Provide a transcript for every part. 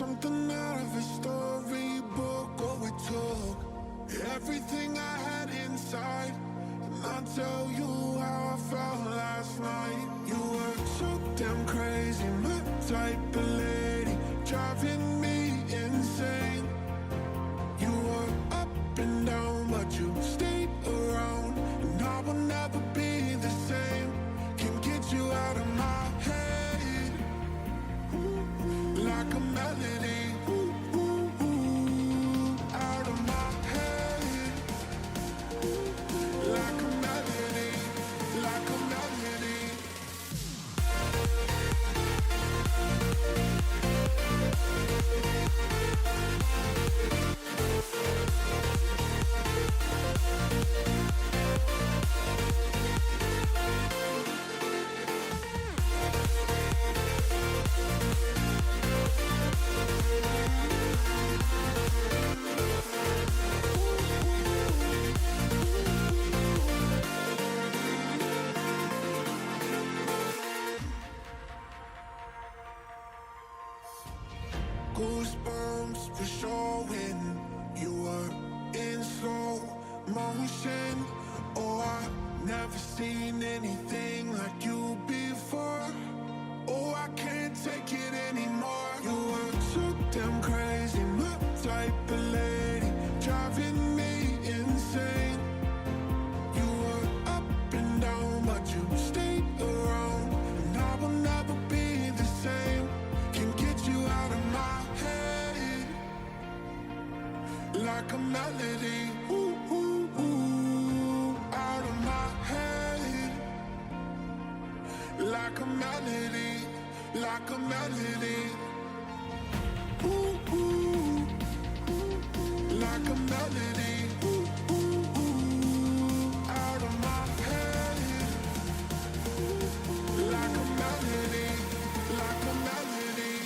something out of a storybook. Oh, it took everything I had inside, and I'll tell you how I felt last night. You were so damn crazy, my type of lady, driving me insane. You were up and down, but you stayed around, and I will never be the same. Can't get you out of my head, like a melody, out of my head, like a melody, like a melody. Goosebumps for sure when you were in slow motion. Oh, I've never seen anything like you before. Oh, I can't take it anymore. You were so damn crazy, my type of lady, driving me insane. You were up and down, but you stayed around, and I will never be the same. Can't get you out of my head, like a melody, ooh, ooh, ooh, out of my head, like a melody, like a melody, ooh, ooh, like a melody, ooh, ooh, ooh, out of my head, like a melody, like a melody.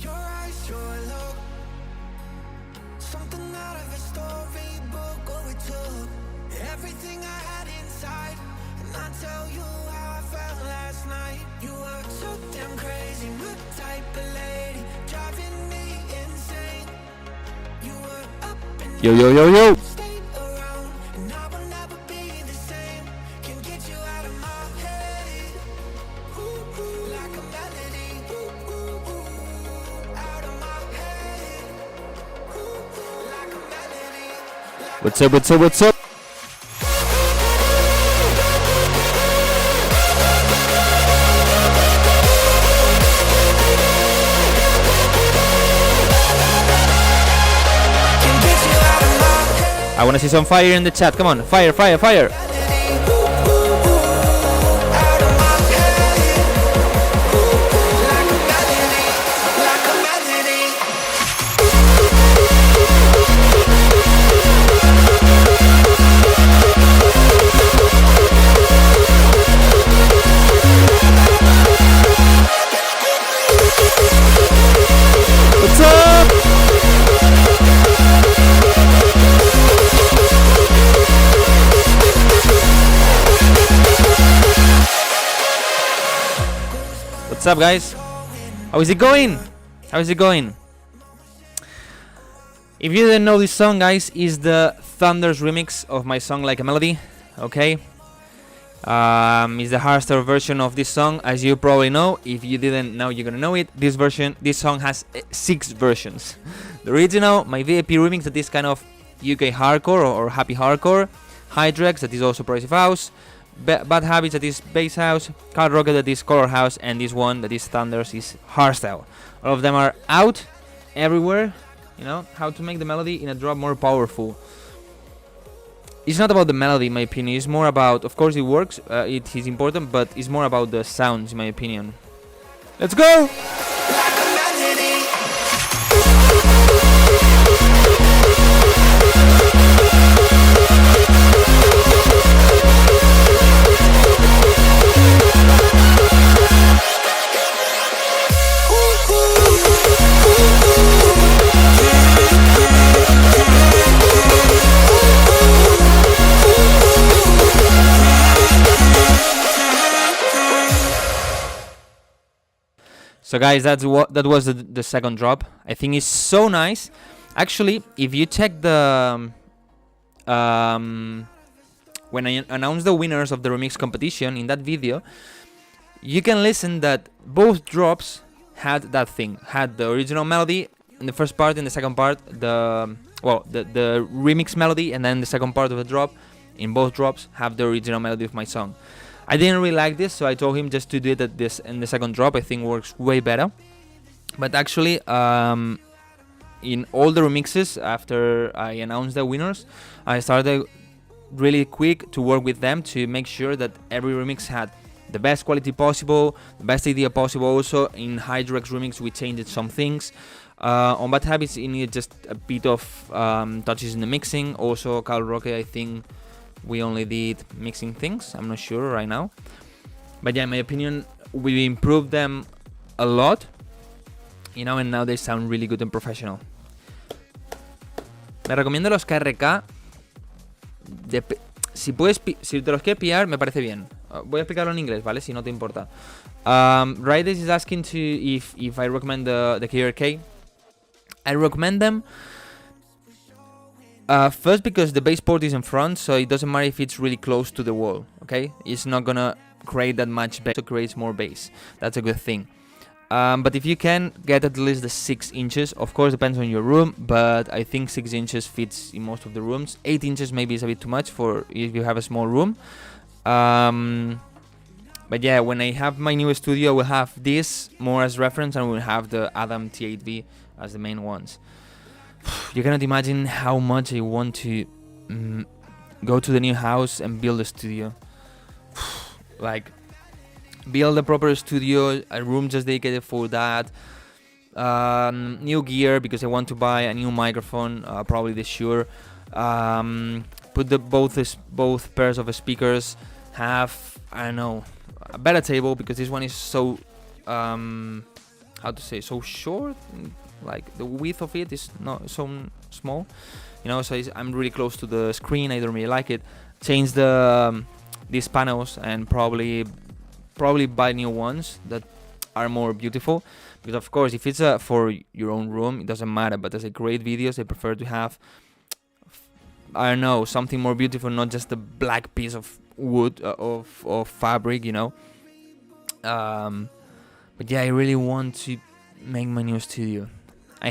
Your eyes, your look, something out of a storybook. Oh, it took everything I had inside, and I'll tell you how I felt last night. You were so damn crazy, my type of lady, driving me insane. You were up and Yo, yo, yo, yo. stayed around, and I will never be the same. Can't get you out of my head, ooh, ooh, like a melody, ooh, ooh, ooh, out of my head, ooh, ooh, like a melody, like What's up, what's up, what's up? can get you out of my head, I wanna see some fire in the chat. Come on, fire, fire, fire. melody, ooh, ooh, ooh, out of my head, ooh, ooh, like a melody, like a melody. What's up? What's up, guys? How is it going? How is it going? If you didn't know, this song, guys, is the Thunder's remix of my song Like a Melody. Okay, it's the hardstyle version of this song, as you probably know. If you didn't know, you're gonna know it. This song has 6 versions. The original, my VIP remix, that is kind of UK hardcore or happy hardcore. Hydrex, that is also progressive house. Bad Habits, that is bass house. Card Rocket, that is color house, and this one, that is Thunders, is hardstyle. All of them are out everywhere You know, how to make the melody in a drop more powerful. It's not about the melody, in my opinion. It's more about, of course, it works. It is important, but it's more about the sounds, in my opinion. Let's go! So guys, that was the second drop. I think it's so nice. Actually, if you check the when I announced the winners of the remix competition in that video, you can listen that both drops had that thing. Had the original melody in the first part, in the second part the remix melody, and then the second part of the drop. In both drops have the original melody of my song. I didn't really like this, so I told him just to do it at this in the second drop. I think works way better. But actually, in all the remixes after I announced the winners, I started really quick to work with them to make sure that every remix had the best quality possible, the best idea possible. Also, in Hydrex remix, we changed some things. On Bad Habits, it needed just a bit of touches in the mixing. Also, Carl Roque, I think we only did mixing things. I'm not sure right now. But yeah, in my opinion, we improved them a lot. You know, and now they sound really good and professional. Me recomiendo los KRK. Si te los quieres pillar, me parece bien. Voy a explicarlo en inglés, ¿vale? Si no te importa. Raides is asking to if I recommend the KRK. I recommend them first because the bass port is in front, so it doesn't matter if it's really close to the wall, okay? It's not gonna create that much bass, so it creates more bass. That's a good thing. But if you can, get at least the 6 inches. Of course, depends on your room, but I think 6 inches fits in most of the rooms. 8 inches maybe is a bit too much for if you have a small room. But yeah, when I have my new studio, I will have this more as reference, and we'll have the Adam T8V as the main ones. You cannot imagine how much I want to go to the new house and build a studio. Like, build a proper studio, a room just dedicated for that. New gear, because I want to buy a new microphone, probably this Shure. Put both pairs of speakers. Have, I don't know, a better table, because this one is so so short. Like, the width of it is not so small, you know. So I'm really close to the screen. I don't really like it. Change these panels and probably buy new ones that are more beautiful. Because of course, if it's for your own room, it doesn't matter. But as a great videos, I prefer to have, I don't know, something more beautiful, not just a black piece of wood of fabric, you know. But yeah, I really want to make my new studio. I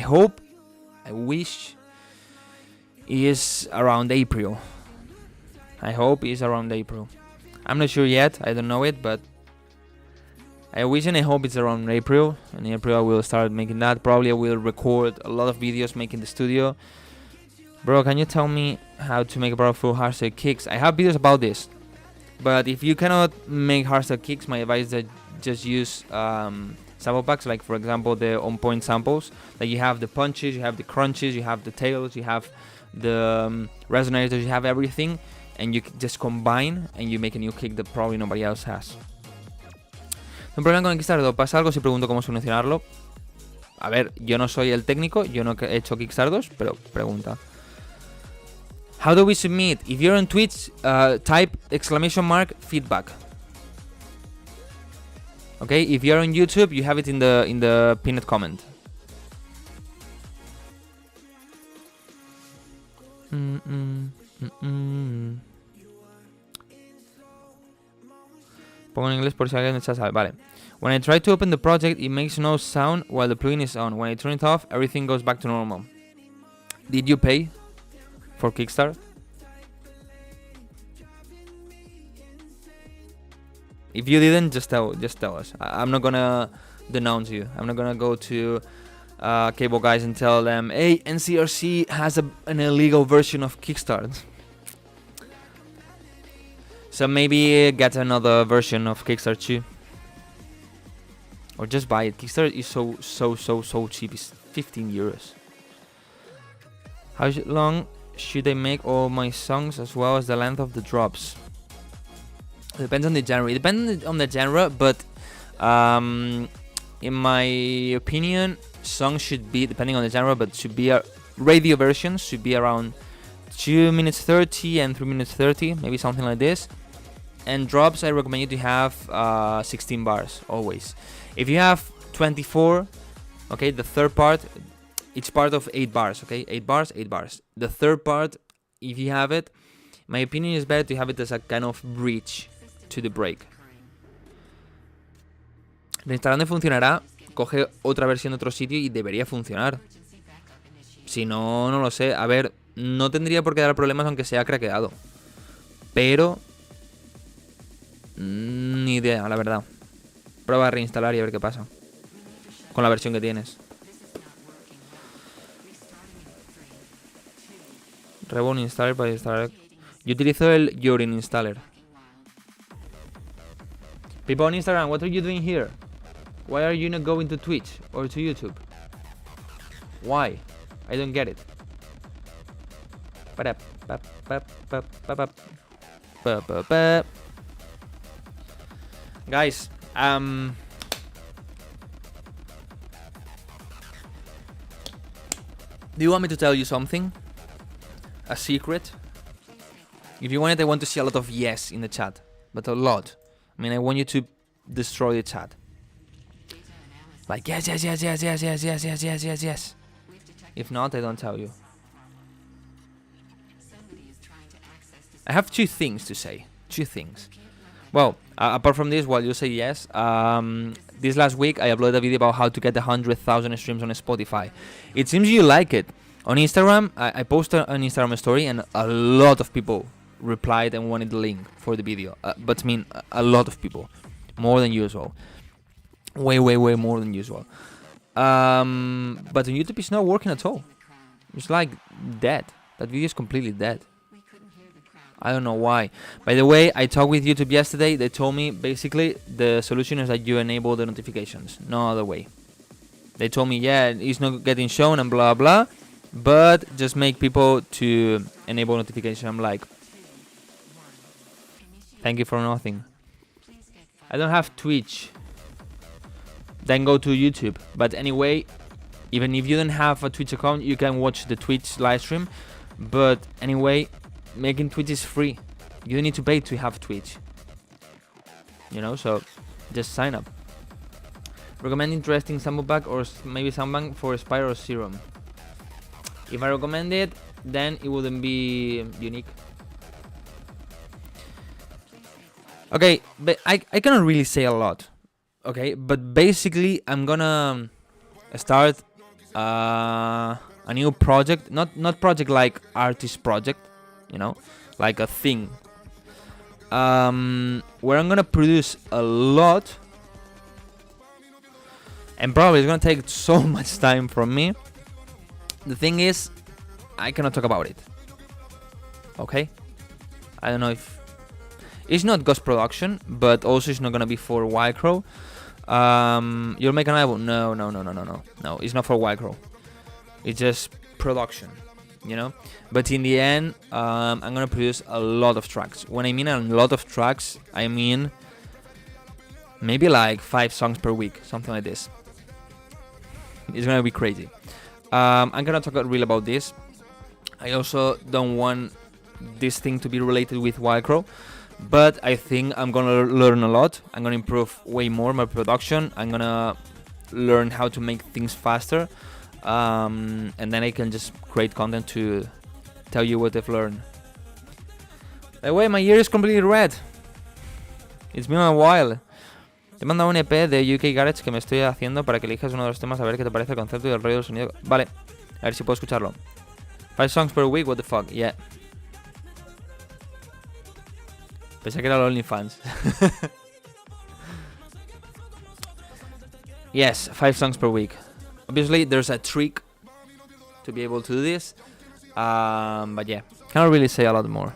wish is around April. I hope it's around April. I'm not sure yet, I don't know it, but I wish and I hope it's around April. In April I will start making that. Probably I will record a lot of videos making the studio. Bro, can you tell me how to make powerful hardstyle kicks? I have videos about this. But if you cannot make hardstyle kicks, my advice is that just use sample packs, like for example the on point samples. That you have the punches, you have the crunches, you have the tails, you have the resonators, you have everything, and you just combine and you make a new kick that probably nobody else has. Un problema con el Kickstarter, pasa algo si pregunto cómo solucionarlo. A ver, yo no soy el técnico, yo no he hecho Kickstarters, pero pregunta. How do we submit? If you're on Twitch, type !feedback. Okay, if you're on YouTube, you have it in the pinned comment. Pongo en inglés por si alguien ya sabe. Vale. When I try to open the project, it makes no sound while the plugin is on. When I turn it off, everything goes back to normal. Did you pay for Kickstarter? If you didn't, just tell us. I'm not gonna denounce you. I'm not gonna go to cable guys and tell them, hey, NCRC has an illegal version of Kickstart. So maybe get another version of Kickstart too. Or just buy it. Kickstart is so cheap. It's 15 euros. How long should I make all my songs as well as the length of the drops? It depends on the genre. It depends on the genre, but in my opinion, songs should be, depending on the genre, but should be radio versions should be around 2 minutes 30 and 3 minutes 30, maybe something like this. And drops, I recommend you to have 16 bars always. If you have 24, okay, the third part, it's part of 8 bars, okay, 8 bars, 8 bars. The third part, if you have it, my opinion is better to have it as a kind of bridge to the break. Reinstalando funcionará, coge otra versión de otro sitio y debería funcionar. Si no, no lo sé. A ver, no tendría por qué dar problemas aunque sea craqueado. Pero ni idea, la verdad. Prueba a reinstalar y a ver qué pasa con la versión que tienes. Reboot installer para instalar. Yo utilizo el Yorin installer. People on Instagram, what are you doing here? Why are you not going to Twitch or to YouTube? Why? I don't get it. Guys, do you want me to tell you something? A secret? If you want it, I want to see a lot of yes in the chat. But a lot. I mean, I want you to destroy the chat. Like, yes, yes, yes, yes, yes, yes, yes, yes, yes, yes, yes. If not, I don't tell you. I have 2 things to say. 2 things. Well, apart from this, while you say yes, this last week I uploaded a video about how to get 100,000 streams on Spotify. It seems you like it. On Instagram, I posted an Instagram story and a lot of people replied and wanted the link for the video. But I mean, a lot of people. More than usual. Way more than usual. But on YouTube it's not working at all. It's like dead. That video is completely dead. I don't know why. By the way, I talked with YouTube yesterday. They told me basically the solution is that you enable the notifications. No other way. They told me, yeah, it's not getting shown and blah blah, but just make people to enable notification. I'm like, thank you for nothing. I don't have Twitch. Then go to YouTube. But anyway, even if you don't have a Twitch account, you can watch the Twitch live stream. But anyway, making Twitch is free. You don't need to pay to have Twitch. You know, so just sign up. Recommend interesting sample pack or maybe soundbank for Spyro Serum. If I recommend it, then it wouldn't be unique. Okay, but I cannot really say a lot. Okay, but basically I'm gonna start a new project. Not project like artist project, you know, like a thing. Where I'm gonna produce a lot. And probably it's gonna take so much time from me. The thing is, I cannot talk about it. Okay? I don't know if... It's not Ghost Production, but also it's not gonna be for Wildcrow. You'll make an album? No. No, it's not for Wildcrow. It's just production, you know? But in the end, I'm gonna produce a lot of tracks. When I mean a lot of tracks, I mean maybe like 5 songs per week, something like this. It's gonna be crazy. I'm gonna talk real about this. I also don't want this thing to be related with Wildcrow, but I think I'm gonna learn a lot. I'm gonna improve way more my production. I'm gonna learn how to make things faster, and then I can just create content to tell you what I've learned. By the way, my ear is completely red. It's been a while. Te he mandado un EP de UK Garage que me estoy haciendo para que elijas uno de los temas a ver qué te parece el concepto y el rollo del sonido. Vale, a ver si puedo escucharlo. 5 songs per week, what the fuck, yeah. Pensé que era el OnlyFans. Yes, 5 songs per week. Obviously, there's a trick to be able to do this, but yeah, can't really say a lot more.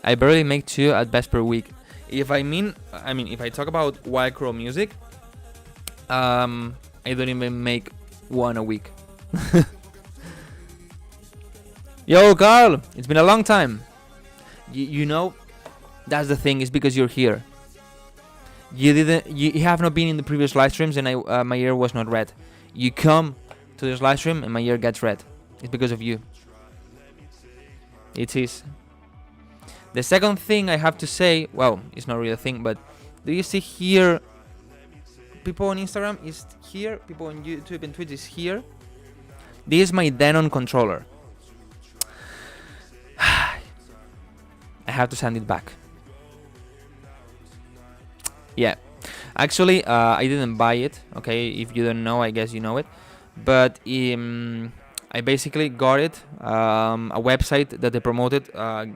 I barely make 2 at best per week. If I talk about Wildcrow music, I don't even make 1 a week. Yo, Carl, it's been a long time. You know, that's the thing. Is because you're here. You have not been in the previous live streams, and my ear was not red. You come to this live stream, and my ear gets red. It's because of you. It is. The second thing I have to say, well, it's not really a thing, but do you see here? People on Instagram is here. People on YouTube and Twitch is here. This is my Denon controller. I have to send it back. Yeah, actually, I didn't buy it. Okay, if you don't know, I guess you know it. But I basically got it. A website that they promoted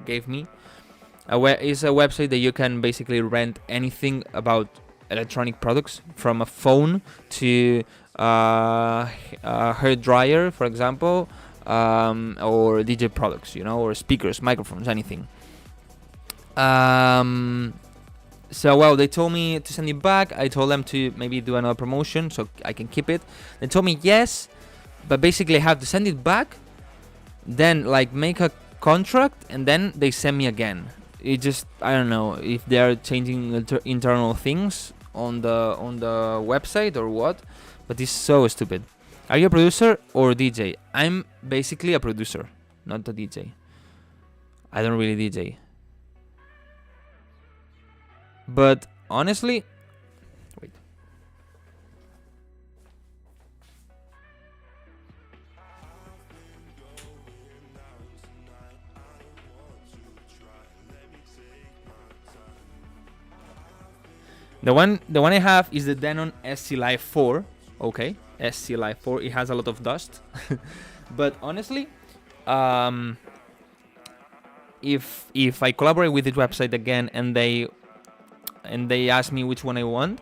gave me. It's a website that you can basically rent anything about electronic products, from a phone to a hair dryer, for example, or DJ products, or speakers, microphones, anything. So, well, they told me to send it back. I told them to maybe do another promotion so I can keep it. They told me yes, but basically I have to send it back, then like make a contract, and then they send me again. It just, I don't know if they are changing internal things on the website or what, but it's so stupid. Are you a producer or a DJ? I'm basically a producer, not a DJ. I don't really DJ. But honestly, wait. The one I have is the Denon SC Live 4. Okay, SC Live 4. It has a lot of dust, but honestly, if I collaborate with this website again and they ask me which one I want,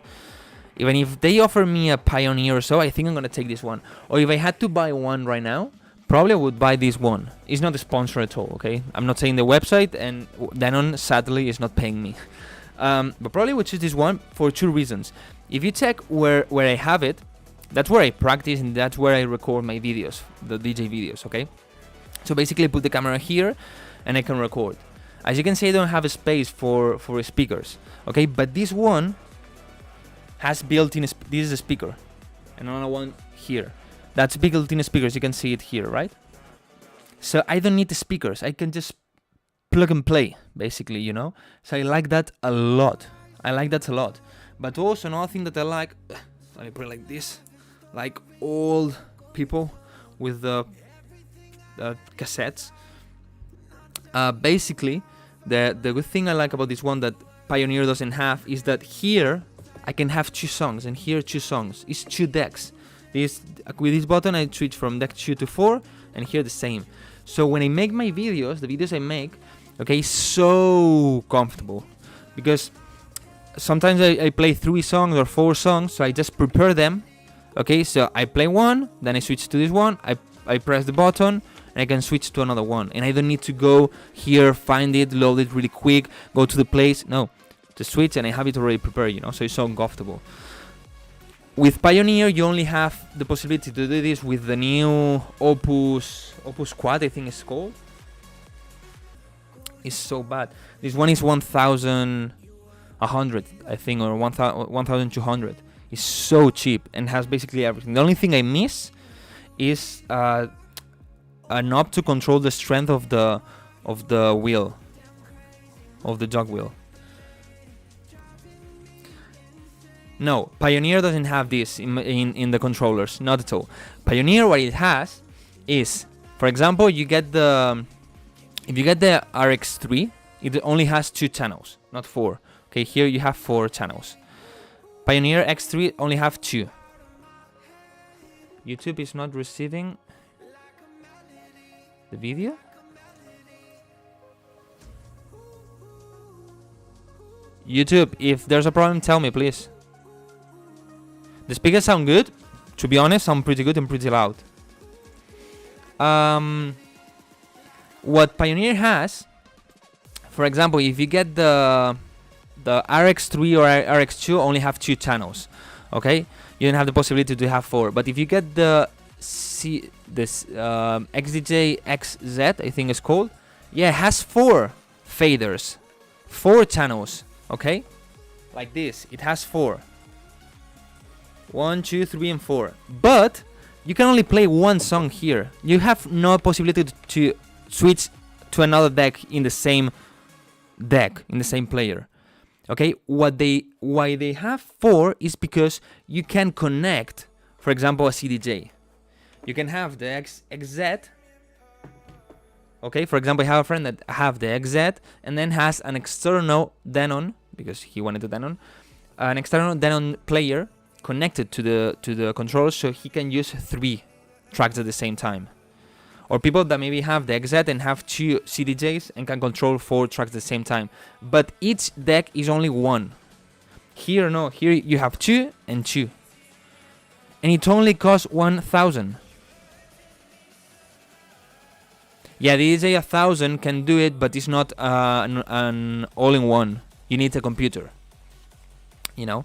even if they offer me a Pioneer or so, I think I'm gonna take this one. Or if I had to buy one right now, probably I would buy this one. It's not a sponsor at all, okay? I'm not saying the website, and Denon sadly is not paying me. But probably would choose this one for 2 reasons. If you check where I have it, that's where I practice and that's where I record my videos, the DJ videos, okay? So basically I put the camera here and I can record. As you can see, I don't have a space for speakers, okay? But this one has built-in, this is a speaker, and another one here. That's built-in speakers, you can see it here, right? So I don't need the speakers, I can just plug and play, basically, So I like that a lot. But also another thing that I like, let me put it like this, like old people with the cassettes. Basically, the good thing I like about this one that Pioneer doesn't have is that here I can have 2 songs and here 2 songs. It's 2 decks. With this button I switch from deck 2 to 4, and here the same. So when I make my videos, the videos I make, okay, so comfortable, because sometimes I play 3 songs or 4 songs, so I just prepare them. Okay, so I play one, then I switch to this one, I press the button, and I can switch to another one, and I don't need to go here, find it, load it really quick, go to the place. No, just switch and I have it already prepared, so it's so comfortable. With Pioneer, you only have the possibility to do this with the new Opus Quad, I think it's called. It's so bad. This one is 1,100, I think, or 1,200. It's so cheap and has basically everything. The only thing I miss is a knob to control the strength of the wheel, of the jog wheel. No, Pioneer doesn't have this in the controllers, not at all. Pioneer, what it has is, for example, if you get the RX3, it only has 2 channels, not 4. Okay, here you have 4 channels. Pioneer X3 only have 2. YouTube is not receiving the video. YouTube, if there's a problem, tell me, please. The speakers sound good. To be honest, sound pretty good and pretty loud. What Pioneer has, for example, if you get the RX3 or RX2, only have 2 channels. Okay, you don't have the possibility to have 4. But if you get the XDJ XZ, I think it's called, yeah, it has 4 faders, 4 channels. Okay, like this, it has 4. 1, 2, 3, and 4. But you can only play one song here. You have no possibility to switch to another deck in the same deck, in the same player. Okay, why they have 4 is because you can connect, for example, a CDJ. You can have the XZ. Okay, for example, I have a friend that have the XZ and then has an external Denon, because he wanted the Denon, an external Denon player connected to the controller, so he can use 3 tracks at the same time. Or people that maybe have the XZ and have 2 CDJs and can control 4 tracks at the same time. But each deck is only 1. Here, no. Here you have 2 and 2. And it only costs 1,000. Yeah, the DJ 1000 can do it, but it's not an all-in-one. You need a computer. You know?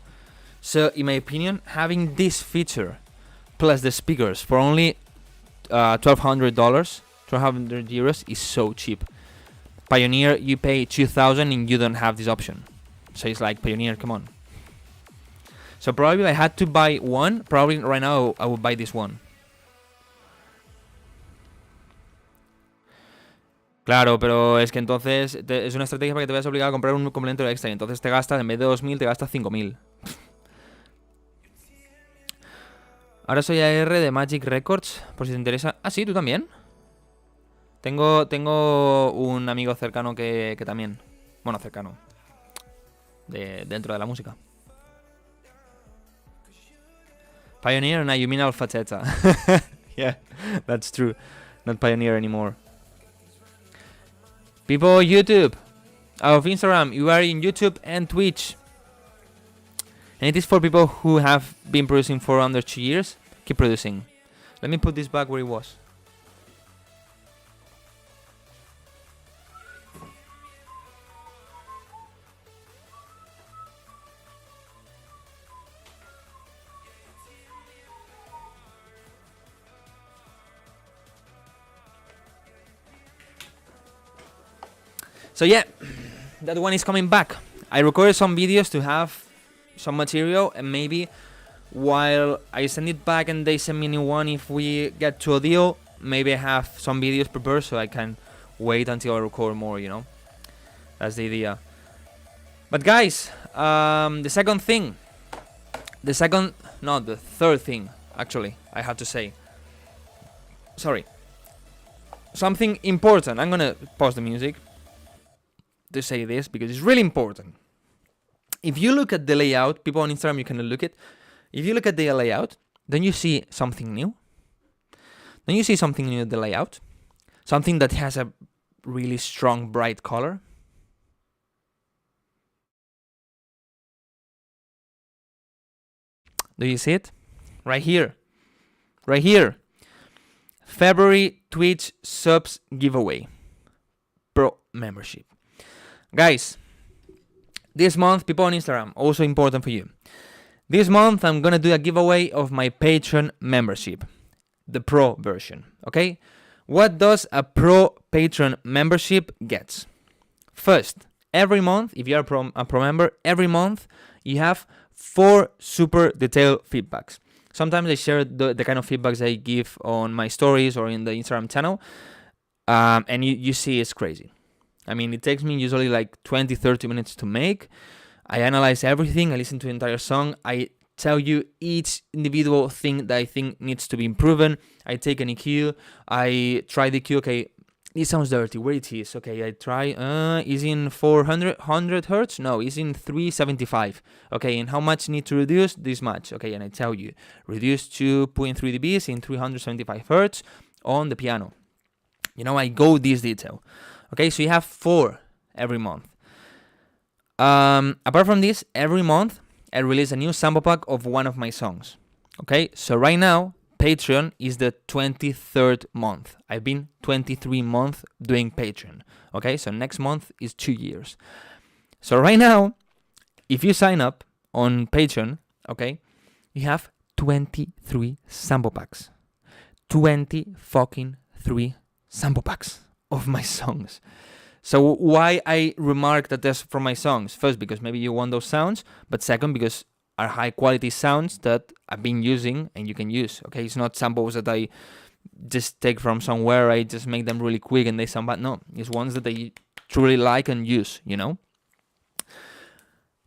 So, in my opinion, having this feature plus the speakers for only $1,200, €1,200 is so cheap. Pioneer, you pay 2,000 and you don't have this option. So it's like, Pioneer, come on. So probably I had to buy one. Probably right now I would buy this one. Claro, pero es que entonces es una estrategia para que te veas obligado a comprar un complemento extra. Y entonces te gastas, en vez de 2.000, te gastas 5.000. Ahora soy AR de Magic Records, por si te interesa. Ah, sí, tú también. Tengo un amigo cercano que también. Bueno, cercano. Dentro de la música. Pioneer, no, you mean Alpha Theta. Yeah, that's true. Not Pioneer anymore. People, YouTube. Of Instagram, you are in YouTube and Twitch. And it is for people who have been producing for under 2 years. Keep producing. Let me put this back where it was. So yeah, that one is coming back. I recorded some videos to have some material, and maybe while I send it back and they send me a new one, if we get to a deal, maybe I have some videos prepared so I can wait until I record more, you know. That's the idea. But guys, the third thing, actually, I have to say. Sorry. Something important. I'm gonna pause the music to say this because it's really important. If you look at the layout, people on Instagram, you can look at. If you look at the layout, then you see something new. Then you see something new in the layout. Something that has a really strong, bright color. Do you see it? Right here. Right here. February Twitch subs giveaway. Pro membership. Guys, this month, people on Instagram, also important for you. This month, I'm gonna do a giveaway of my Patreon membership, the Pro version, okay? What does a Pro Patreon membership get? First, every month, if you are a Pro member, every month, you have 4 super detailed feedbacks. Sometimes I share the kind of feedbacks I give on my stories or in the Instagram channel, and you see it's crazy. I mean, it takes me usually like 20-30 minutes to make. I analyze everything. I listen to the entire song. I tell you each individual thing that I think needs to be improved. I take an EQ. I try the EQ. Okay, it sounds dirty. Where it is? Okay, I try. Is in 400 hertz? No, it's in 375. Okay, and how much need to reduce? This much. Okay, and I tell you, reduce 2.3 dBs in 375 hertz on the piano. You know, I go this detail. Okay, so you have 4 every month. Apart from this, every month I release a new sample pack of one of my songs. Okay, so right now, Patreon is the 23rd month. I've been 23 months doing Patreon. Okay, so next month is 2 years. So right now, if you sign up on Patreon, okay, you have 23 sample packs. 20 fucking 3 sample packs of my songs. So why I remark that that's from my songs? First, because maybe you want those sounds, but second, because are high quality sounds that I've been using and you can use. Okay, it's not samples that I just take from somewhere. I just make them really quick and they sound bad. No, it's ones that I truly like and use. You know.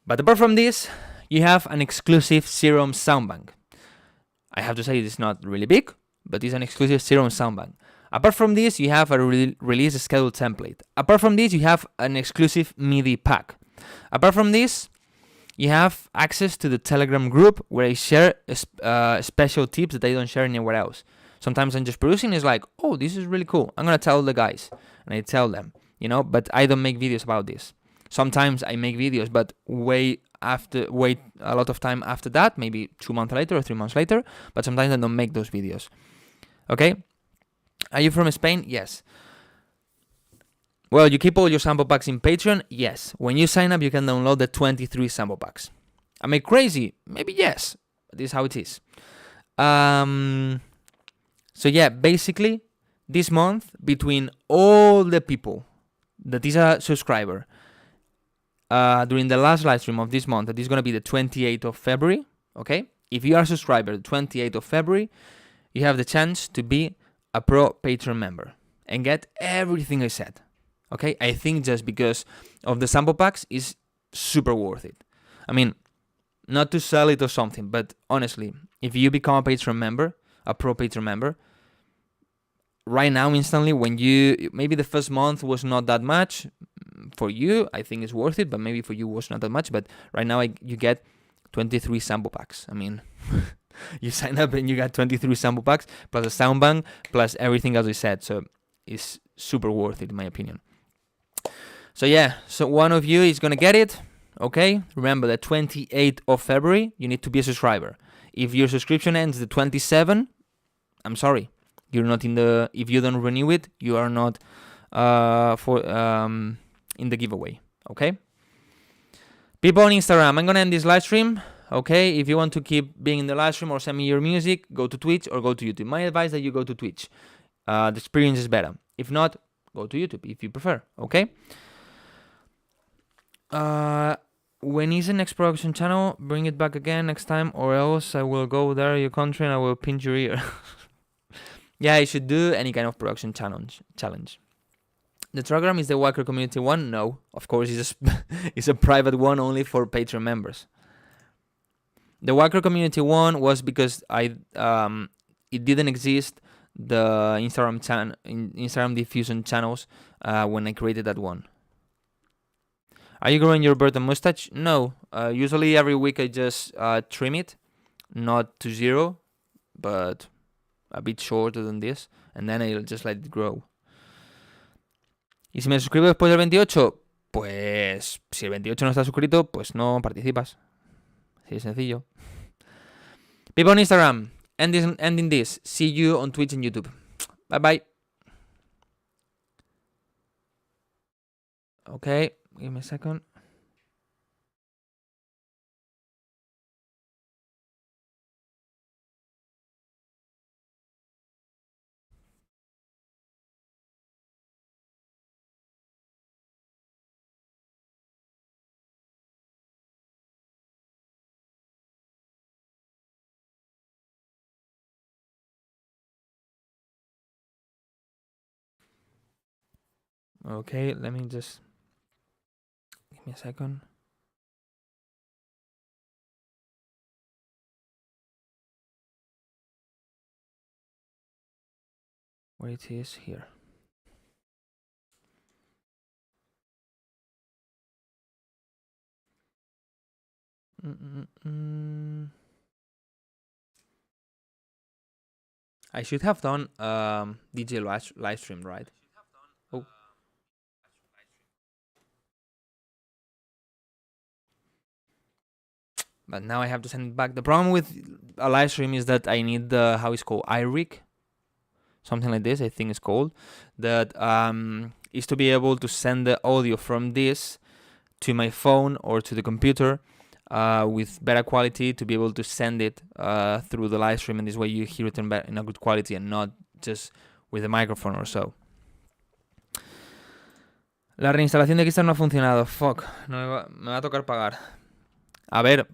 But apart from this, you have an exclusive Serum soundbank. I have to say it's not really big, but it's an exclusive Serum soundbank. Apart from this, you have a release schedule template. Apart from this, you have an exclusive MIDI pack. Apart from this, you have access to the Telegram group where I share special tips that I don't share anywhere else. Sometimes I'm just producing, it's like, oh, this is really cool. I'm going to tell the guys. And I tell them, you know, but I don't make videos about this. Sometimes I make videos, but wait a lot of time after that, maybe 2 months later or 3 months later, but sometimes I don't make those videos. Okay? Are you from Spain? Yes. Well, you keep all your sample packs in Patreon? Yes. When you sign up, you can download the 23 sample packs. Am I crazy? Maybe yes. But this is how it is. So yeah, basically, this month, between all the people that is a subscriber, during the last live stream of this month, that is going to be the 28th of February, okay? If you are a subscriber, the 28th of February, you have the chance to be a pro Patreon member and get everything I said. Okay, I think just because of the sample packs is super worth it. I mean, not to sell it or something, but honestly, if you become a Patreon member, a pro Patreon member, right now instantly, when maybe the first month was not that much for you, I think it's worth it, but maybe for you was not that much. But right now you get 23 sample packs. I mean, you sign up and you got 23 sample packs plus a sound bank plus everything as I said. So it's super worth it in my opinion. So yeah, so one of you is gonna get it. Okay, remember the 28th of February, you need to be a subscriber. If your subscription ends the 27th, I'm sorry, you're not in the. If you don't renew it, you are not in the giveaway. Okay. People on Instagram, I'm gonna end this live stream. Okay, if you want to keep being in the live stream or send me your music, go to Twitch or go to YouTube. My advice is that you go to Twitch. The experience is better. If not, go to YouTube if you prefer. Okay. When is the next production channel? Bring it back again next time, or else I will go there your country and I will pinch your ear. Yeah, I should do any kind of production challenge. The Telegram is the Wildcrow community one? No, of course it's a private one only for Patreon members. The Wildcrow community one was because it didn't exist the Instagram diffusion channels when I created that one. Are you growing your beard and mustache? No. Usually every week I just trim it, not to 0, but a bit shorter than this, and then I'll just let it grow. ¿Y si me suscribo después del 28? Pues si el 28 no estás suscrito, pues no participas. Así de sencillo. People on Instagram, ending this. See you on Twitch and YouTube. Bye bye. Okay, give me a second. Okay, let me just give me a second. Where it is here. I should have done DJ live stream, right? Oh. but now I have to send it back. The problem with a live stream is that I need the, how it's called, iRig, something like this, I think it's called, that is to be able to send the audio from this to my phone or to the computer with better quality, to be able to send it through the live stream, and this way you hear it in a good quality and not just with a microphone or so. La reinstalación de Kickstarter no ha funcionado. Fuck, me va a tocar pagar. A ver,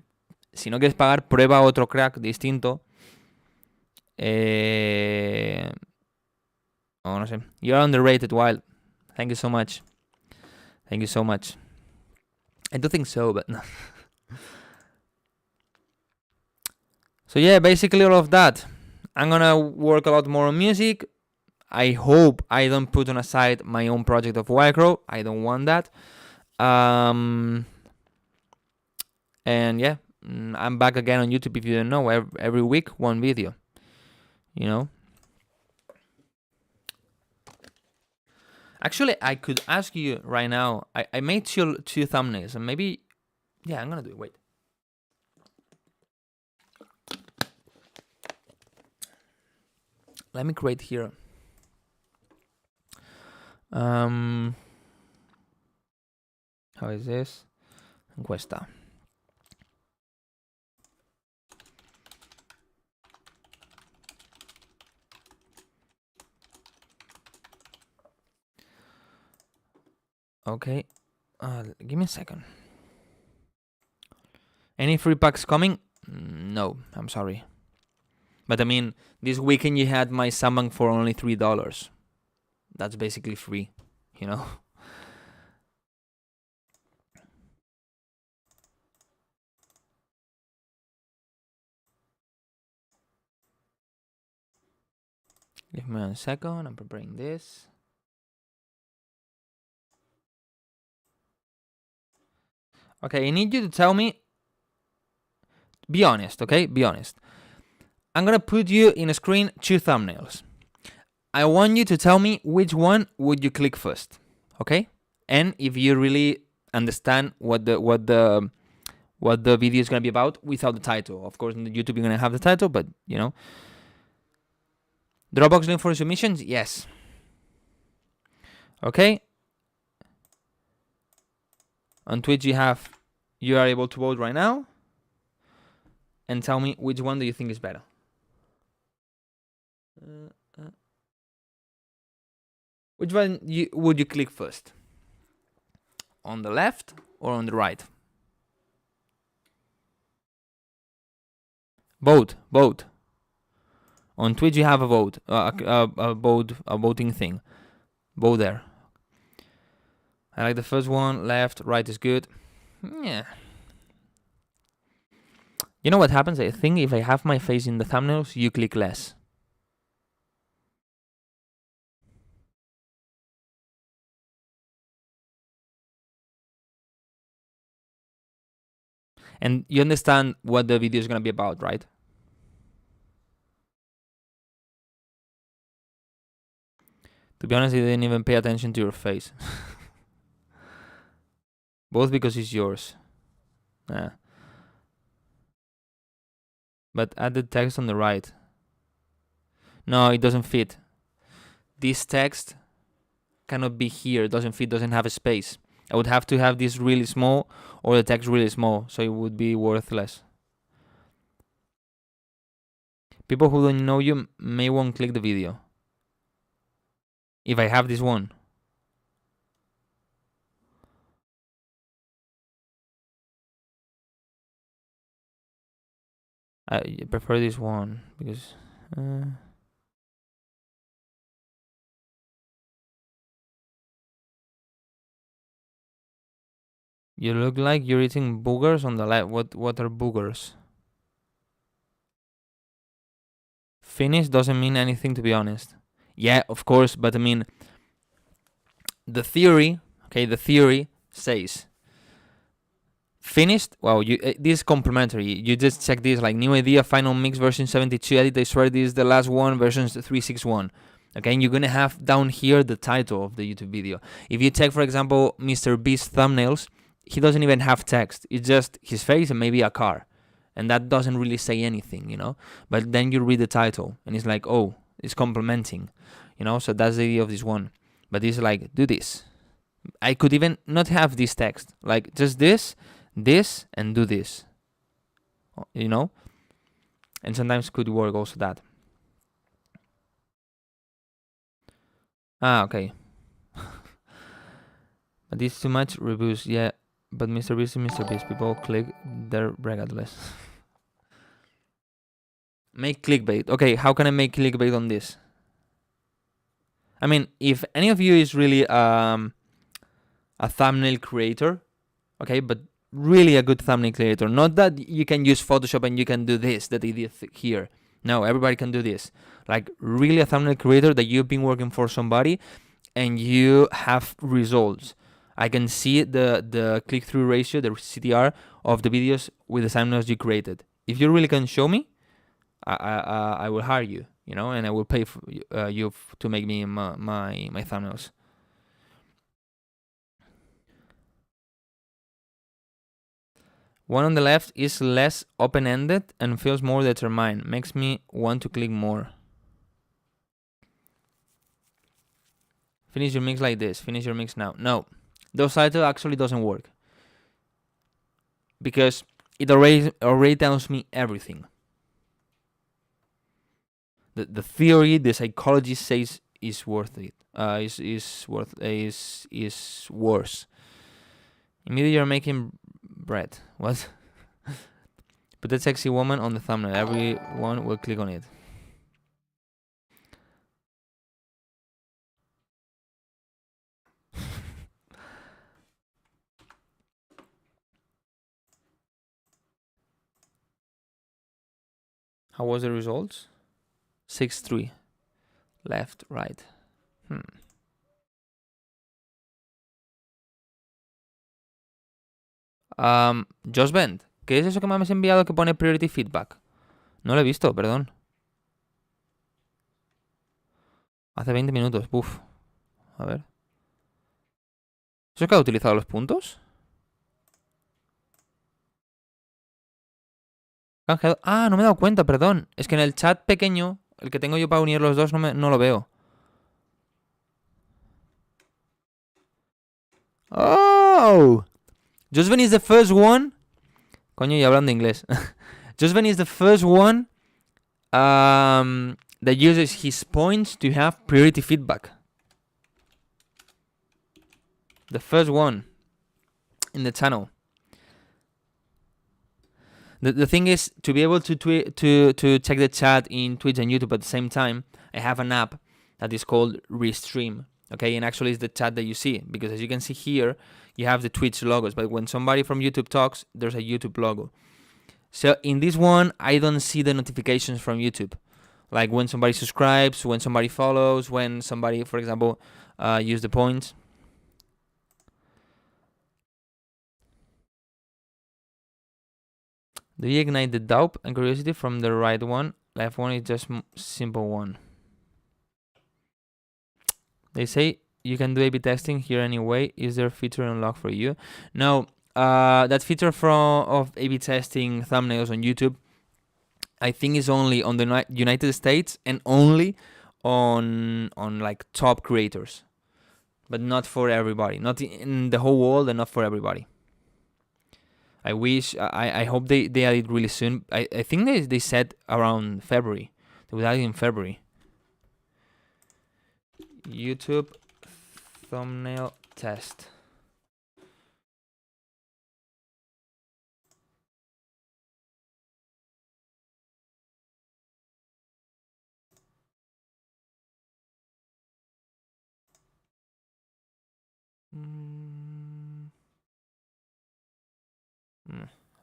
si no quieres pagar, prueba otro crack distinto. No sé. You're underrated, Wild. Thank you so much. Thank you so much. I do think so, but no. So yeah, basically all of that. I'm gonna work a lot more on music. I hope I don't put on aside my own project of Wildcrow. I don't want that. And yeah, I'm back again on YouTube if you don't know. Every week, one video. You know? Actually, I could ask you right now. I made two thumbnails, and maybe... Yeah, I'm gonna do it. Wait. Let me create here. How is this? Encuesta. Okay. Give me a second. Any free packs coming? No, I'm sorry. But I mean, this weekend you had my Sandbank for only $3. That's basically free, you know? Give me a second, I'm preparing this. Okay, I need you to tell me, be honest, okay? Be honest. I'm gonna put you in a screen 2 thumbnails. I want you to tell me which one would you click first, okay? And if you really understand what the video is gonna be about without the title. Of course, in the YouTube you're gonna have the title, but you know. Dropbox link for submissions? Yes. Okay. On Twitch you are able to vote right now. And tell me which one do you think is better. Which one would you click first? On the left or on the right? Vote. On Twitch you have a vote, a voting thing. Vote there. I like the first one. Left, right is good. Yeah. You know what happens? I think if I have my face in the thumbnails, you click less. And you understand what the video is going to be about, right? To be honest, I didn't even pay attention to your face. Both because it's yours. Yeah. But add the text on the right. No, it doesn't fit. This text cannot be here. It doesn't fit, doesn't have a space. I would have to have this really small or the text really small, so it would be worthless. People who don't know you may won't click the video. If I have this one. I prefer this one because you look like you're eating boogers on the left. What are boogers? Finish doesn't mean anything, to be honest. Yeah, of course, but I mean, the theory says finished. Well, this is complementary. You just check this, like new idea, final mix version 72, edit. I swear this is the last one, version 361. Okay, and you're gonna have down here the title of the YouTube video. If you check, for example, Mr. Beast thumbnails, he doesn't even have text. It's just his face and maybe a car. and that doesn't really say anything, you know. But then you read the title, and it's like, oh, it's complementing, you know. So that's the idea of this one. But it's like, do this. I could even not have this text, like just this, and do this, you know. And sometimes could work also that. Okay. But this is too much reviews, yeah. But Mr. Beast is Mr. Beast. People click there regardless. Make clickbait. Okay, how can I make clickbait on this? I mean, if any of you is really a thumbnail creator, okay, but really a good thumbnail creator, not that you can use Photoshop and you can do this that they did here. No, everybody can do this. Like really a thumbnail creator that you've been working for somebody and you have results. I can see the click-through ratio, the CTR of the videos with the thumbnails you created. If you really can show me, I will hire you, you know, and I will pay for you to make me my thumbnails. One on the left is less open-ended and feels more determined. Makes me want to click more. Finish your mix like this. Finish your mix now. No, those title actually doesn't work because it already tells me everything. The theory, the psychology says is worth it. Is worse. Immediately you're making bread. What? Put that sexy woman on the thumbnail. Everyone will click on it. How was the results? 6-3. Left, right. Just Bend, ¿qué es eso que me has enviado que pone Priority Feedback? No lo he visto, perdón. Hace 20 minutos, buf. A ver. ¿Eso es que ha utilizado los puntos? Canjeado. Ah, no me he dado cuenta, perdón. Es que en el chat pequeño, el que tengo yo para unir los dos, no lo veo. Oh! Josven is the first one. Coño, y hablando inglés. Josven is the first one that uses his points to have priority feedback. The first one in the channel. The thing is, to be able to check the chat in Twitch and YouTube at the same time, I have an app that is called Restream. Okay, and actually it's the chat that you see, because as you can see here, you have the Twitch logos, but when somebody from YouTube talks, there's a YouTube logo. So in this one, I don't see the notifications from YouTube. Like when somebody subscribes, when somebody follows, when somebody, for example, use the points. Do you ignite the doubt and curiosity from the right one? Left one is just simple one. They say you can do A/B testing here anyway. Is there a feature unlocked for you? No, that feature of A/B testing thumbnails on YouTube, I think is only on the United States and only on like top creators, but not for everybody. Not in the whole world and not for everybody. I wish, I hope they add it really soon. I think they said around February. They would add it in February. YouTube thumbnail test.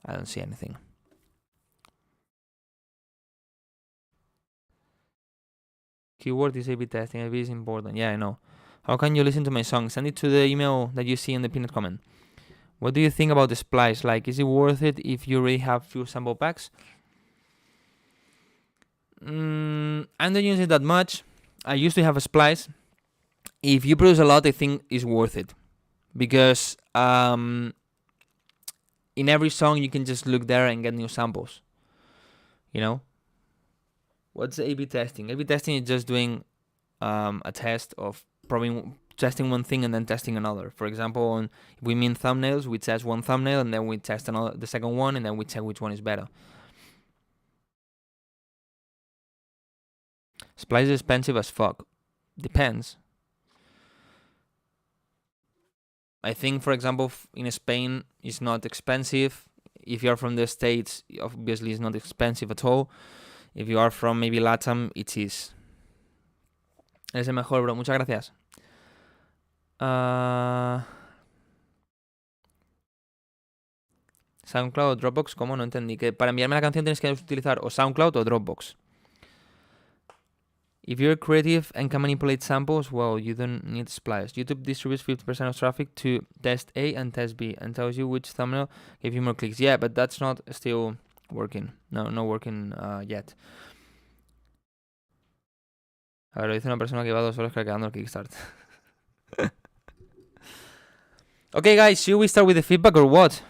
I don't see anything. Keyword is A/B testing. A/B is important. Yeah, I know. How can you listen to my song? Send it to the email that you see in the pinned comment. What do you think about the splice? Like, is it worth it if you already have few sample packs? I don't use it that much. I used to have a splice. If you produce a lot, I think it's worth it. Because in every song, you can just look there and get new samples. You know? What's A/B testing? A/B testing is just doing a test of probably testing one thing and then testing another. For example, if we mean thumbnails, we test one thumbnail and then we test the second one, and then we check which one is better. Splice is expensive as fuck. Depends. I think, for example, in Spain, it's not expensive. If you are from the States, obviously it's not expensive at all. If you are from maybe Latam, it is. Eres el mejor, bro. Muchas gracias. SoundCloud o Dropbox, ¿cómo? No entendí. Que para enviarme la canción tienes que utilizar o SoundCloud o Dropbox. If you're creative and can manipulate samples, well, you don't need Splice. YouTube distributes 50% of traffic to test A and test B and tells you which thumbnail gave you more clicks. Yeah, but that's not still working. No, not working yet. A ver, lo dice una persona que lleva 2 horas craqueando el Kickstart. Okay, guys, should we start with the feedback or what?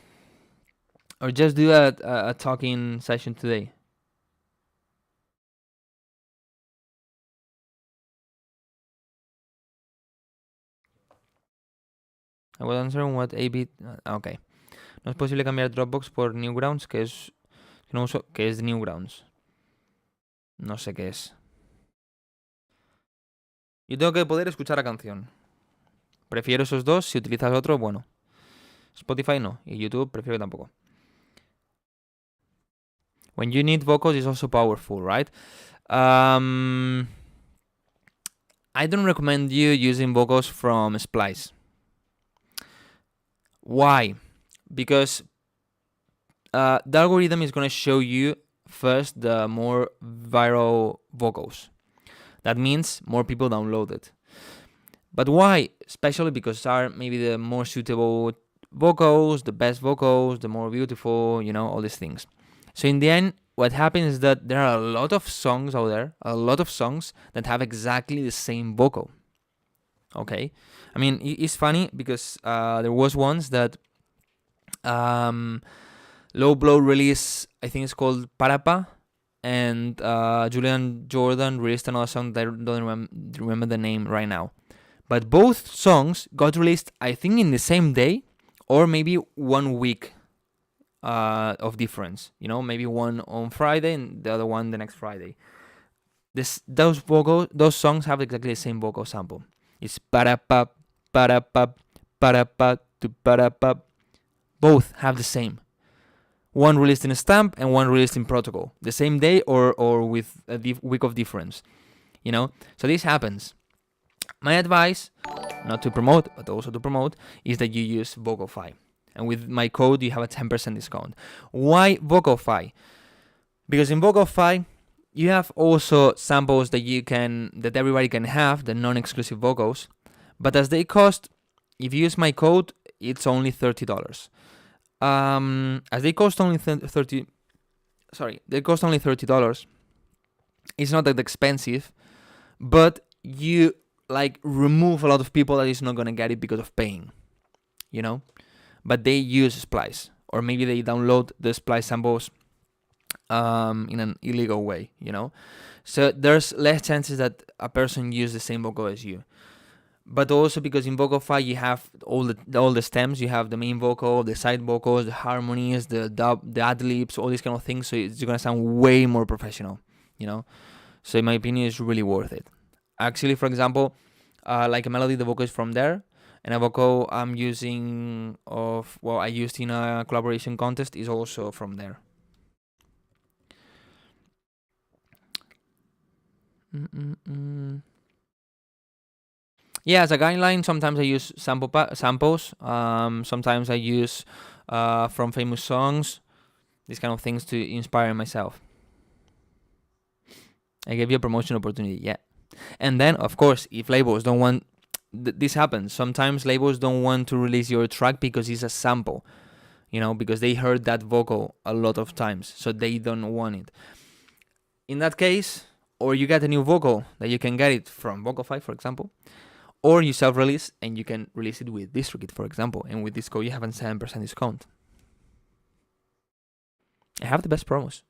Or just do a talking session today? I was answering what A-B... ok. No es posible cambiar Dropbox por Newgrounds, que es Newgrounds. No sé qué es. Yo tengo que poder escuchar la canción. Prefiero esos dos. Si utilizas otro, bueno. Spotify no. Y YouTube prefiero que tampoco. When you need vocals, it's also powerful, right? I don't recommend you using vocals from Splice. Why? Because the algorithm is going to show you first the more viral vocals. That means more people download it. But why? Especially because are maybe the more suitable vocals, the best vocals, the more beautiful, you know, all these things. So in the end, what happens is that there are a lot of songs out there, a lot of songs that have exactly the same vocal. Okay? I mean, it's funny because there was once that Low Blow released, I think it's called Parapa, and Julian Jordan released another song that I don't remember the name right now. But both songs got released, I think, in the same day or maybe 1 week of difference. You know, maybe one on Friday and the other one the next Friday. Those songs have exactly the same vocal sample. It's para-pa, para-pa, para-pa, to para-pa. Both have the same. One released in a stamp and one released in protocol. The same day or with a week of difference. You know? So this happens. My advice, not to promote, but also to promote, is that you use Vocalfy. And with my code, you have a 10% discount. Why Vocalfy? Because in Vocalfy, you have also samples that everybody can have, the non-exclusive vocals. But as they cost, if you use my code, it's only $30. As they cost only $30. It's not that expensive, but you remove a lot of people that is not gonna get it because of paying, you know. But they use Splice, or maybe they download the Splice samples in an illegal way, you know. So there's less chances that a person use the same vocal as you. But also because in Vocalfy you have all the stems, you have the main vocal, the side vocals, the harmonies, the dub, the ad-libs, all these kind of things. So it's gonna sound way more professional, you know. So in my opinion, it's really worth it. Actually, for example, like a melody, the vocal is from there, and a vocal I'm using I used in a collaboration contest is also from there. Yeah, as a guideline, sometimes I use samples. Sometimes I use from famous songs, these kind of things to inspire myself. I gave you a promotion opportunity, yeah. And then, of course, if labels don't want... this happens. Sometimes labels don't want to release your track because it's a sample, you know, because they heard that vocal a lot of times, so they don't want it. In that case, or you get a new vocal that you can get it from Vocalfy, for example, or you self-release and you can release it with DistroKid, for example, and with this code you have a 7% discount. I have the best promos.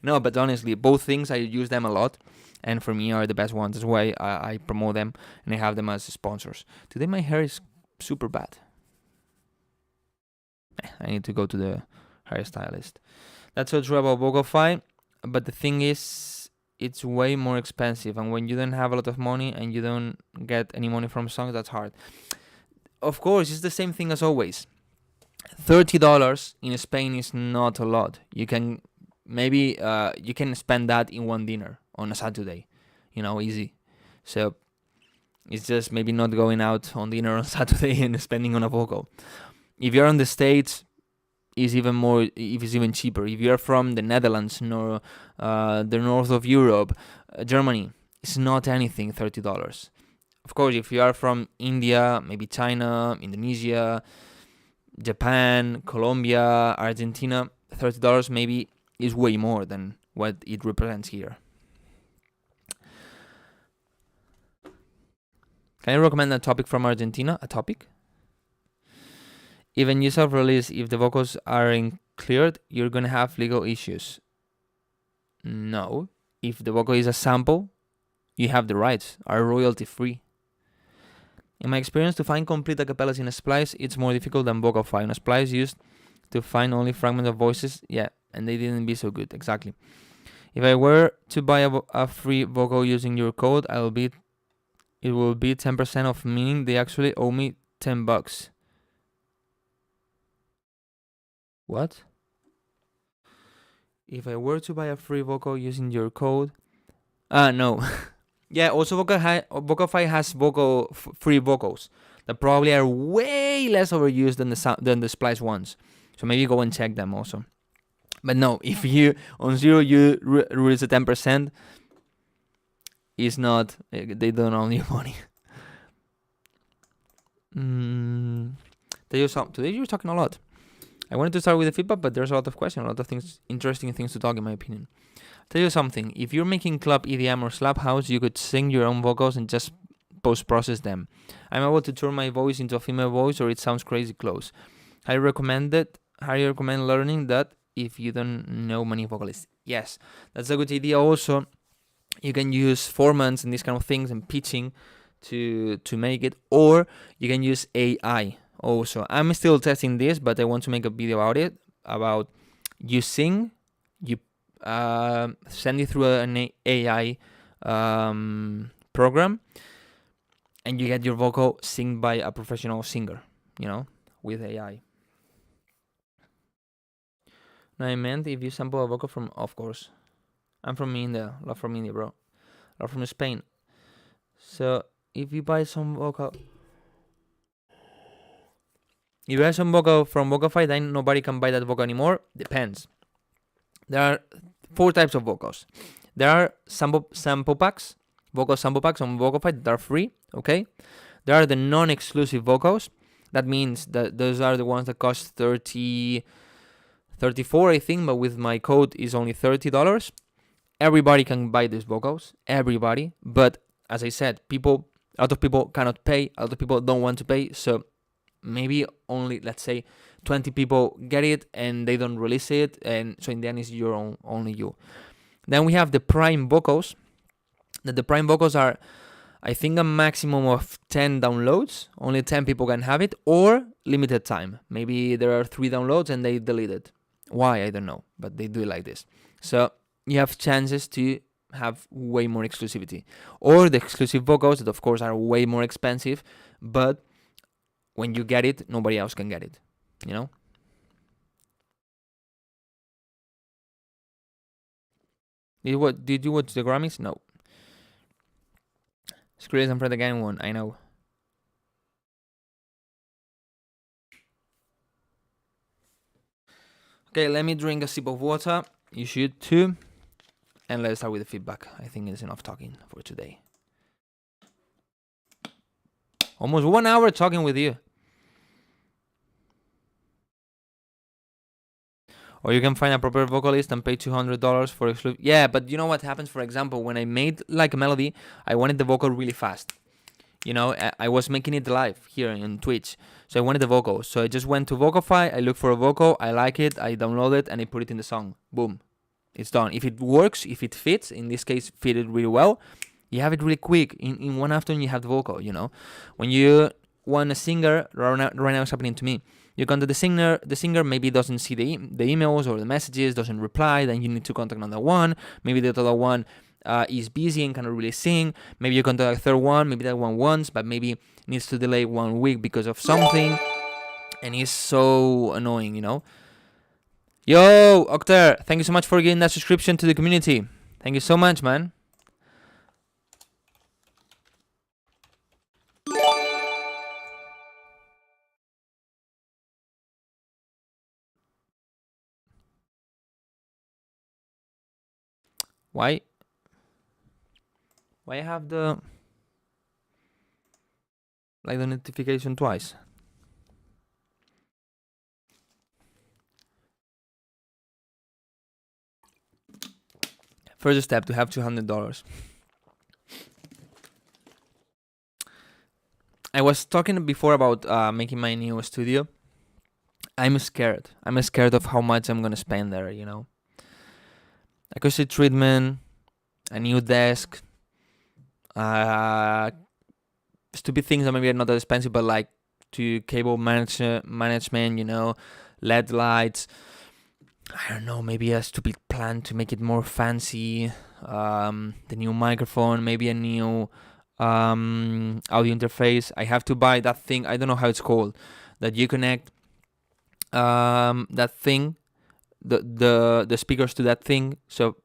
No, but honestly, both things I use them a lot, and for me are the best ones. That's why I promote them and I have them as sponsors. Today my hair is super bad. I need to go to the hairstylist. That's so true about Vocify, but the thing is, it's way more expensive, and when you don't have a lot of money and you don't get any money from songs, that's hard. Of course, it's the same thing as always. $30 in Spain is not a lot. You can maybe you can spend that in one dinner on a Saturday, easy. So it's just maybe not going out on dinner on Saturday and spending on a vocal. If you're on the States, it's even more. If it's even cheaper. If you're from the Netherlands nor the north of Europe, Germany, it's not anything. $30. Of course, if you are from India, maybe China, Indonesia, Japan, Colombia, Argentina, $30 maybe is way more than what it represents here. Can you recommend a topic from Argentina? A topic? Even you self-release, if the vocals aren't cleared, you're gonna have legal issues. No. If the vocal is a sample, you have the rights, are royalty free. In my experience, to find complete acapellas in a splice, it's more difficult than Vocify. On a splice used to find only fragments of voices, and they didn't be so good, exactly. If I were to buy a free vocal using your code, it will be 10% off, meaning they actually owe me $10. What? If I were to buy a free vocal using your code, no. Yeah, also Vocify has free vocals that probably are way less overused than the Splice ones. So maybe go and check them also. But no, if you on Zero you release a 10%, it's not. They don't owe you money. Today you're talking a lot. I wanted to start with the feedback, but there's a lot of questions, a lot of things, interesting things to talk, in my opinion. Tell you something, if you're making club EDM or slap house, you could sing your own vocals and just post-process them. I'm able to turn my voice into a female voice, or it sounds crazy close. I recommend learning that if you don't know many vocalists. Yes, that's a good idea. Also, you can use formants and these kind of things and pitching to make it, or you can use AI. Also, I'm still testing this, but I want to make a video about it. About you sing, you send it through an AI program, and you get your vocal sung by a professional singer, with AI. No, I meant if you sample a vocal from, of course. I'm from India. Love from India, bro. Love from Spain. So, if you buy some vocal... If you buy some vocal from Vocify, then nobody can buy that vocal anymore. Depends. There are 4 types of vocals. There are sample packs, vocal sample packs on Vocify that are free, okay? There are the non-exclusive vocals. That means that those are the ones that cost $34, I think, but with my code is only $30. Everybody can buy these vocals, everybody. But as I said, a lot of people cannot pay, a lot of people don't want to pay, so maybe only, let's say, 20 people get it and they don't release it, and so in the end it's only you. Then we have the prime vocals. The prime vocals are, I think, a maximum of 10 downloads. Only 10 people can have it, or limited time. Maybe there are 3 downloads and they delete it. Why? I don't know, but they do it like this. So you have chances to have way more exclusivity. Or the exclusive vocals that, of course, are way more expensive, but when you get it, nobody else can get it, Did you watch the Grammys? No. Skrillex and Fred again won, I know. Okay, let me drink a sip of water. You should too. And let's start with the feedback. I think it's enough talking for today. Almost 1 hour talking with you. Or you can find a proper vocalist and pay $200 for exclusive. Yeah, but you know what happens? For example, when I made like a melody, I wanted the vocal really fast. I was making it live here on Twitch. So I wanted the vocal. So I just went to Vocify, I looked for a vocal, I like it, I download it, and I put it in the song. Boom. It's done. If it works, if it fits, in this case, fitted really well, you have it really quick. In one afternoon, you have the vocal, you know. When you want a singer, right now it's happening to me. You contact the singer maybe doesn't see the emails or the messages, doesn't reply, then you need to contact another one. Maybe the other one is busy and cannot really sing. Maybe you contact a third one, maybe that one wants, but maybe needs to delay 1 week because of something, and it's so annoying, you know. Yo, Octer, thank you so much for getting that subscription to the community. Thank you so much, man. Why I have the notification twice? First step to have $200. I was talking before about making my new studio. I'm scared. I'm scared of how much I'm gonna spend there, you know. Acoustic treatment, a new desk, stupid things that maybe are not that expensive, but like to cable management, you know, LED lights. I don't know, maybe a stupid plan to make it more fancy. The new microphone, maybe a new audio interface. I have to buy that thing. I don't know how it's called. That you connect that thing, the speakers to that thing. So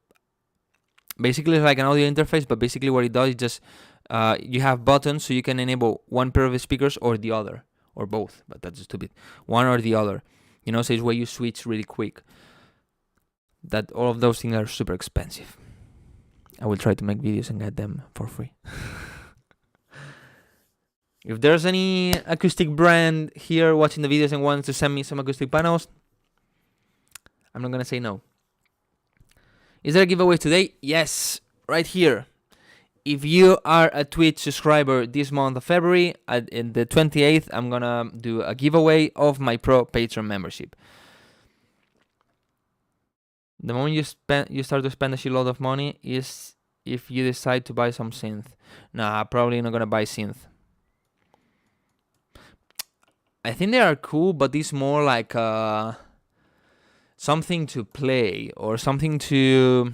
basically, it's like an audio interface. But basically, what it does is just you have buttons, so you can enable one pair of speakers or the other, or both. But that's stupid. One or the other. You know, so it's where you switch really quick. That all of those things are super expensive. I will try to make videos and get them for free. If there's any acoustic brand here watching the videos and wants to send me some acoustic panels, I'm not gonna say no. Is there a giveaway today? Yes, right here. If you are a Twitch subscriber this month of February, in the 28th, I'm gonna do a giveaway of my Pro Patreon membership. The moment you start to spend a shitload of money is if you decide to buy some synth. Nah, probably not gonna buy synth. I think they are cool, but it's more like something to play or something to...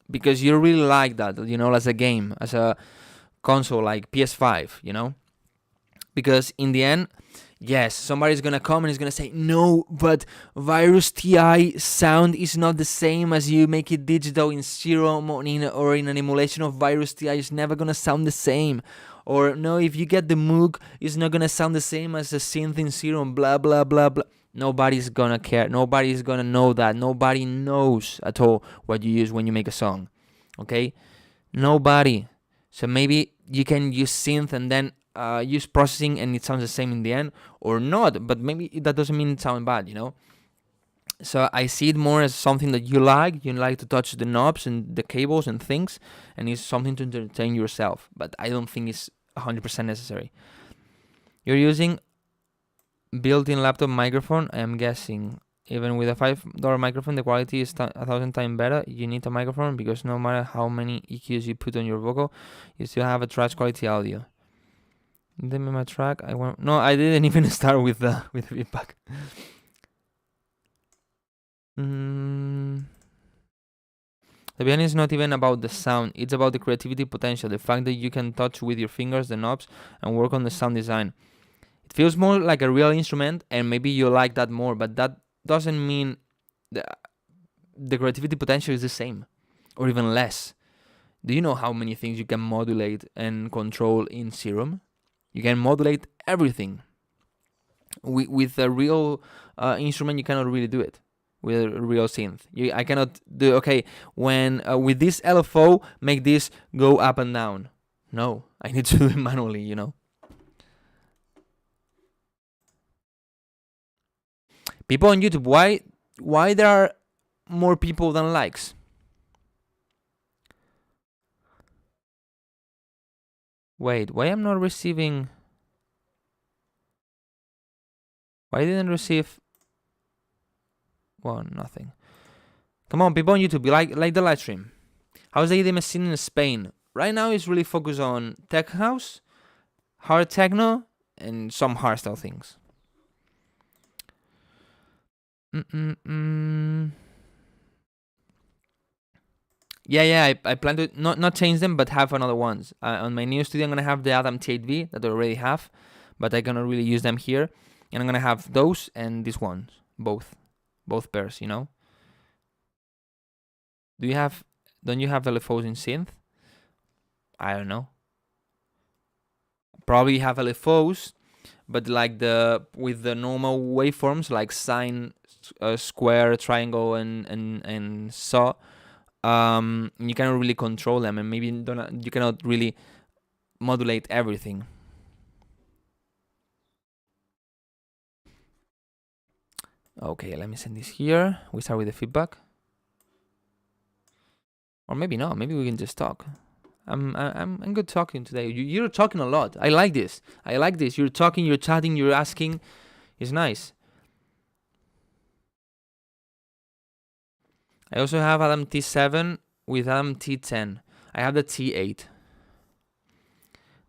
Because you really like that, you know, as a game, as a console like PS5, you know? Because in the end, yes, somebody's gonna come and is gonna say, no, but Virus TI sound is not the same as you make it digital in Serum or in an emulation of Virus TI. It's never gonna sound the same. Or no, if you get the Moog, it's not gonna sound the same as a synth in Serum. Blah blah blah blah. Nobody's gonna care. Nobody's gonna know that. Nobody knows at all what you use when you make a song. Okay, nobody. So maybe you can use synth and then use processing and it sounds the same in the end, or not, but maybe that doesn't mean it sounds bad, you know. So I see it more as something that you like to touch the knobs and the cables and things, and it's something to entertain yourself, but I don't think it's 100% necessary. You're using built-in laptop microphone, I am guessing. Even with a $5 microphone, the quality is 1,000 times better. You need a microphone because no matter how many EQs you put on your vocal, you still have a trash quality audio. Then my track, no, I didn't even start with the feedback. The piano is not even about the sound, it's about the creativity potential, the fact that you can touch with your fingers the knobs and work on the sound design. It feels more like a real instrument, and maybe you like that more, but that doesn't mean the creativity potential is the same, or even less. Do you know how many things you can modulate and control in Serum? You can modulate everything. With a real instrument, you cannot really do it. With a real synth, I cannot do, okay, when with this LFO, make this go up and down. No, I need to do it manually, you know. People on YouTube, why there are more people than likes? Wait, why I'm not receiving... Why didn't receive... Well, nothing. Come on, people on YouTube, you like the live stream. How's the EDM scene in Spain? Right now it's really focused on tech house, hard techno, and some hardstyle things. Yeah, I plan to not change them, but have another ones. On my new studio, I'm gonna have the Adam T8V that I already have, but I cannot really use them here. And I'm gonna have those and these ones, both pairs, you know. Don't you have LFOs in synth? I don't know. Probably have LFOs, but like with the normal waveforms like sine, square, triangle, and saw. You cannot really control them, and maybe you cannot really modulate everything. Okay, let me send this here. We start with the feedback, or maybe not. Maybe we can just talk. I'm good talking today. You're talking a lot. I like this. You're talking. You're chatting. You're asking. It's nice. I also have Adam T7 with Adam T10. I have the T8.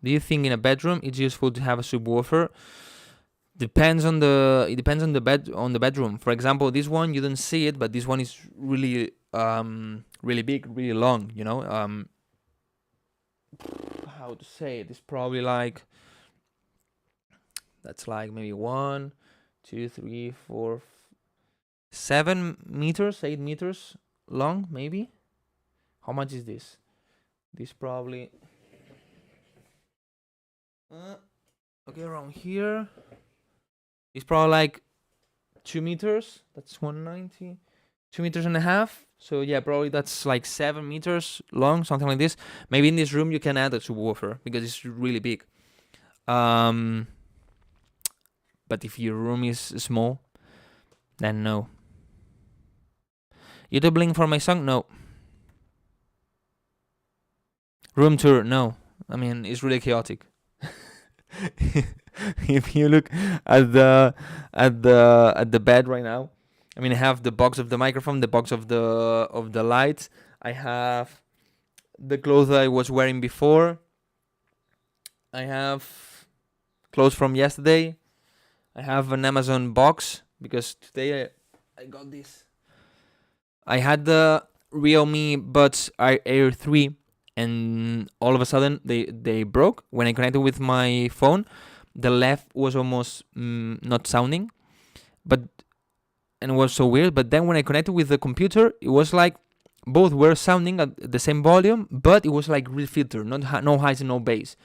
Do you think in a bedroom it's useful to have a subwoofer? It depends on the bedroom. For example, this one you don't see it, but this one is really really big, really long, you know. How to say it? It's probably like, that's like maybe 1, 2, 3, 4, 7 meters, 8 meters long, maybe. How much is this? This probably okay, around here. It's probably like 2 meters. That's 190. 2 meters and a half. So yeah, probably that's like 7 meters long, something like this. Maybe in this room you can add a subwoofer because it's really big. But if your room is small, then no. YouTube link for my song? No. Room tour? No. I mean, it's really chaotic. If you look at the bed right now, I mean, I have the box of the microphone, the box of the lights. I have the clothes that I was wearing before. I have clothes from yesterday. I have an Amazon box because today I got this. I had the Realme Buds Air 3, and all of a sudden they broke. When I connected with my phone, the left was almost not sounding, and it was so weird. But then when I connected with the computer, it was like both were sounding at the same volume, but it was like refiltered, no highs and no bass.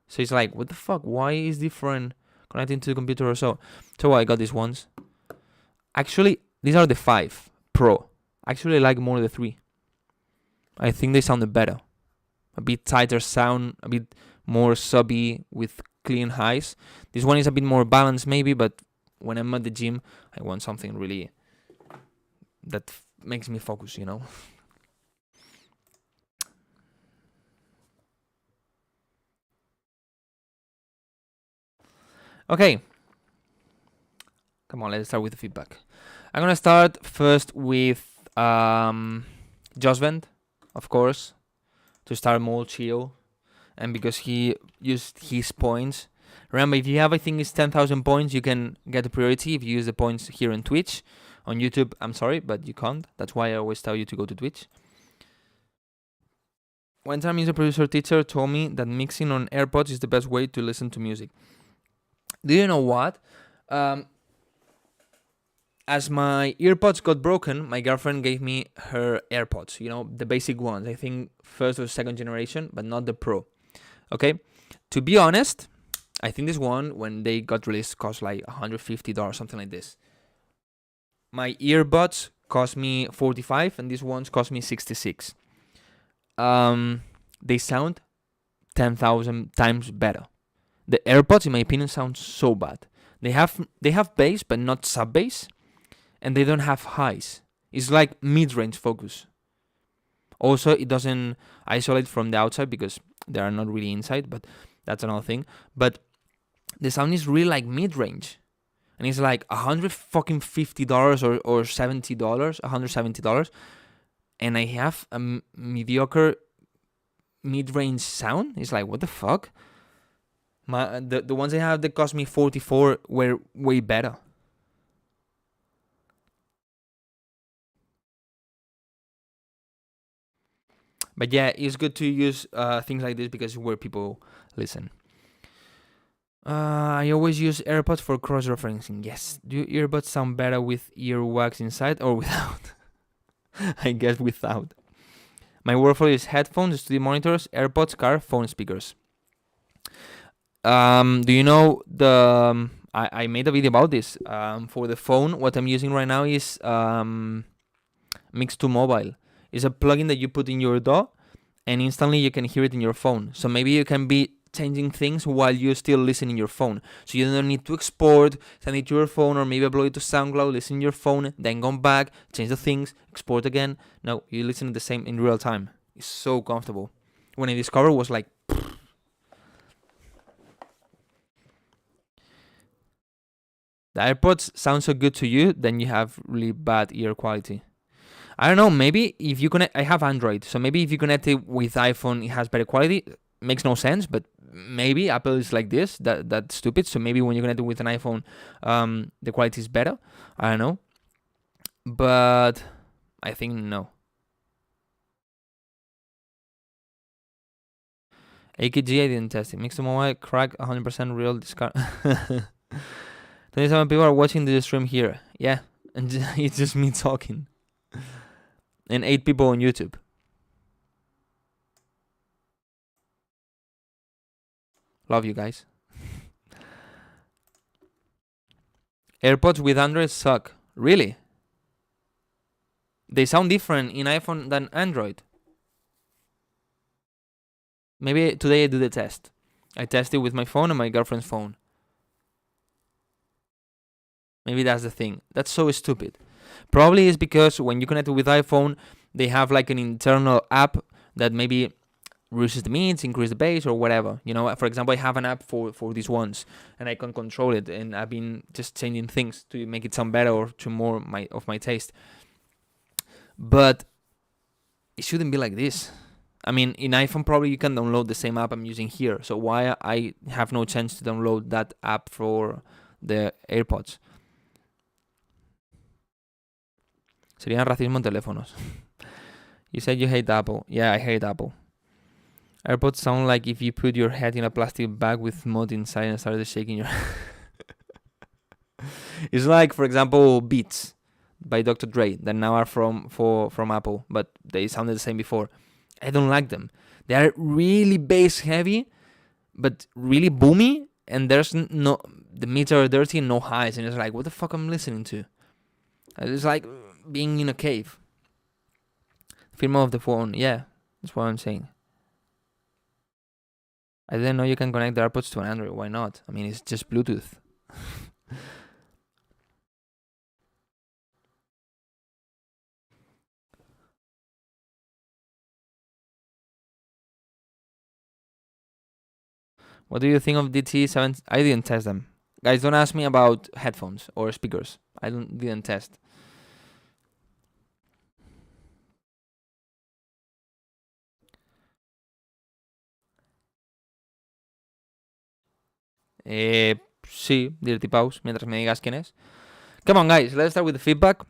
So it's like, what the fuck? Why is different connecting to the computer or so? So I got these ones. Actually, these are the 5 Pro. Actually, I like more the 3. I think they sounded better. A bit tighter sound, a bit more subby with clean highs. This one is a bit more balanced maybe, but when I'm at the gym, I want something really that makes me focus, you know. Okay. Come on, let's start with the feedback. I'm gonna start first with Josvent, of course, to start more chill, and because he used his points. Remember, if you have, I think it's 10,000 points, you can get a priority if you use the points here on Twitch. On YouTube, I'm sorry, but you can't. That's why I always tell you to go to Twitch. One time, music producer teacher told me that mixing on AirPods is the best way to listen to music. Do you know what? As my earpods got broken, my girlfriend gave me her AirPods, you know, the basic ones. I think first or second generation, but not the Pro. Okay? To be honest, I think this one, when they got released, cost like $150, something like this. My earbuds cost me $45, and these ones cost me $66. They sound 10,000 times better. The AirPods, in my opinion, sound so bad. They have bass, but not sub bass. And they don't have highs. It's like mid-range focus. Also, it doesn't isolate from the outside because they are not really inside, but that's another thing. But the sound is really like mid-range. and it's like $150 or $70, $170, and I have a mediocre mid-range sound. It's like, what the fuck? The ones I have that cost me 44 were way better. But yeah, it's good to use things like this because it's where people listen. I always use AirPods for cross-referencing. Yes. Do earbuds sound better with earwax inside or without? I guess without. My workflow is headphones, studio monitors, AirPods, car, phone speakers. Do you know the... I made a video about this. For the phone, what I'm using right now is Mix to Mobile. It's a plugin that you put in your DAW, and instantly you can hear it in your phone. So maybe you can be changing things while you still listen in your phone. So you don't need to export, send it to your phone, or maybe upload it to SoundCloud, listen in your phone, then come back, change the things, export again. No, you listen to the same in real time. It's so comfortable. When I discovered, it was like... The AirPods sound so good to you, then you have really bad ear quality. I don't know, maybe if you connect... I have Android, so maybe if you connect it with iPhone, it has better quality. Makes no sense, but maybe Apple is like this, that's stupid. So maybe when you connect it with an iPhone, the quality is better. I don't know. But I think no. AKG, I didn't test it. Mix to Mobile, crack, 100% real discount. 27 people are watching the stream here. Yeah, and it's just me talking. And 8 people on YouTube. Love you guys. AirPods with Android suck. Really? They sound different in iPhone than Android. Maybe today I do the test. I test it with my phone and my girlfriend's phone. Maybe that's the thing. That's so stupid. Probably is because when you connect it with iPhone, they have like an internal app that maybe reduces the mids, increase the bass, or whatever. You know, for example, I have an app for these ones, and I can control it, and I've been just changing things to make it sound better or to more of my taste. But it shouldn't be like this. I mean, in iPhone, probably you can download the same app I'm using here. So why I have no chance to download that app for the AirPods? Sería racismo en teléfonos. You said you hate Apple. Yeah, I hate Apple. AirPods sound like if you put your head in a plastic bag with mud inside and started shaking your... It's like, for example, Beats by Dr. Dre that now are from Apple, but they sounded the same before. I don't like them. They are really bass heavy, but really boomy, and there's no... The mids are dirty and no highs, and it's like, what the fuck I'm listening to? It's like being in a cave. Firmware of the phone, yeah, that's what I'm saying. I didn't know you can connect the AirPods to an Android. Why not? I mean, it's just Bluetooth. What do you think of DT7? I didn't test them. Guys, don't ask me about headphones or speakers. I didn't test. Sí, Dirty Pause, mientras me digas quién es. Come on, guys, let's start with the feedback.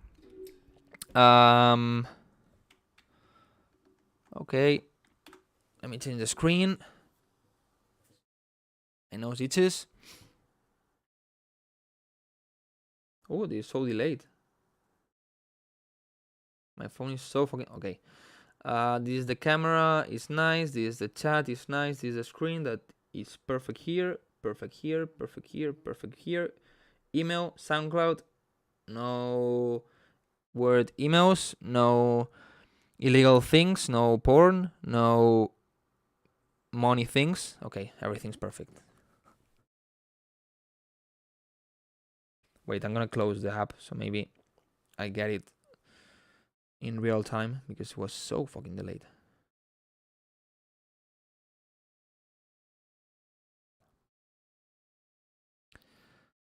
Okay. Let me change the screen. I know itches. Oh, this is so delayed. My phone is so fucking... Okay. This is the camera. It's nice. This is the chat. It's nice. This is the screen that is perfect here. Perfect here. Perfect here. Perfect here. Email. SoundCloud. No word emails. No illegal things. No porn. No money things. Okay. Everything's perfect. Wait, I'm gonna close the app so maybe I get it in real time because it was so fucking delayed.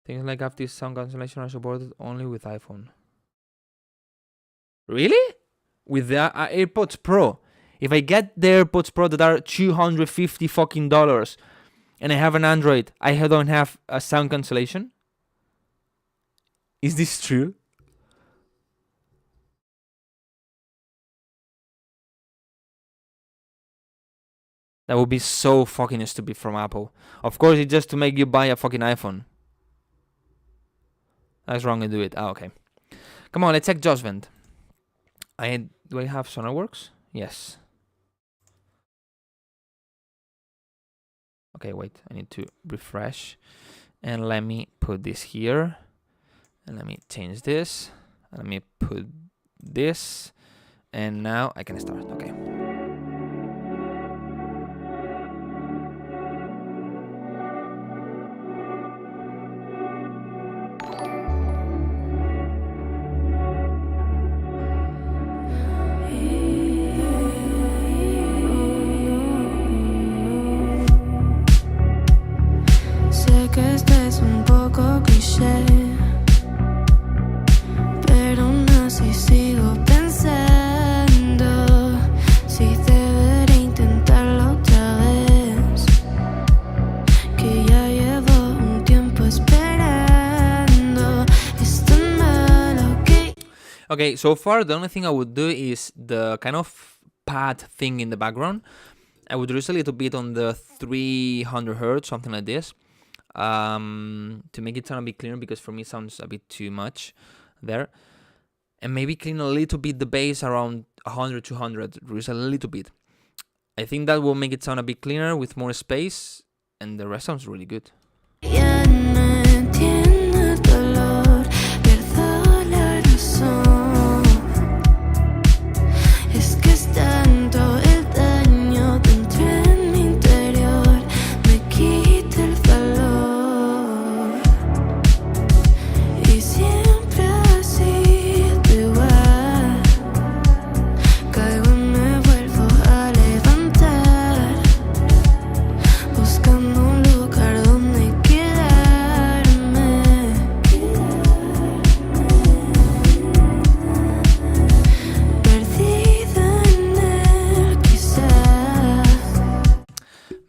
Things like after sound cancellation are supported only with iPhone. Really? With the AirPods Pro. If I get the AirPods Pro that are $250 fucking dollars and I have an Android, I don't have a sound cancellation? Is this true? That would be so fucking stupid from Apple. Of course, it's just to make you buy a fucking iPhone. That's wrong to do it. Okay. Come on, let's check Josh Vent. Do I have SonarWorks? Yes. Okay, wait. I need to refresh. And let me put this here. And let me change this. And let me put this. And now I can start. Okay. Okay, so far the only thing I would do is the kind of pad thing in the background. I would reduce a little bit on the 300 hertz, something like this, to make it sound a bit cleaner, because for me it sounds a bit too much there. And maybe clean a little bit the bass around 100, 200, reduce a little bit. I think that will make it sound a bit cleaner with more space, and the rest sounds really good.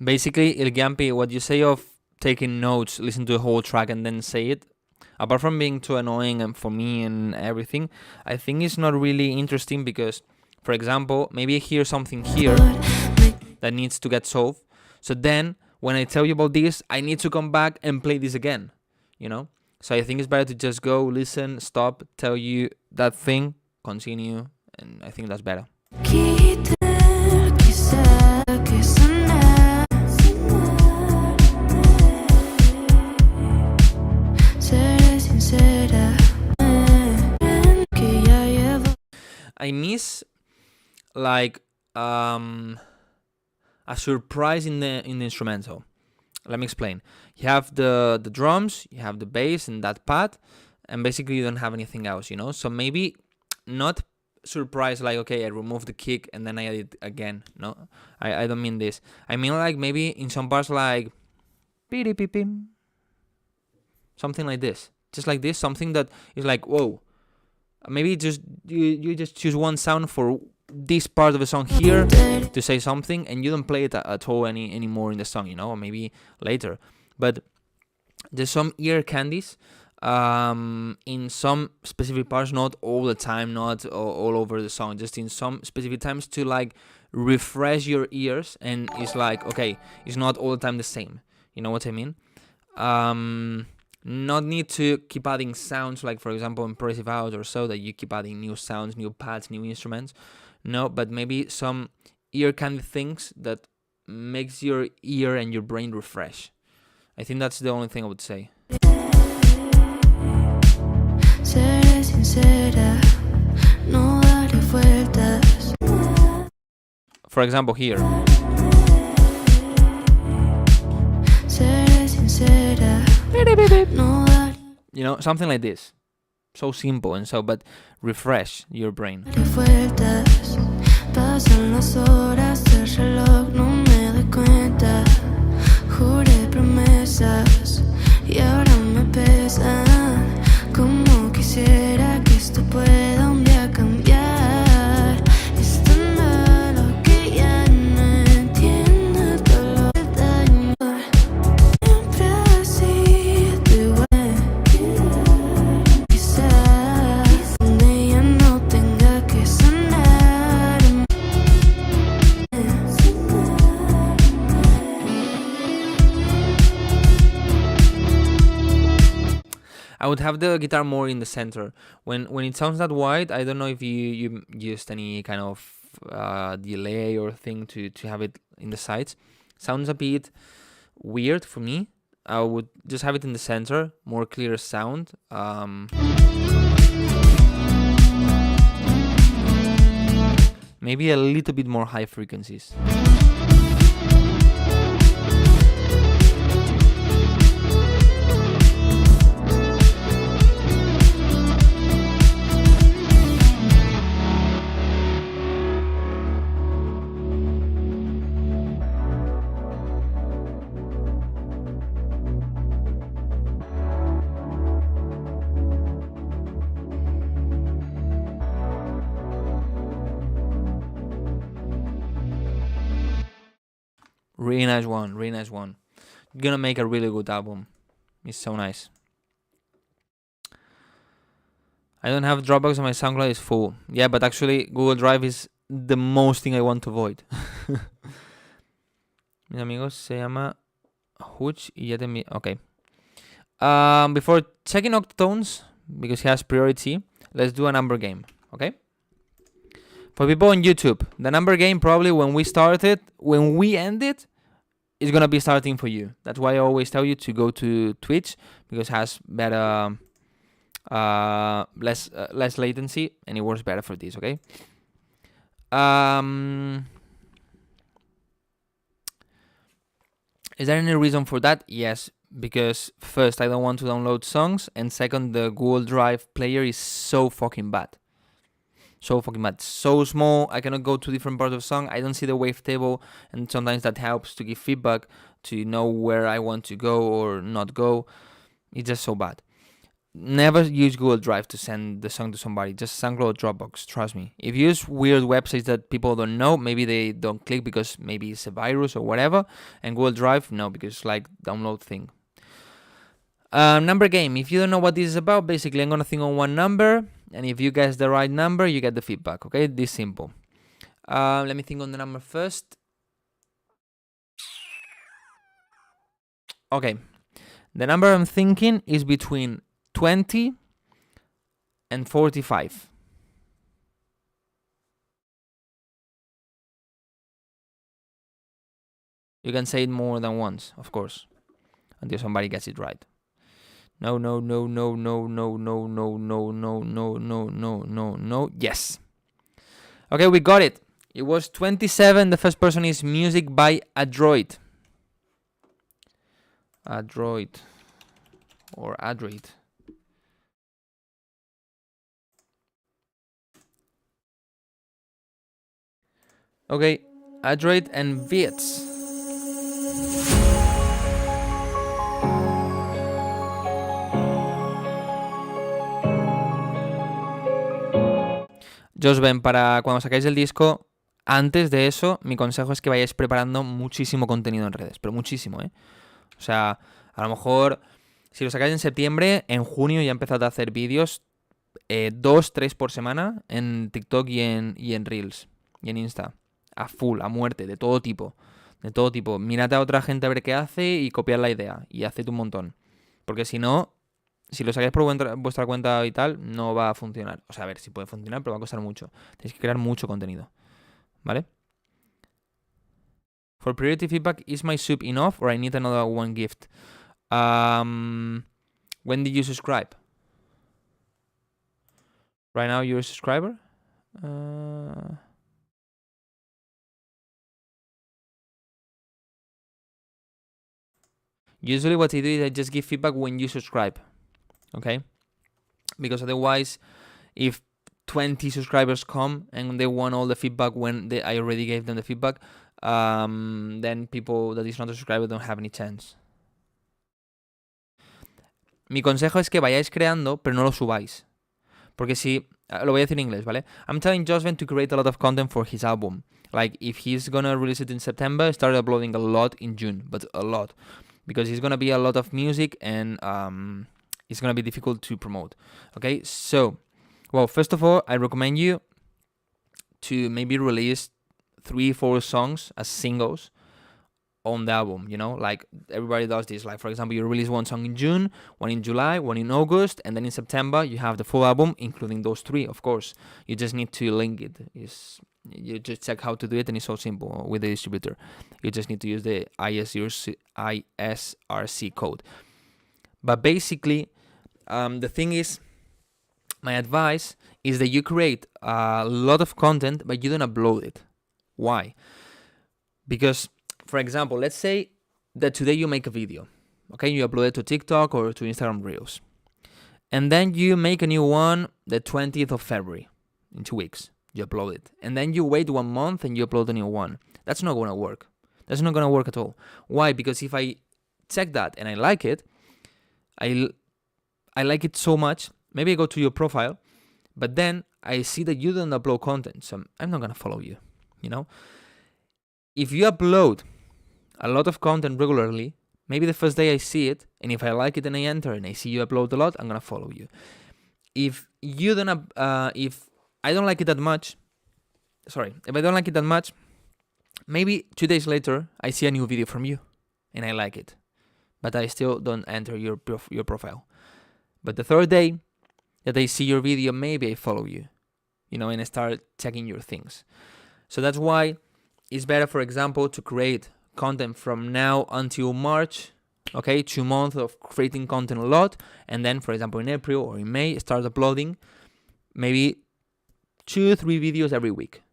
Basically, El Gampi, what you say of taking notes, listen to the whole track and then say it, apart from being too annoying and for me and everything, I think it's not really interesting because, for example, maybe I hear something here that needs to get solved. So then, when I tell you about this, I need to come back and play this again, you know? So I think it's better to just go, listen, stop, tell you that thing, continue, and I think that's better. I miss like a surprise in the instrumental. Let me explain. You have the drums, you have the bass and that pad, and basically you don't have anything else, you know? So maybe not surprise like, okay, I remove the kick and then I add it again. No, I don't mean this. I mean like maybe in some parts like something like this. Just like this, something that is like, whoa. Maybe just you just choose one sound for this part of the song here to say something, and you don't play it at all anymore in the song, you know, or maybe later. But there's some ear candies in some specific parts, not all the time, not all over the song, just in some specific times to like refresh your ears, and it's like, okay, it's not all the time the same. You know what I mean? Not need to keep adding sounds, like for example in Progressive House or so, that you keep adding new sounds, new pads, new instruments. No, but maybe some ear candy things that makes your ear and your brain refresh. I think that's the only thing I would say. For example here. You know, something like this. So simple and so, but refresh your brain. Pasan las horas del reloj, no me doy cuenta. Juré promesas y ahora me pesa. I would have the guitar more in the center. When it sounds that wide, I don't know if you used any kind of delay or thing to have it in the sides. Sounds a bit weird for me. I would just have it in the center, more clear sound. Maybe a little bit more high frequencies. Really nice one, really nice one. You're gonna make a really good album. It's so nice. I don't have Dropbox and my SoundCloud is full. Yeah, but actually Google Drive is the most thing I want to avoid. Mis amigos se llama Hutch y ya te envié. Okay. Before checking octotones, because he has priority, let's do a number game, okay? For people on YouTube, the number game probably when we end it, it's gonna be starting for you. That's why I always tell you to go to Twitch, because it has better, less latency, and it works better for this, okay? Is there any reason for that? Yes, because first, I don't want to download songs, and second, the Google Drive player is so fucking bad. So fucking bad. So small, I cannot go to different parts of the song. I don't see the wavetable, and sometimes that helps to give feedback to know where I want to go or not go. It's just so bad. Never use Google Drive to send the song to somebody. Just SoundCloud or Dropbox. Trust me. If you use weird websites that people don't know, maybe they don't click because maybe it's a virus or whatever. And Google Drive, no, because it's like download thing. Number game. If you don't know what this is about, basically I'm gonna think on one number, and if you guess the right number, you get the feedback. Okay, this simple. Let me think on the number first. Okay, the number I'm thinking is between 20 and 45. You can say it more than once, of course, until somebody gets it right. No. Yes. Okay, we got it. It was 27. The first person is Music by Adroit. Adroit. Or Adroit. Okay, Adroit and Viets. Josh Ben, para cuando sacáis el disco, antes de eso, mi consejo es que vayáis preparando muchísimo contenido en redes, pero muchísimo, ¿eh? O sea, a lo mejor, si lo sacáis en septiembre, en junio ya empezad a hacer vídeos 2, 3 por semana en TikTok y en Reels y en Insta. A full, a muerte, de todo tipo. De todo tipo. Mírate a otra gente a ver qué hace y copiar la idea. Y haced un montón. Porque si no, si lo sacáis por vuestra cuenta y tal, no va a funcionar. O sea, a ver, si puede funcionar, pero va a costar mucho. Tenéis que crear mucho contenido. ¿Vale? For priority feedback, is my sub enough or I need another one gift? When did you subscribe? Right now you're a subscriber? Usually what I do is I just give feedback when you subscribe. Okay? Because otherwise, if 20 subscribers come and they want all the feedback when I already gave them the feedback, then people that is not a subscriber don't have any chance. Mi consejo es que vayáis creando, pero no lo subáis. Porque si... Lo voy a decir en inglés, ¿vale? I'm telling Josven to create a lot of content for his album. Like, if he's gonna release it in September, start uploading a lot in June. But a lot. Because it's gonna be a lot of music and it's gonna be difficult to promote. Okay? So, well, first of all, I recommend you to maybe release 3-4 songs as singles on the album, you know, like everybody does this. Like, for example, you release one song in June, one in July, one in August, and then in September you have the full album, including those 3, of course. You just need to link it. You just check how to do it, and it's so simple with the distributor. You just need to use the ISRC code. But basically, the thing is, my advice is that you create a lot of content, but you don't upload it. Why? Because, for example, let's say that today you make a video, okay? You upload it to TikTok or to Instagram Reels. And then you make a new one the 20th of February, in 2 weeks. You upload it. And then you wait 1 month and you upload a new one. That's not going to work. That's not going to work at all. Why? Because if I check that and I like it, I like it so much, maybe I go to your profile, but then I see that you don't upload content, so I'm not going to follow you, you know? If you upload a lot of content regularly, maybe the first day I see it, and if I like it and I enter and I see you upload a lot, I'm gonna follow you. If I don't like it that much, maybe 2 days later I see a new video from you, and I like it, but I still don't enter your profile. But the third day that I see your video, maybe I follow you, you know, and I start checking your things. So that's why it's better, for example, to create content from now until March, okay, 2 months of creating content a lot, and then, for example, in April or in May, start uploading maybe 2-3 videos every week,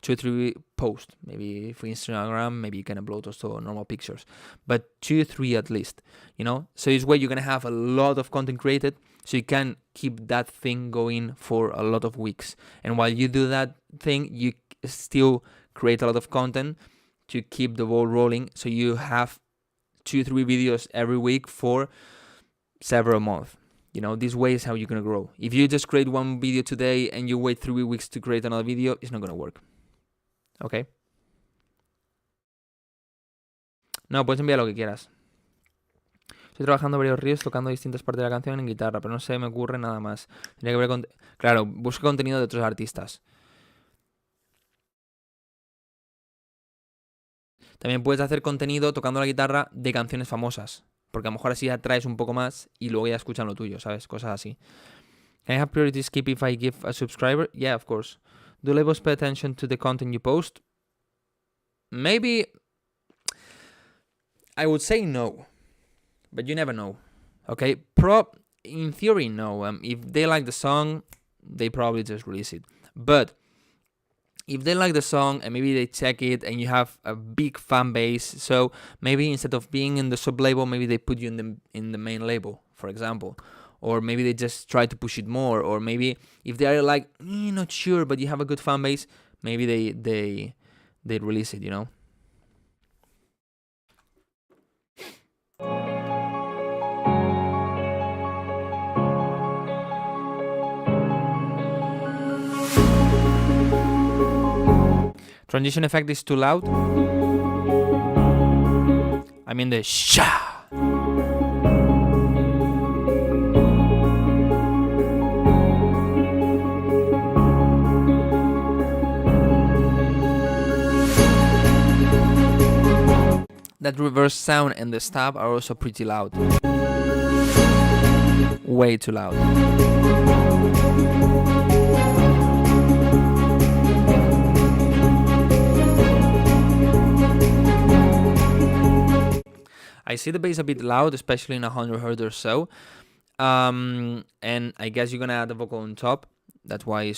2-3 posts. Maybe for Instagram, maybe you can upload also normal pictures, but 2-3 at least, you know. So it's where you're gonna have a lot of content created, so you can keep that thing going for a lot of weeks. And while you do that thing, you still create a lot of content to keep the ball rolling, so you have 2-3 videos every week for several months. You know, this way is how you're gonna grow. If you just create one video today and you wait 3 weeks to create another video, it's not gonna work. Okay. No, puedes enviar lo que quieras. Estoy trabajando varios ríos tocando distintas partes de la canción en guitarra, pero no se me ocurre nada más. Tendría que ver claro, busca contenido de otros artistas. También puedes hacer contenido tocando la guitarra de canciones famosas, porque a lo mejor así atraes un poco más y luego ya escuchan lo tuyo, ¿sabes? Cosas así. Can I have priority skip if I give a subscriber? Yeah, of course. Do labels pay attention to the content you post? Maybe I would say no, but you never know. Okay, in theory, no. If they like the song, they probably just release it. But if they like the song and maybe they check it and you have a big fan base, so maybe instead of being in the sub label, maybe they put you in the main label, for example, or maybe they just try to push it more, or maybe if they are like not sure but you have a good fan base, maybe they release it, you know. Transition effect is too loud. I mean the sha. That reverse sound and the stab are also pretty loud. Way too loud. I see the bass a bit loud, especially in 100 Hz or so. And I guess you're gonna add the vocal on top. That's why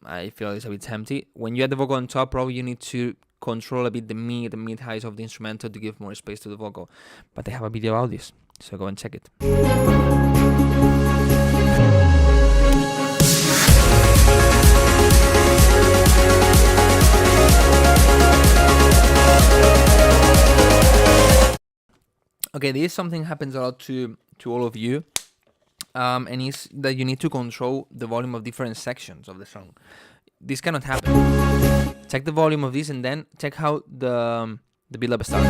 I feel it's a bit empty. When you add the vocal on top, probably you need to control a bit the mid highs of the instrumental to give more space to the vocal. But I have a video about this, so go and check it. Okay, this is something happens a lot to all of you, and it's that you need to control the volume of different sections of the song. This cannot happen. Check the volume of this and then check how the build-up starts.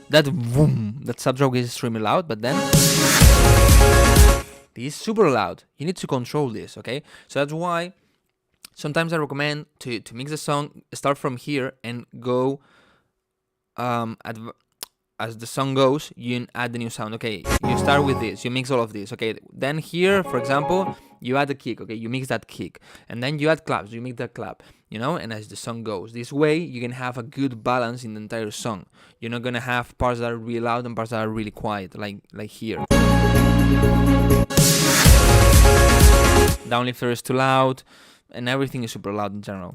That boom, that substroke is extremely loud, but then this is super loud. You need to control this, okay? So that's why sometimes I recommend to mix the song, start from here and go as the song goes, you add the new sound. Okay, you start with this, you mix all of this. Okay, then here, for example, you add a kick. Okay, you mix that kick, and then you add claps. You mix that clap. You know, and as the song goes, this way you can have a good balance in the entire song. You're not gonna have parts that are really loud and parts that are really quiet, like here. Downlifter is too loud, and everything is super loud in general.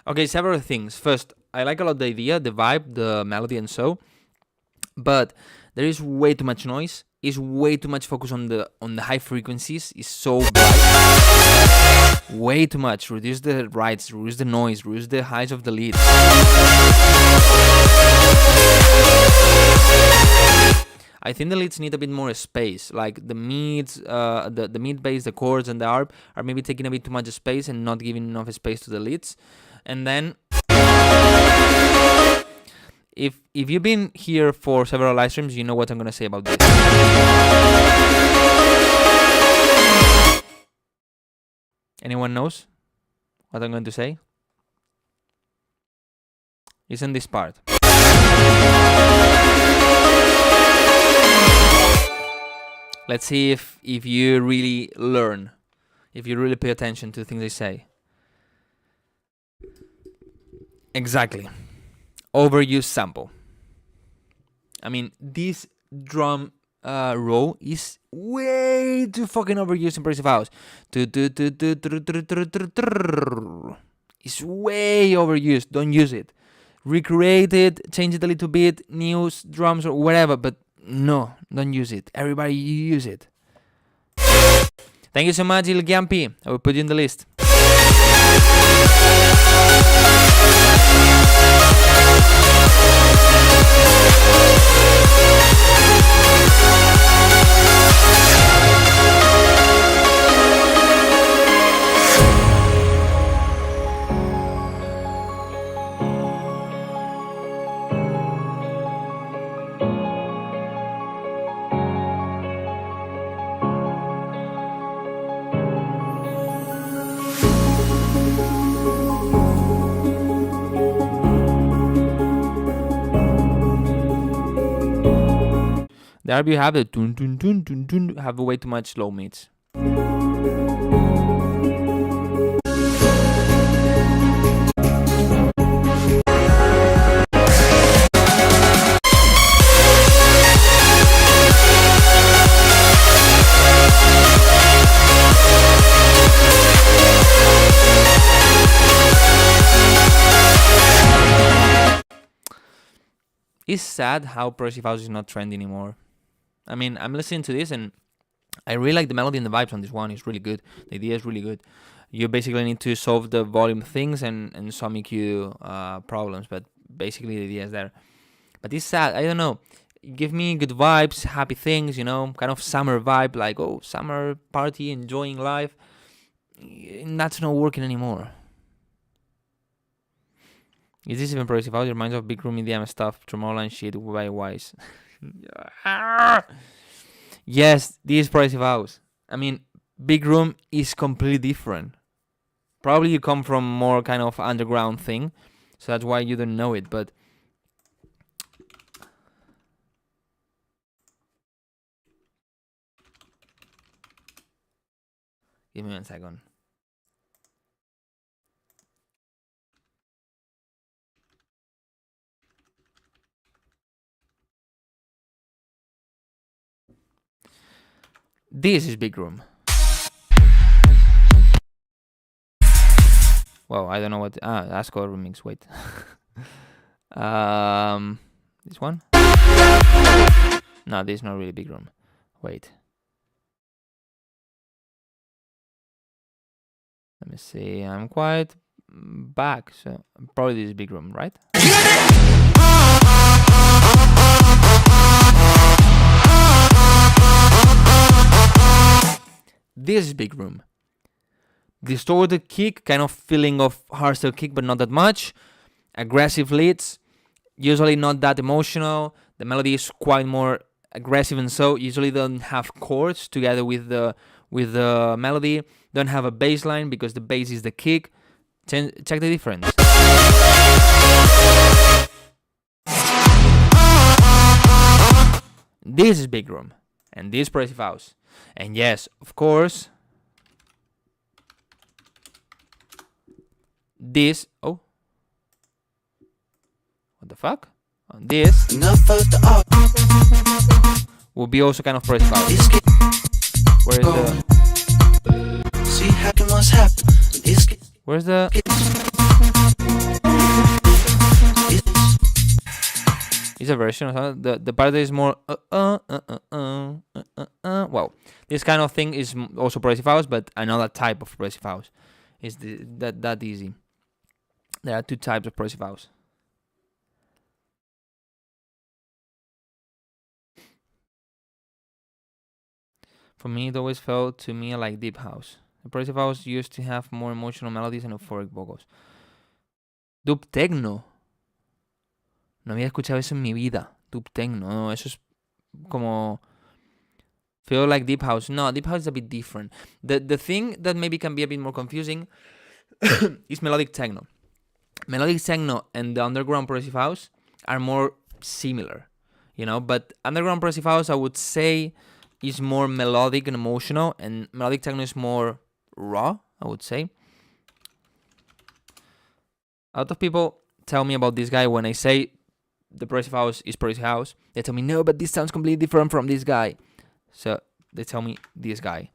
Okay, several things. First, I like a lot the idea, the vibe, the melody and so, but there is way too much noise. Is way too much focus on the high frequencies. Is so bright. Way too much. Reduce the rights, reduce the noise, reduce the highs of the lead. I think the leads need a bit more space, like the mids, the mid bass, the chords, and the arp are maybe taking a bit too much space and not giving enough space to the leads. And then, if you've been here for several live streams, you know what I'm gonna say about this. Anyone knows what I'm going to say? Isn't this part? Let's see if you really learn, if you really pay attention to the things they say. Exactly. Overused sample. I mean, this drum roll is way too fucking overused in Progressive House. It's way overused. Don't use it. Recreate it, change it a little bit, new drums or whatever, but no, don't use it. Everybody use it. Thank you so much, Il Giampi. I will put you in the list. The RB have the tun tun tun tun tun, have way too much low mids. It's sad how Progressive House is not trendy anymore. I mean, I'm listening to this and I really like the melody and the vibes on this one. It's really good. The idea is really good. You basically need to solve the volume things and some EQ problems, but basically the idea is there. But it's sad. I don't know. Give me good vibes, happy things, you know, kind of summer vibe, like, oh, summer party, enjoying life. And that's not working anymore. Is this even Progressive House? It reminds of Big Room EDM stuff, tremolo and shit by Wise. Yes, this is Progressive House. I mean, Big Room is completely different. Probably you come from more kind of underground thing, so that's why you don't know it, but give me 1 second. This is Big Room. Well, I don't know what. Asco remix. Wait. This one? No, this is not really Big Room. Wait. Let me see. I'm quite back, so probably this is Big Room, right? this is big room. Distorted kick, kind of feeling of hardstyle kick, but not that much. Aggressive leads, usually not that emotional. The melody is quite more aggressive, and so usually don't have chords together with the melody. Don't have a bass line because the bass is the kick. Check the difference. This is big room, and this progressive house. And yes, of course, this. Oh, what the fuck? On this will be also kind of progressive house. Where is the? Where's the? Is a version of the part that is more well, this kind of thing is also progressive house, but another type of progressive house. Is that easy? There are two types of progressive house. For me, it always felt to me like deep house. The progressive house used to have more emotional melodies and euphoric vocals. Dub techno. No había escuchado eso en mi vida. Dub techno. No, eso es como... Feel like deep house. No, deep house is a bit different. The thing that maybe can be a bit more confusing is melodic techno. Melodic techno and the underground progressive house are more similar, you know, but underground progressive house, I would say, is more melodic and emotional, and melodic techno is more raw, I would say. A lot of people tell me about this guy when I say the progressive house is progressive house. They tell me, no, but this sounds completely different from this guy. So they tell me this guy,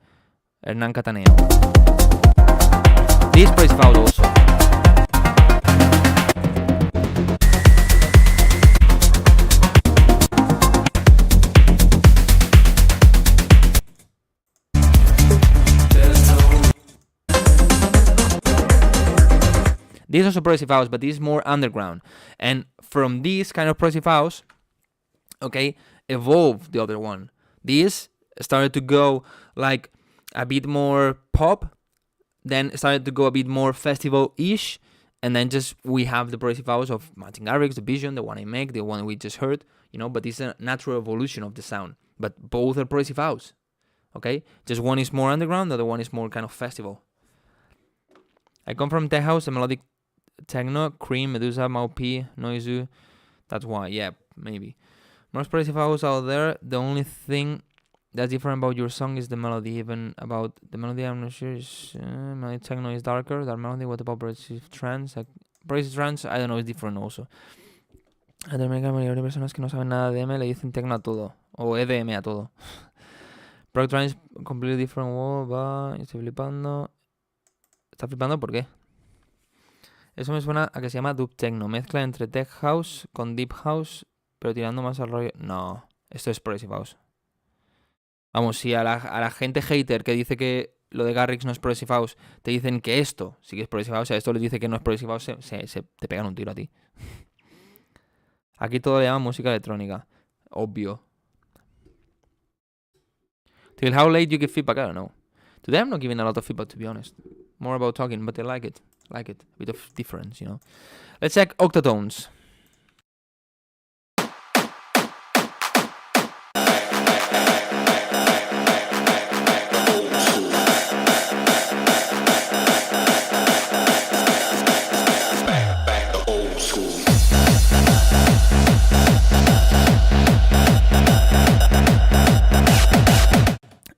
Hernán Cataneo. This progressive house also. This is also progressive house, but this is more underground. And from this kind of progressive house, okay, evolved the other one. This started to go like a bit more pop, then started to go a bit more festival-ish, and then just we have the progressive house of Martin Garrix, the Vision, the one I make, the one we just heard, you know, but it's a natural evolution of the sound. But both are progressive house, okay? Just one is more underground, the other one is more kind of festival. I come from tech house and melodic techno, Cream, Medusa, Maupi, Noizu. That's why, yeah, maybe. Most progressive house out there, the only thing that's different about your song is the melody. Even about the melody, I'm not sure. Melodic techno is darker, that melody. What about progressive trance? Like, progressive trance, I don't know, it's different also. A la mayoría de personas que no saben nada de EDM le dicen techno a todo, o EDM a todo. Prog trance, completely different. Wow, va, estoy flipando. ¿Estás flipando? ¿Por qué? Eso me suena a que se llama dub techno. Mezcla entre tech house con deep house, pero tirando más al rollo. No, esto es progressive house. Vamos, si a la gente hater que dice que lo de Garrix no es progressive house, te dicen que esto sí que es progressive house, a esto le dice que no es progressive house, te pegan un tiro a ti. Aquí todo le llaman música electrónica. Obvio. Till how late you give feedback? I don't know. Today I'm not giving a lot of feedback, to be honest. More about talking, but I like it. A bit of difference, you know. Let's check octatones.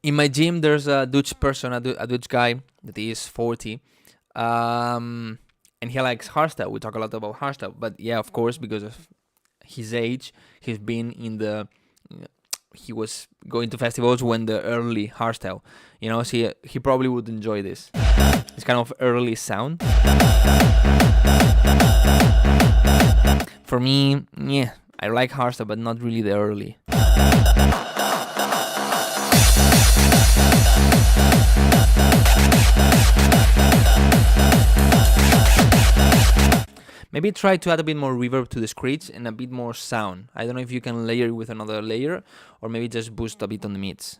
In my gym, there's a Dutch person, a Dutch guy that is 40. And he likes hardstyle. We talk a lot about hardstyle, but yeah, of course, because of his age, he's been in he was going to festivals when the early hardstyle, you know, so he probably would enjoy this. It's kind of early sound. For me, yeah, I like hardstyle, but not really the early. Maybe try to add a bit more reverb to the screech and a bit more sound. I don't know if you can layer it with another layer, or maybe just boost a bit on the mids.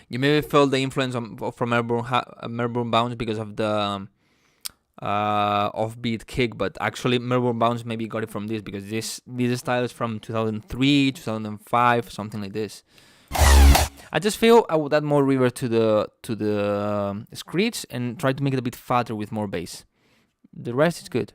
You maybe felt the influence from Melbourne Bounce because of the offbeat kick, but actually Melbourne Bounce maybe got it from this, because this style is from 2003, 2005, something like this. I just feel I would add more reverb to the screech and try to make it a bit fatter with more bass. The rest is good.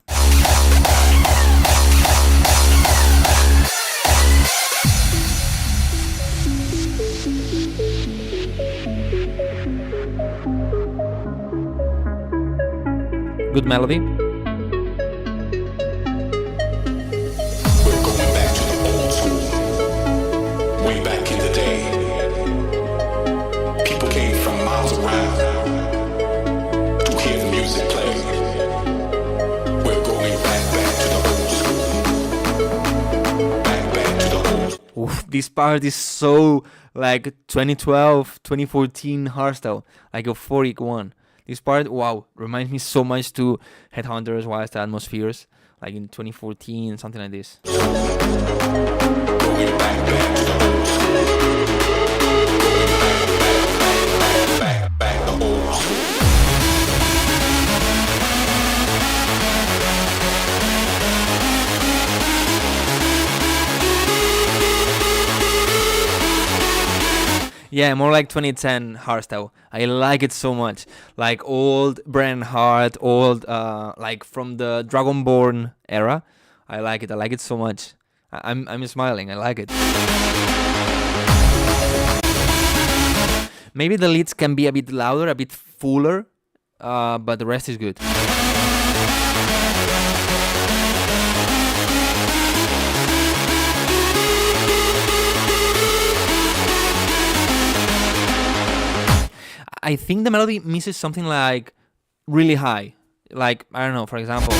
Good melody. We're going back to the old school. Way back in the day. People came from miles around to hear the music play. We're going back to the old school. Back to the old school. Oof, this part is so like 2012, 2014 hardstyle, like a euphoric one. This part, wow, reminds me so much to Headhunters, Wild Atmospheres, like in 2014, something like this. Going back to the old school. Back the old school. Yeah, more like 2010 hardstyle. I like it so much. Like old Bret Hart, old like from the Dragonborn era. I like it. I like it so much. I'm smiling. I like it. Maybe the leads can be a bit louder, a bit fuller, but the rest is good. I think the melody misses something like really high. Like, I don't know, for example.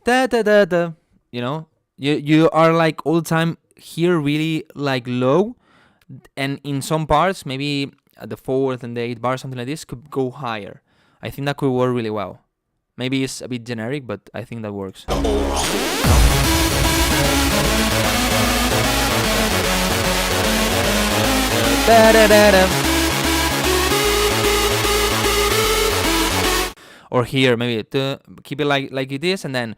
Da da da da. You know? You are like all the time here really like low, and in some parts, maybe at the 4th and the 8th bar, something like this, could go higher. I think that could work really well. Maybe it's a bit generic, but I think that works. Or here, maybe keep it like it is, and then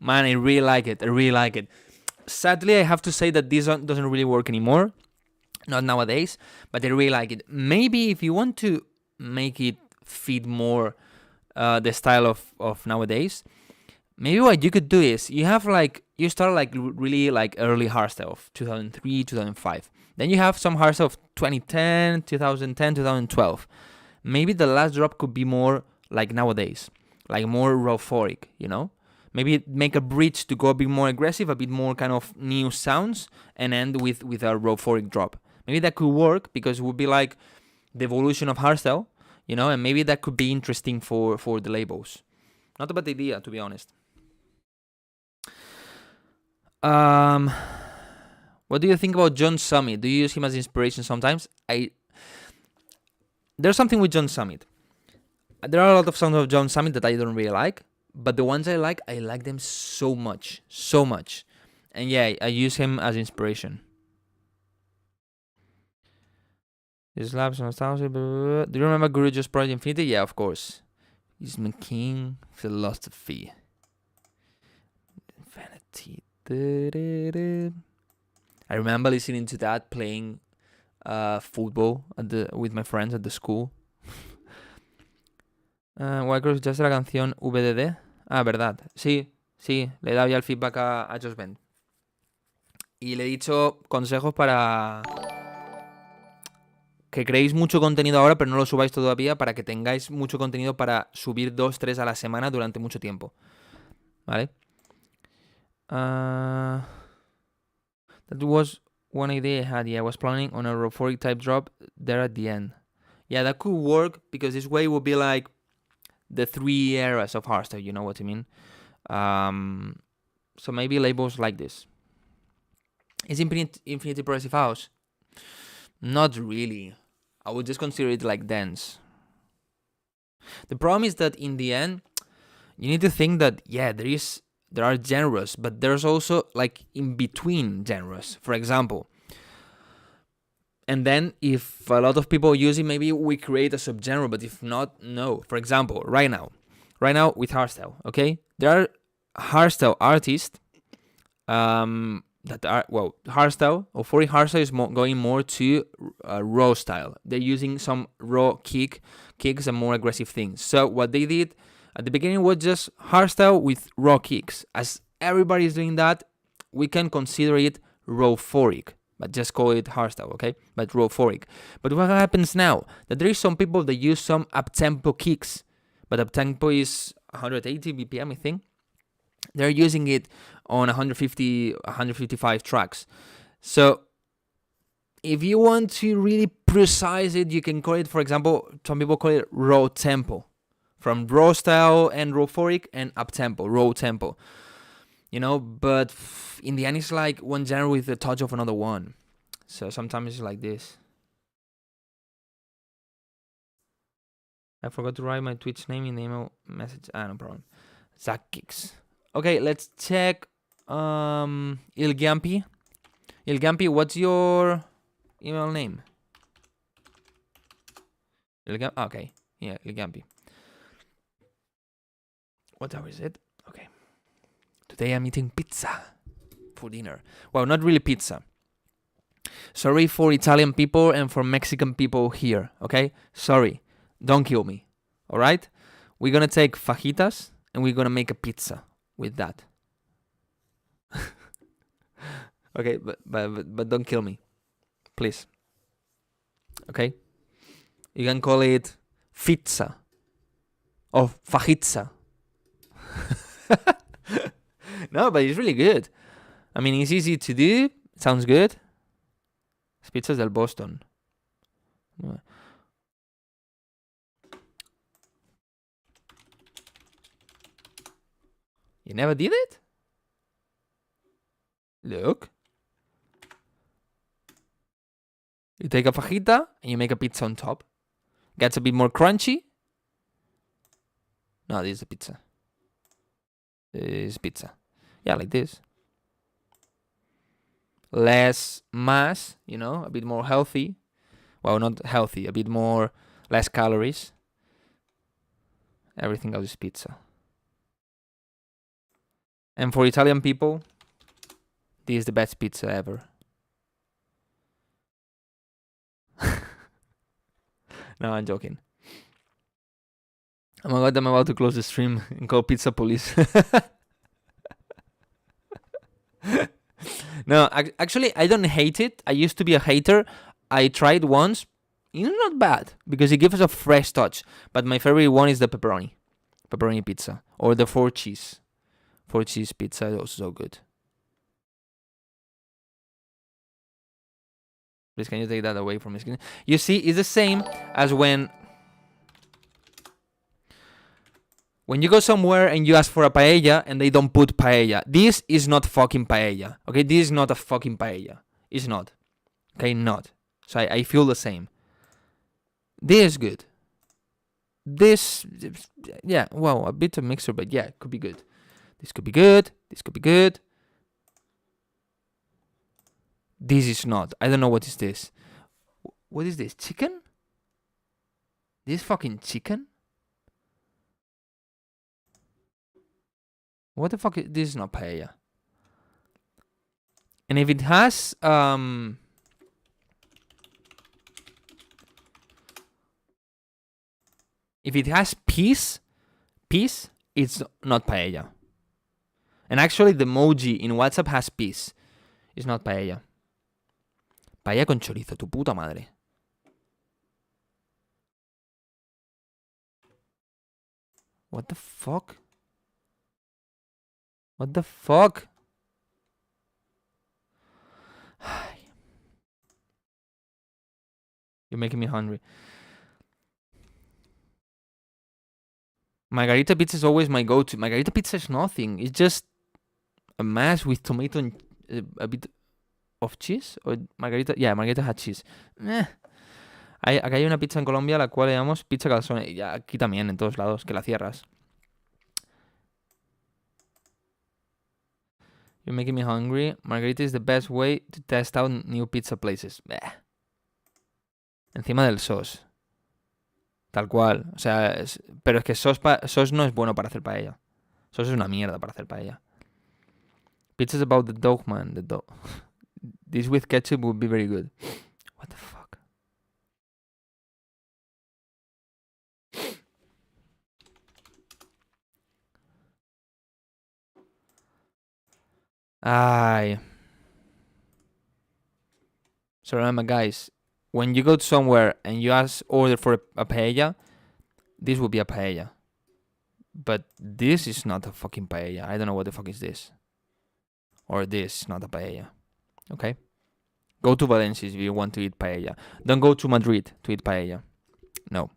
man, I really like it. I really like it. Sadly, I have to say that this doesn't really work anymore. Not nowadays, but I really like it. Maybe if you want to make it fit more the style of nowadays, maybe what you could do is you start like really like early hardstyle of 2003, 2005. Then you have some hardstyle of 2010, 2012. Maybe the last drop could be more like nowadays, like more euphoric, you know? Maybe make a bridge to go a bit more aggressive, a bit more kind of new sounds, and end with a raw 4-ig drop. Maybe that could work because it would be like the evolution of hardstyle, you know, and maybe that could be interesting for the labels. Not a bad idea, to be honest. What do you think about John Summit? Do you use him as inspiration sometimes? There's something with John Summit. There are a lot of songs of John Summit that I don't really like, but the ones I like them so much. And yeah, I use him as inspiration. His labs nostalgia. Do you remember Guru Just Project Infinity? Yeah, of course. He's my king philosophy. Vanity. I remember listening to that playing football with my friends at the school. Wildcrow, ¿escuchaste la canción VDD? Ah, verdad. Sí, le he dado ya el feedback a Josh Ben. Y le he dicho consejos para que creéis mucho contenido ahora, pero no lo subáis todavía, para que tengáis mucho contenido para subir 2-3 a la semana durante mucho tiempo. ¿Vale? That was one idea I had. Yeah, I was planning on a rophoric type drop there at the end. Yeah, that could work because this way would be like the 3 eras of hardstyle, you know what I mean? So maybe labels like this. Is Infinity Progressive House? Not really. I would just consider it like dance. The problem is that in the end, you need to think that, yeah, there are genres, but there's also like in between genres, for example. And then if a lot of people use it, maybe we create a subgenre, but if not, no. For example, right now with hardstyle, okay? There are hardstyle artists that are, well, hardstyle or 4-ig hardstyle is going more to raw style. They're using some raw kicks and more aggressive things. So what they did at the beginning was just hardstyle with raw kicks. As everybody is doing that, we can consider it raw 4-ig, but just call it hardstyle, okay? But raw 4-ig. But what happens now? That there is some people that use some up-tempo kicks, but up-tempo is 180 BPM, I think. They're using it on 150, 155 tracks. So if you want to really precise it, you can call it, for example, some people call it raw tempo. From raw style and raw 4-ig and up tempo, raw tempo. You know, but in the end it's like one genre with a touch of another one. So sometimes it's like this. I forgot to write my Twitch name in the email message. No problem. Zach Kicks. Okay, let's check Ilgampi. Ilgampi, what's your email name? Okay, yeah, Ilgampi. What hour is it? Okay. Today I'm eating pizza for dinner. Well, not really pizza. Sorry for Italian people and for Mexican people here, okay? Sorry. Don't kill me, all right? We're going to take fajitas and we're going to make a pizza with that. Okay, but don't kill me, please. Okay? You can call it pizza or fajitza. No, but it's really good. I mean, it's easy to do. It sounds good. It's pizzas del Boston. You never did it? Look. You take a fajita and you make a pizza on top. Gets a bit more crunchy. No, this is a pizza. This is pizza. Yeah, like this. Less mass, you know, a bit more healthy. Well, not healthy, a bit more, less calories. Everything else is pizza. And for Italian people, this is the best pizza ever. No, I'm joking. Oh my god, I'm about to close the stream and call Pizza Police. No, actually, I don't hate it. I used to be a hater. I tried once. It's not bad because it gives us a fresh touch. But my favorite one is the pepperoni. Pepperoni pizza. Or the 4 cheese. 4-cheese pizza is also so good. Please, can you take that away from my screen? You see, it's the same as when you go somewhere and you ask for a paella and they don't put paella. This is not fucking paella. Okay, this is not a fucking paella. It's not. Okay, not. So I feel the same. This is good. This, yeah, well, a bit of mixer, but yeah, it could be good. This could be good. This could be good. This is not. I don't know what is this. What is this? Chicken? This fucking chicken? What the fuck is this? Is not paella. And if it has peas, it's not paella. And actually the emoji in WhatsApp has peas. It's not paella. Paella con chorizo, tu puta madre. What the fuck? What the fuck? You're making me hungry. Margarita pizza is always my go-to. Margarita pizza is nothing. It's just a mash with tomato and a bit of cheese. Or margarita, yeah, margarita had cheese. Acá hay una pizza en Colombia la cual le llamamos pizza calzone. Y aquí también, en todos lados, que la cierras. You're making me hungry. Margarita is the best way to test out new pizza places. Encima del sauce. Tal cual. O sea, pero es que sauce no es bueno para hacer paella. Sauce es una mierda para hacer paella. Pizza's about the dog, man. The dog. This with ketchup would be very good. What the fuck? Ay. So remember, guys, when you go to somewhere and you order for a paella, this will be a paella. But this is not a fucking paella. I don't know what the fuck is this. Or this is not a paella. Okay? Go to Valencia if you want to eat paella. Don't go to Madrid to eat paella. No.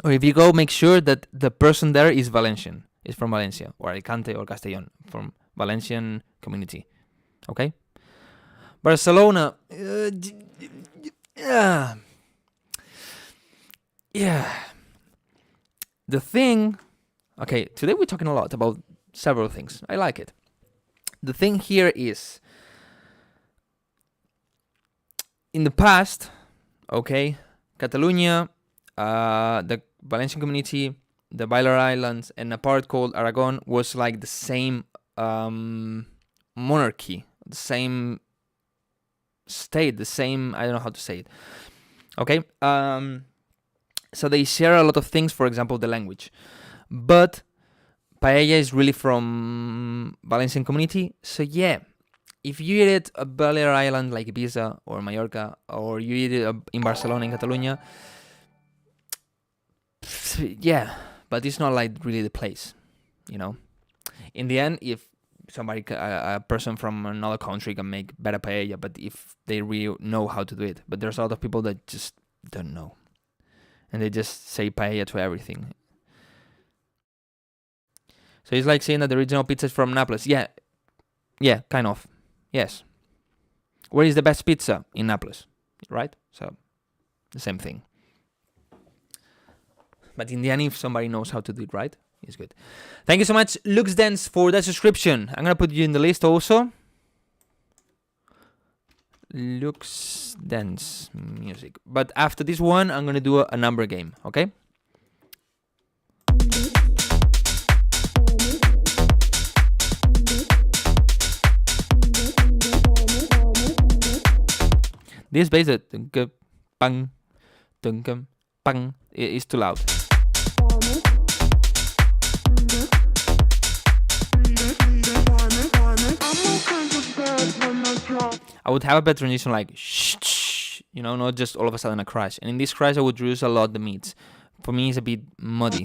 Or if you go, make sure that the person there is Valencian. Is from Valencia. Or Alicante or Castellón. From Valencian community. Okay? Barcelona. Yeah. The thing... Okay, today we're talking a lot about several things. I like it. The thing here is... In the past, okay, Catalonia, the Valencian community, the Balear Islands, and a part called Aragon was like the same monarchy, the same state, the same, I don't know how to say it. Okay, so they share a lot of things, for example, the language. But paella is really from Valencian community, so yeah. If you eat it a Balear Island like Ibiza or Mallorca, or you eat it in Barcelona, in Catalonia, yeah, but it's not like really the place, you know. In the end, if somebody, a person from another country can make better paella, but if they really know how to do it, but there's a lot of people that just don't know, and they just say paella to everything. So it's like saying that the original pizza is from Naples. Yeah, kind of. Yes. Where is the best pizza? In Naples, right? So, the same thing. But in the end, if somebody knows how to do it right, it's good. Thank you so much, Lux Dance, for that subscription. I'm going to put you in the list also. Lux Dance music. But after this one, I'm going to do a number game, okay? This bass that bang, bang, is too loud. I would have a better transition like shh, you know, not just all of a sudden a crash. And in this crash, I would reduce a lot the meats. For me, it's a bit muddy.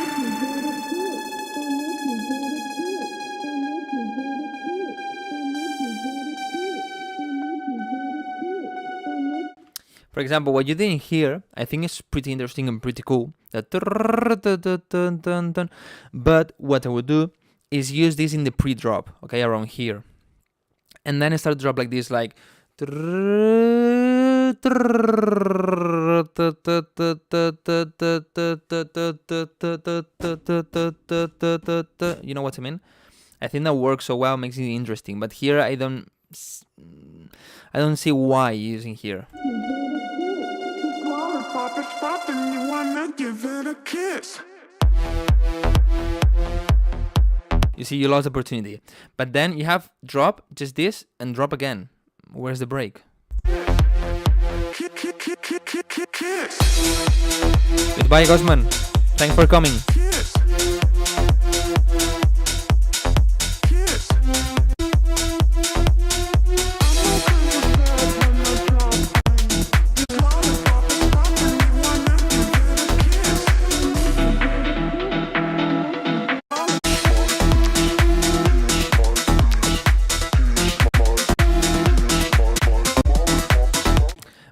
For example, what you did here, I think is pretty interesting and pretty cool. But what I would do is use this in the pre-drop, okay, around here. And then I start to drop like this, like... You know what I mean? I think that works so well, makes it interesting. But here I don't see why using here. You see, you lost opportunity. But then you have drop, just this, and drop again. Where's the break? Goodbye, Gosman. Thanks for coming.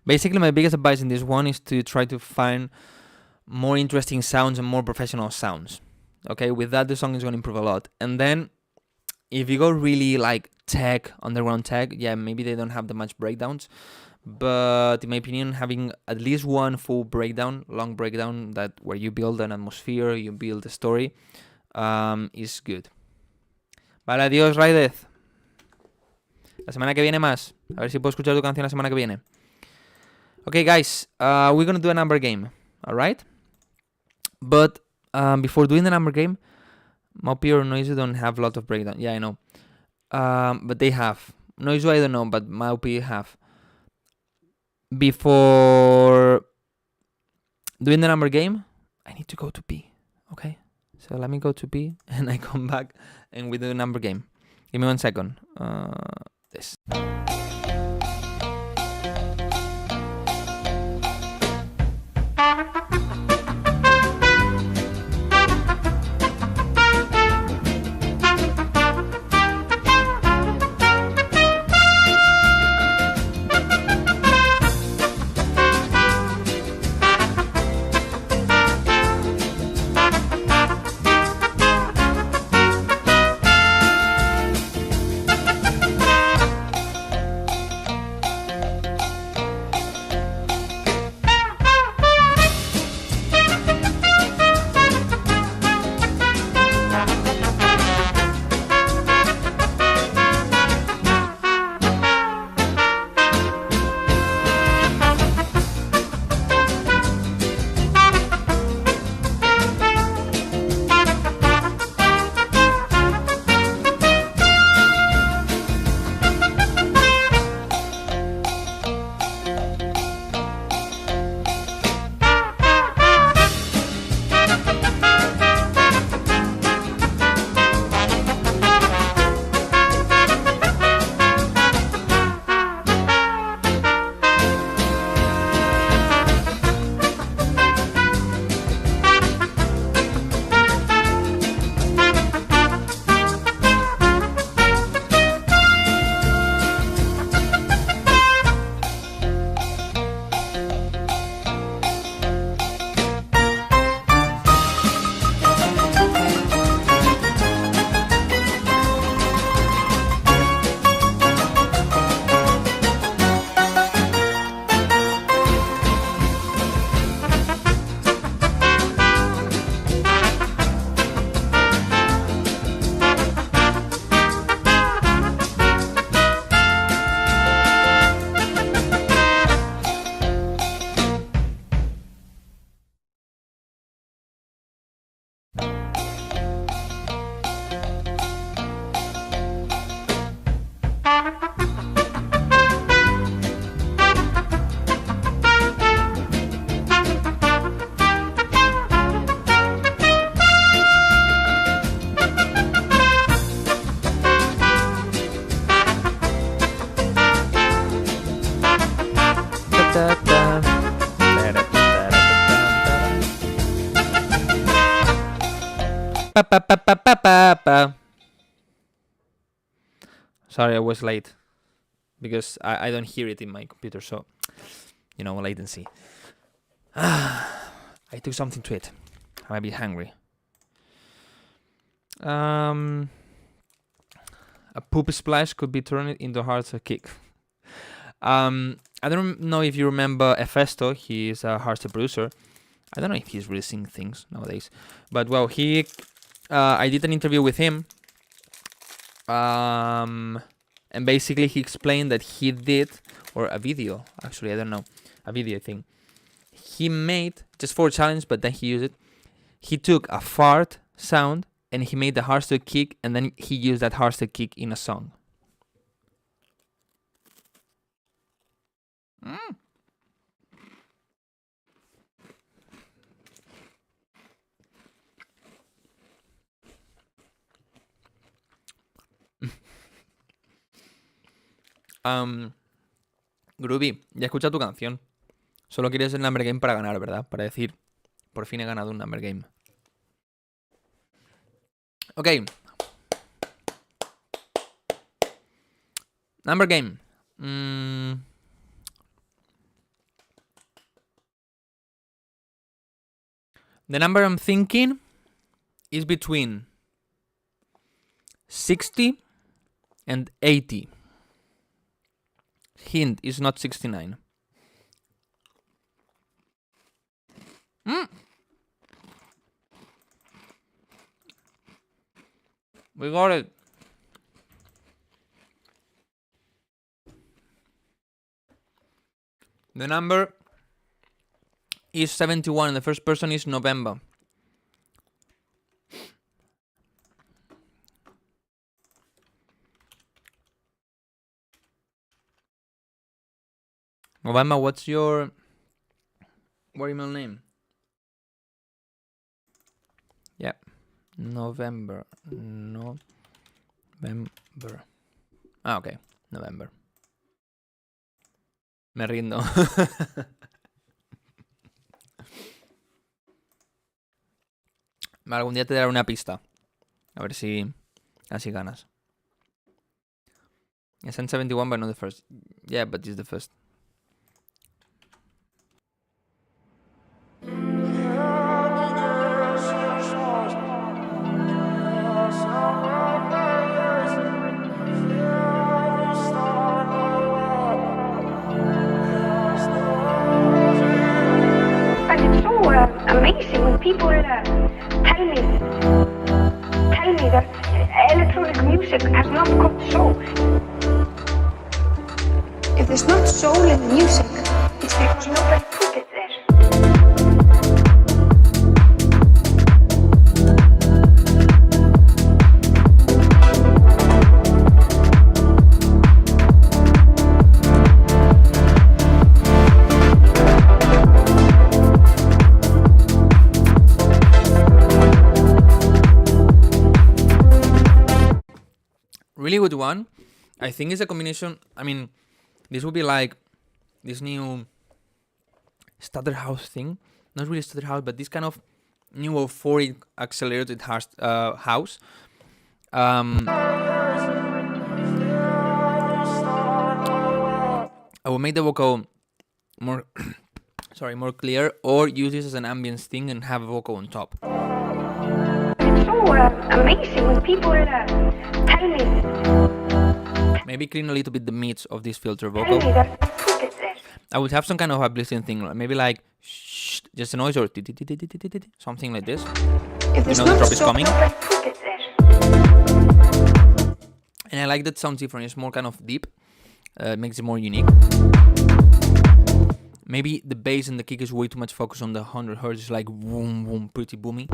Basically, my biggest advice in this one is to try to find more interesting sounds and more professional sounds. Okay, with that, the song is going to improve a lot. And then, if you go really like tech, underground tech, yeah, maybe they don't have that much breakdowns. But in my opinion, having at least one full breakdown, long breakdown, that where you build an atmosphere, you build a story, is good. Vale, adiós, Raidez. La semana que viene más. A ver si puedo escuchar tu canción la semana que viene. Okay, guys, we're gonna do a number game, alright? But before doing the number game, Moppy or Noizu don't have a lot of breakdown. Yeah, I know. But they have. Noizu, I don't know, but Moppy have. Before doing the number game, I need to go to pee, okay? So let me go to pee, and I come back, and we do the number game. Give me 1 second. This. Sorry, I was late because I don't hear it in my computer, so latency. I took something to eat. I might be hungry. A poop splash could be turned into a hardstyle kick. I don't know if you remember Efesto. He is a hardstyle producer. I don't know if he's releasing things nowadays, but well, I did an interview with him, and basically he explained that he did, or a video, actually, I don't know, a video thing. He made, just for a challenge, but then he used it. He took a fart sound and he made the hardstyle kick, and then he used that hardstyle kick in a song. Groovy, ya escucha tu canción. Solo quieres el number game para ganar, ¿verdad? Para decir, por fin he ganado un number game. Ok. Number game. The number I'm thinking is between 60 and 80. Hint, is not 69. We got it. The number is 71. The first person is November. November, what's your email name? Yeah. November. Ah, okay. November. Me rindo. Algún día te daré una pista. A ver si así ganas. I sent 71, but not the first. Yeah, but it's the first. Amazing when people tell me that electronic music has not got soul. If there's not soul in music, it's because nobody put it there. Really good one. I think it's a combination. I mean, this would be like this new stutter house thing. Not really stutter house, but this kind of new euphoric accelerated house. I will make the vocal more more clear, or use this as an ambience thing and have a vocal on top. It's so amazing when people tell me. Maybe clean a little bit the mids of this filter vocal. I would have some kind of uplifting thing, maybe like shh, just a noise, or something like this. The drop is coming. And I like that sounds different. It's more kind of deep. It makes it more unique. Maybe the bass and the kick is way too much focus on the 100 Hz. It's like boom, boom, pretty boomy.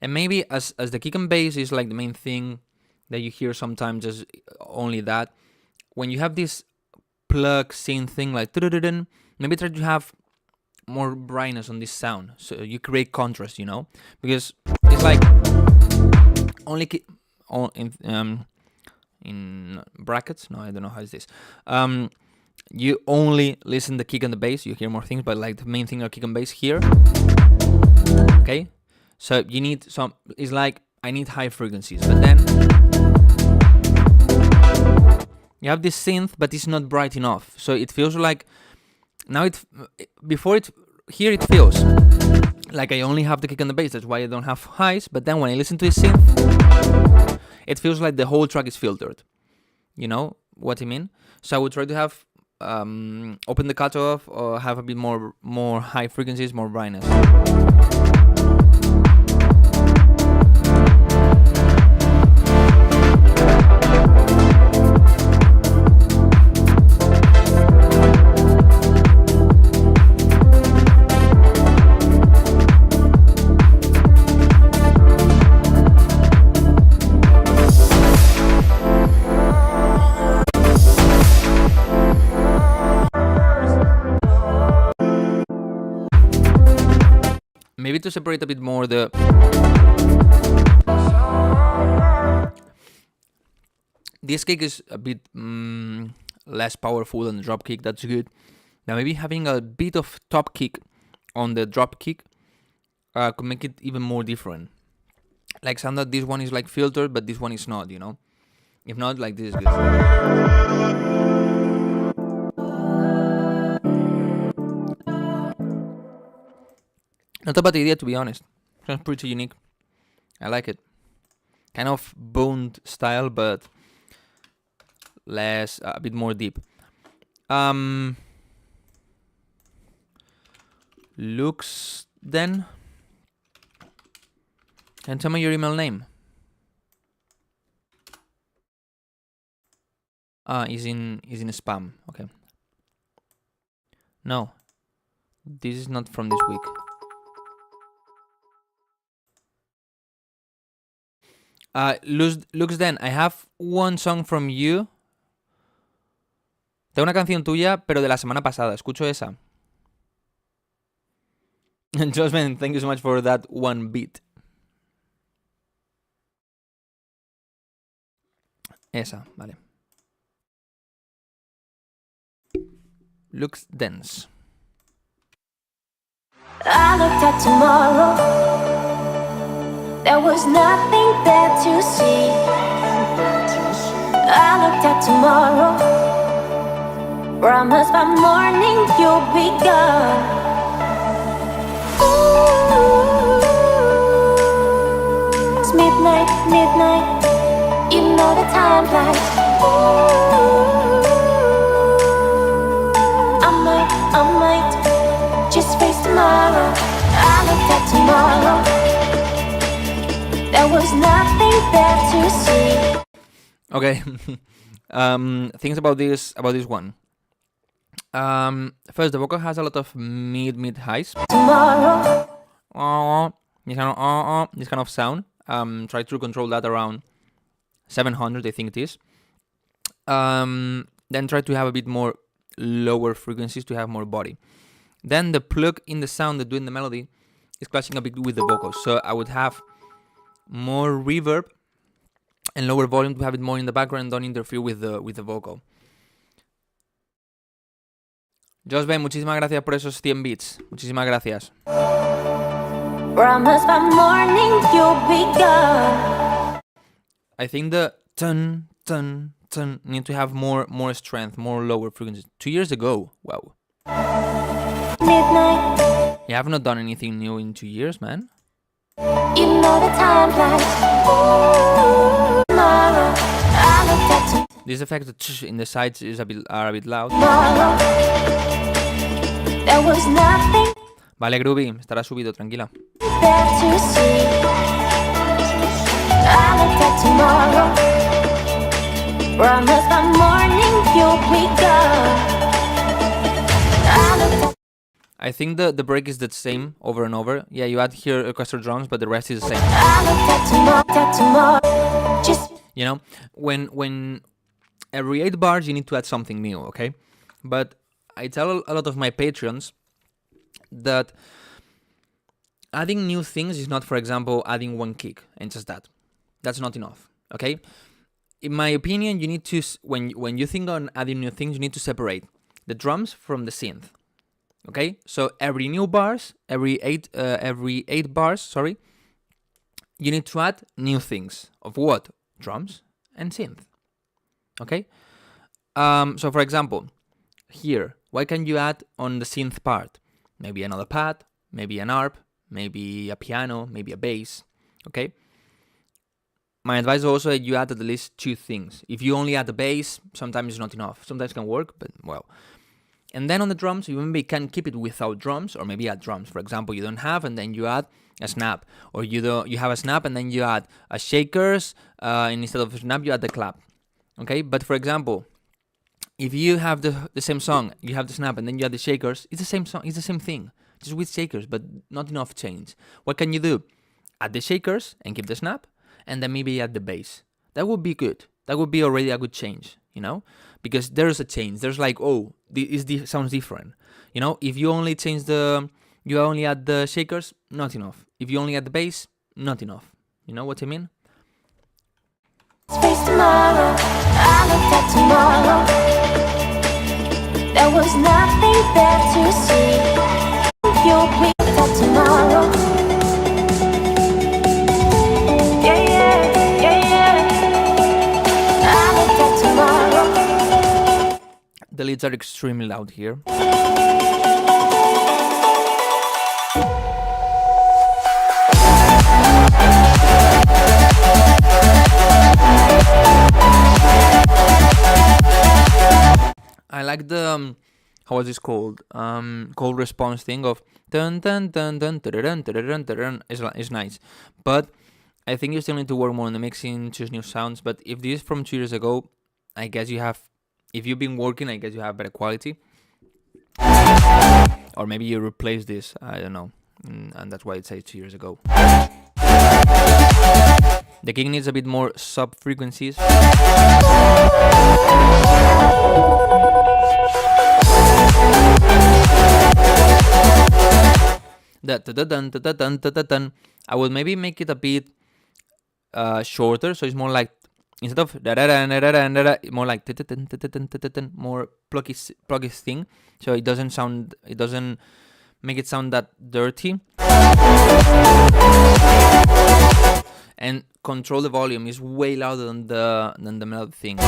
And maybe as the kick and bass is like the main thing that you hear sometimes, just only that. When you have this plug synth thing like maybe try to have more brightness on this sound, so you create contrast, because it's like only in brackets. No, I don't know how is this. You only listen the kick and the bass. You hear more things, but like the main thing are kick and bass here. Okay. So you need some, it's like, I need high frequencies, but then you have this synth, but it's not bright enough. So it feels like now here it feels like I only have the kick and the bass. That's why I don't have highs. But then when I listen to the synth, it feels like the whole track is filtered. You know what I mean? So I would try to have open the cutoff or have a bit more high frequencies, more brightness. Maybe to separate a bit more this kick is a bit less powerful than the drop kick, that's good. Now maybe having a bit of top kick on the drop kick could make it even more different. Like sound that this one is like filtered, but this one is not, you know? If not, like this is good. Not a bad idea, to be honest. Sounds pretty unique. I like it. Kind of boned style, but less, a bit more deep. Looks then. And tell me your email name. Is in spam. Okay. No. This is not from this week. Looks then, I have one song from you. Tengo una canción tuya, pero de la semana pasada. Escucho esa. Josman, thank you so much for that one beat. Esa, vale. Looks dense. I looked at tomorrow. There was nothing there to see. I looked at tomorrow. Promise by morning you'll be gone. Ooh, it's midnight. You know the time flies. Ooh, I might just face tomorrow. I looked at tomorrow. There was nothing there to see. Okay. Things about this one. First, the vocal has a lot of mid highs. Tomorrow. This kind of sound. Try to control that around 700, I think it is. Then try to have a bit more lower frequencies to have more body. Then the plug in the sound that doing the melody is clashing a bit with the vocals. So I would have more reverb and lower volume to have it more in the background, don't interfere with the vocal. Josh Ben, muchísimas gracias por esos 100 bits. Muchísimas gracias. Promise by morning you'll be gone. I think the ton need to have more strength, more lower frequencies. 2 years ago, wow. Midnight. You have not done anything new in 2 years, man. You know the time flies. Ooh, tomorrow. I looked at This effect in the sides is are a bit loud. tomorrow. There was nothing Vale, Groovy, estará subido, tranquila. there to see. I looked at tomorrow. Promise by morning you'll be gone. I looked at I think the break is the same over and over. Yeah, you add here orchestral drums, but the rest is the same. I looked at tomorrow. Just You know, when every 8 bars you need to add something new, okay? But I tell a lot of my patrons that adding new things is not, for example, adding one kick and just that. That's not enough, okay? In my opinion, you need to, when you think on adding new things, you need to separate the drums from the synth, okay? So every new bars, every eight bars, sorry, you need to add new things. Of what? Drums and synth, okay? So for example, here, what can you add on the synth part? Maybe another pad, maybe an arp, maybe a piano, maybe a bass, okay? My advice is also that you add at least 2 things. If you only add the bass, sometimes it's not enough. Sometimes it can work, but well. And then on the drums, you maybe can keep it without drums, or maybe add drums. For example, you don't have, and then you add a snap, or you have a snap, and then you add a shakers, and instead of a snap, you add the clap. Okay, but for example, if you have the same song, you have the snap, and then you add the shakers, it's the same song, it's the same thing, just with shakers, but not enough change. What can you do? Add the shakers and keep the snap, and then maybe add the bass. That would be good. That would be already a good change, you know? Because there's a change. There's like, oh, this sounds different. You know, if you only you only add the shakers, not enough. If you only add the bass, not enough. You know what I mean? Space tomorrow, I looked at tomorrow. There was nothing there to see. You'll be at tomorrow. Yeah, yeah, yeah, yeah. I looked at tomorrow. The leads are extremely loud here. I like the how was this called? Call response thing of dun dun dun dun dun dun dun dun is nice, but I think you still need to work more on the mixing, choose new sounds. But if this is from 2 years ago, I guess you have. If you've been working, I guess you have better quality, or maybe you replace this. I don't know, and that's why it says 2 years ago. The kick needs a bit more sub frequencies. I will maybe make it a bit shorter, so it's more like instead of more like more plucky thing, so it doesn't make it sound that dirty. And control the volume is way louder than the melody thing.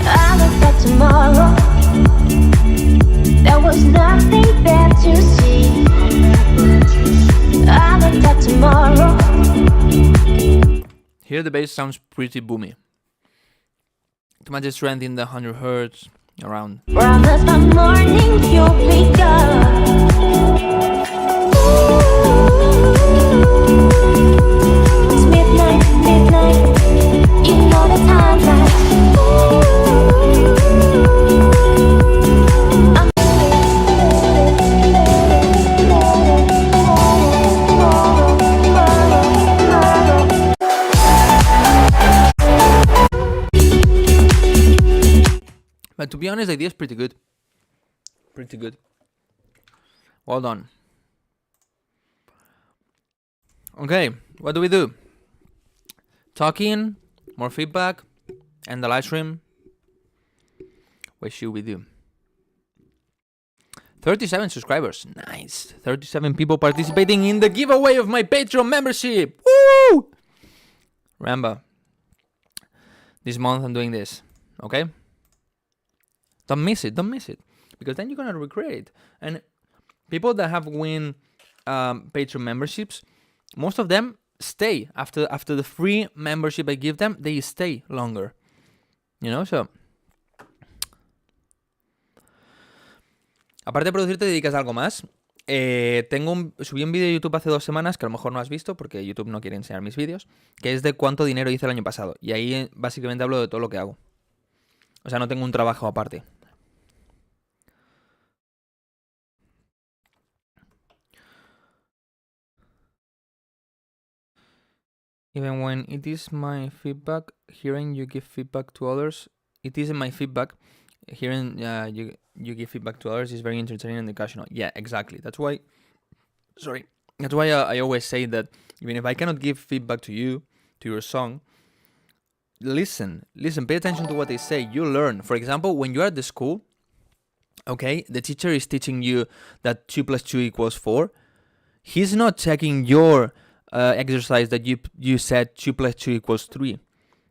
I looked at tomorrow. There was nothing there to see. I looked at tomorrow. Here the bass sounds pretty boomy. Too much strength in the 100 hertz around. Promise by morning you'll be gone. It's midnight, you know the time flies. But to be honest, the idea is pretty good. Pretty good. Well done. Okay, what do we do? Talking, more feedback, and the live stream. What should we do? 37 subscribers. Nice. 37 people participating in the giveaway of my Patreon membership. Woo! Remember, this month I'm doing this. Okay? Don't miss it. Don't miss it. Because then you're going to regret it. And people that have win Patreon memberships, most of them stay. After the free membership I give them, they stay longer. You know, so... Aparte de producir, te dedicas a algo más. Subí un vídeo de YouTube hace 2 semanas que a lo mejor no has visto porque YouTube no quiere enseñar mis vídeos, que es de cuánto dinero hice el año pasado. Y ahí básicamente hablo de todo lo que hago. O sea, no tengo un trabajo aparte. Even when it is my feedback, hearing you give feedback to others, it isn't my feedback. Hearing you give feedback to others is very entertaining and educational. Yeah, exactly. That's why. Sorry. That's why I always say that even if I cannot give feedback to you, to your song, listen. Pay attention to what they say. You learn. For example, when you're at the school, Okay, the teacher is teaching you that 2 plus 2 equals 4. He's not checking your exercise that you said 2 plus 2 equals 3.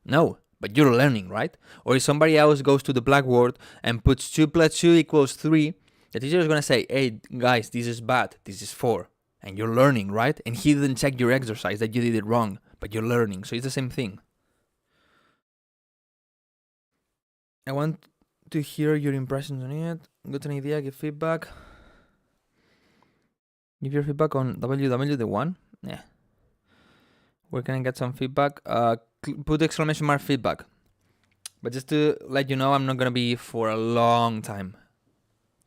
No, but you're learning, right? Or if somebody else goes to the blackboard and puts 2 plus 2 equals 3, the teacher is going to say, hey, guys, this is bad, this is 4. And you're learning, right? And he didn't check your exercise that you did it wrong, but you're learning. So it's the same thing. I want to hear your impressions on it. Got an idea, give feedback. Give your feedback on WW the one. Yeah. Where can I get some feedback? Put exclamation mark feedback. But just to let you know, I'm not gonna be for a long time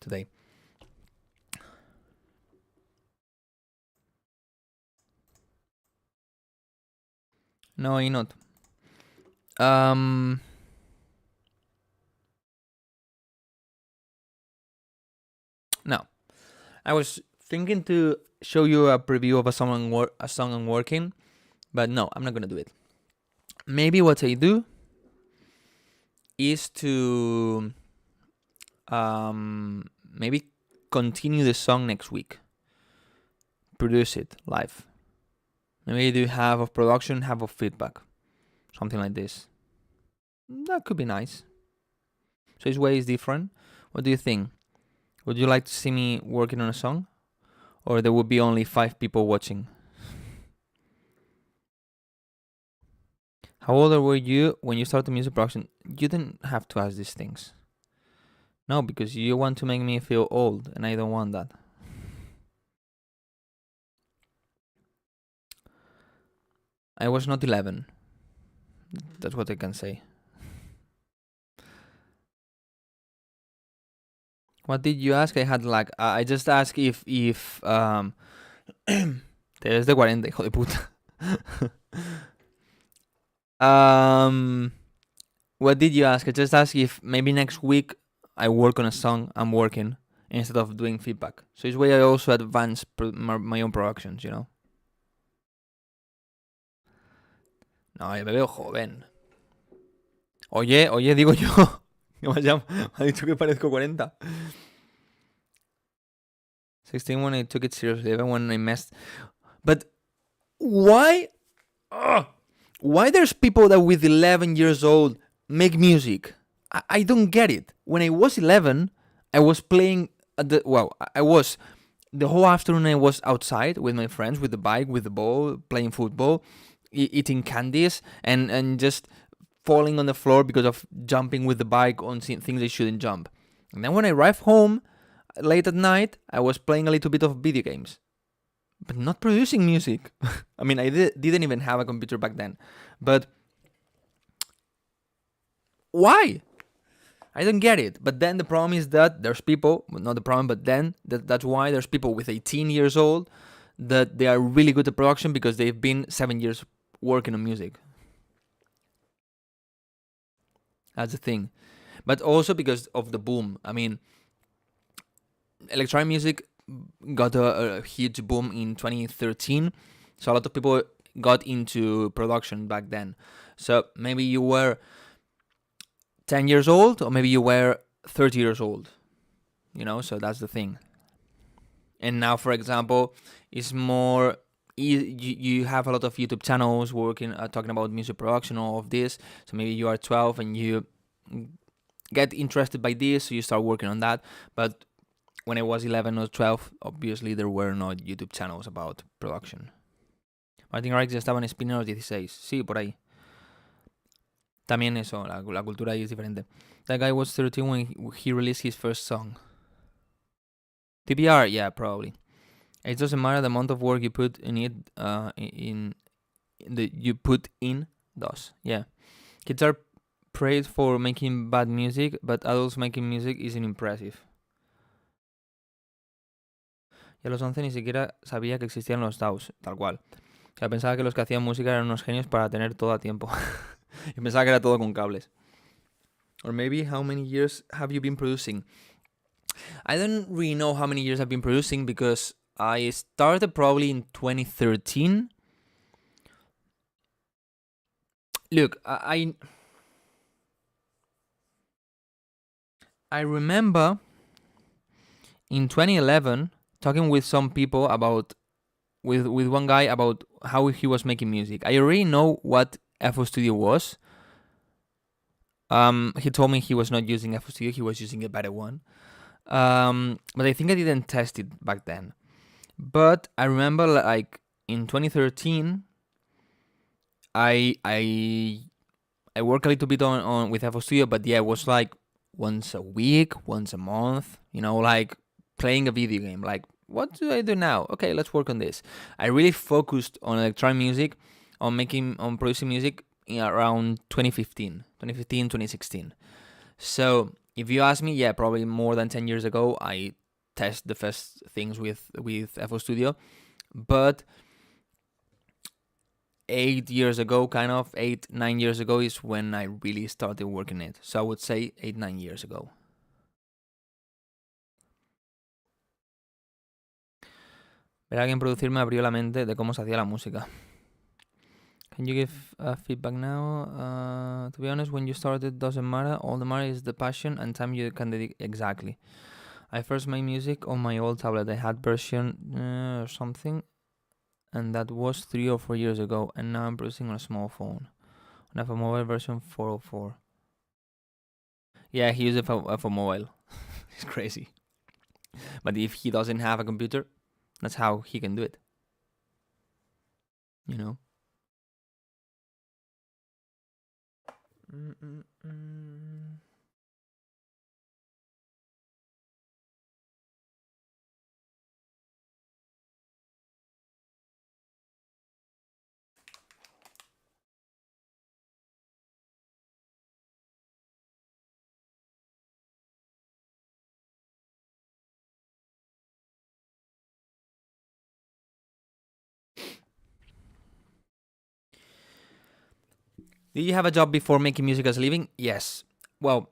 today. No, you're not. No. I was thinking to show you a preview of a song I'm working, but no, I'm not gonna do it. Maybe what I do is to maybe continue the song next week. Produce it live. Maybe do half of production, half of feedback. Something like this. That could be nice. So each way is different. What do you think? Would you like to see me working on a song? Or there would be only 5 people watching? How old were you when you started music production? You didn't have to ask these things. No, because you want to make me feel old, and I don't want that. I was not 11. That's what I can say. What did you ask? I had lag. I just asked if te ves de 40, hijo de puta. What did you ask? I just asked if maybe next week I work on a song I'm working instead of doing feedback. So it's way I also advance my own productions, you know. No, yo me veo joven. Oye, digo yo. Me ha dicho que parezco 40. 16 when I took it seriously, even when I messed. But why? Why there's people that with 11 years old make music? I don't get it. When I was 11, I was playing I was the whole afternoon I was outside with my friends, with the bike, with the ball, playing football, eating candies, and just falling on the floor because of jumping with the bike on things I shouldn't jump. And then when I arrived home late at night, I was playing a little bit of video games, but not producing music. I mean, I didn't even have a computer back then. But why? I don't get it. But then the problem is that there's people, not the problem, but then that's why there's people with 18 years old that they are really good at production because they've been 7 years working on music. That's the thing. But also because of the boom. I mean, electronic music got a huge boom in 2013. So a lot of people got into production back then. So maybe you were 10 years old or maybe you were 30 years old. You know, so that's the thing. And now, for example, it's more... You have a lot of YouTube channels working, talking about music production, all of this. So maybe you are 12 and you get interested by this, so you start working on that. But when I was 11 or 12, obviously there were no YouTube channels about production. Martin Garrix ya estaba en Spinner a los 16. Sí, por ahí. También eso, la cultura ahí es diferente. That guy was 13 when he released his first song. TBR, yeah, probably. It doesn't matter the amount of work you put in it, you put in does. Yeah. Kids are praised for making bad music, but adults making music isn't impressive. Y a los 11 ni siquiera sabía que existían los DAOs, tal cual. O sea, pensaba que los que hacían música eran unos genios para tener todo a tiempo. Y pensaba que era todo con cables. Or maybe how many years have you been producing? I don't really know how many years I've been producing because I started probably in 2013. Look, I remember in 2011 talking with some people about with one guy about how he was making music. I already know what FL Studio was. He told me he was not using FL Studio, he was using a better one. But I think I didn't test it back then. But I remember like in 2013, I work a little bit on with FL Studio, but yeah, it was like once a week, once a month, like playing a video game. Like, what do I do now? Okay, let's work on this. I really focused on electronic music, on producing music in around 2015, 2016. So if you ask me, yeah, probably more than 10 years ago, I test the first things with FL Studio. But 8 years ago, 9 years ago is when I really started working it. So I would say 8-9 years ago. Ver a alguien producir me abrió la mente de cómo se hacía la música. Can you give feedback now? To be honest, when you started, doesn't matter. All that matters is the passion and time you can dedicate. Exactly. I first made music on my old tablet. I had version or something, and that was 3 or 4 years ago. And now I'm producing on a small phone. I have a mobile version 404. Yeah, he uses it for mobile. It's crazy. But if he doesn't have a computer, that's how he can do it. Did you have a job before making music as a living? Yes. Well,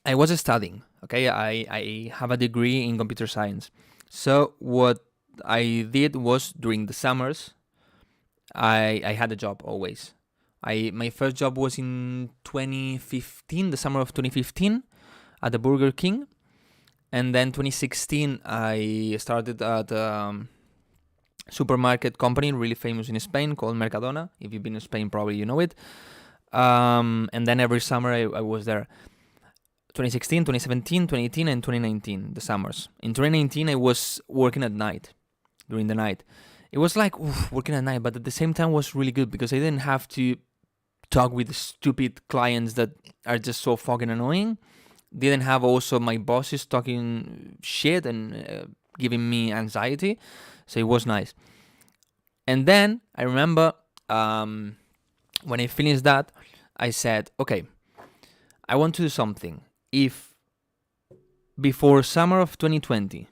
I was studying, okay? I have a degree in computer science. So what I did was during the summers, I had a job always. My first job was in 2015, the summer of 2015, at the Burger King. And then 2016, I started at supermarket company really famous in Spain called Mercadona. If you've been in Spain, probably you know it. And then every summer I was there. 2016, 2017, 2018, and 2019, the summers. In 2019, I was working at night, during the night. It was like working at night, but at the same time was really good because I didn't have to talk with stupid clients that are just so fucking annoying. Didn't have also my bosses talking shit and giving me anxiety. So it was nice. And then I remember when I finished that, I said, okay, I want to do something. If before summer of 2020,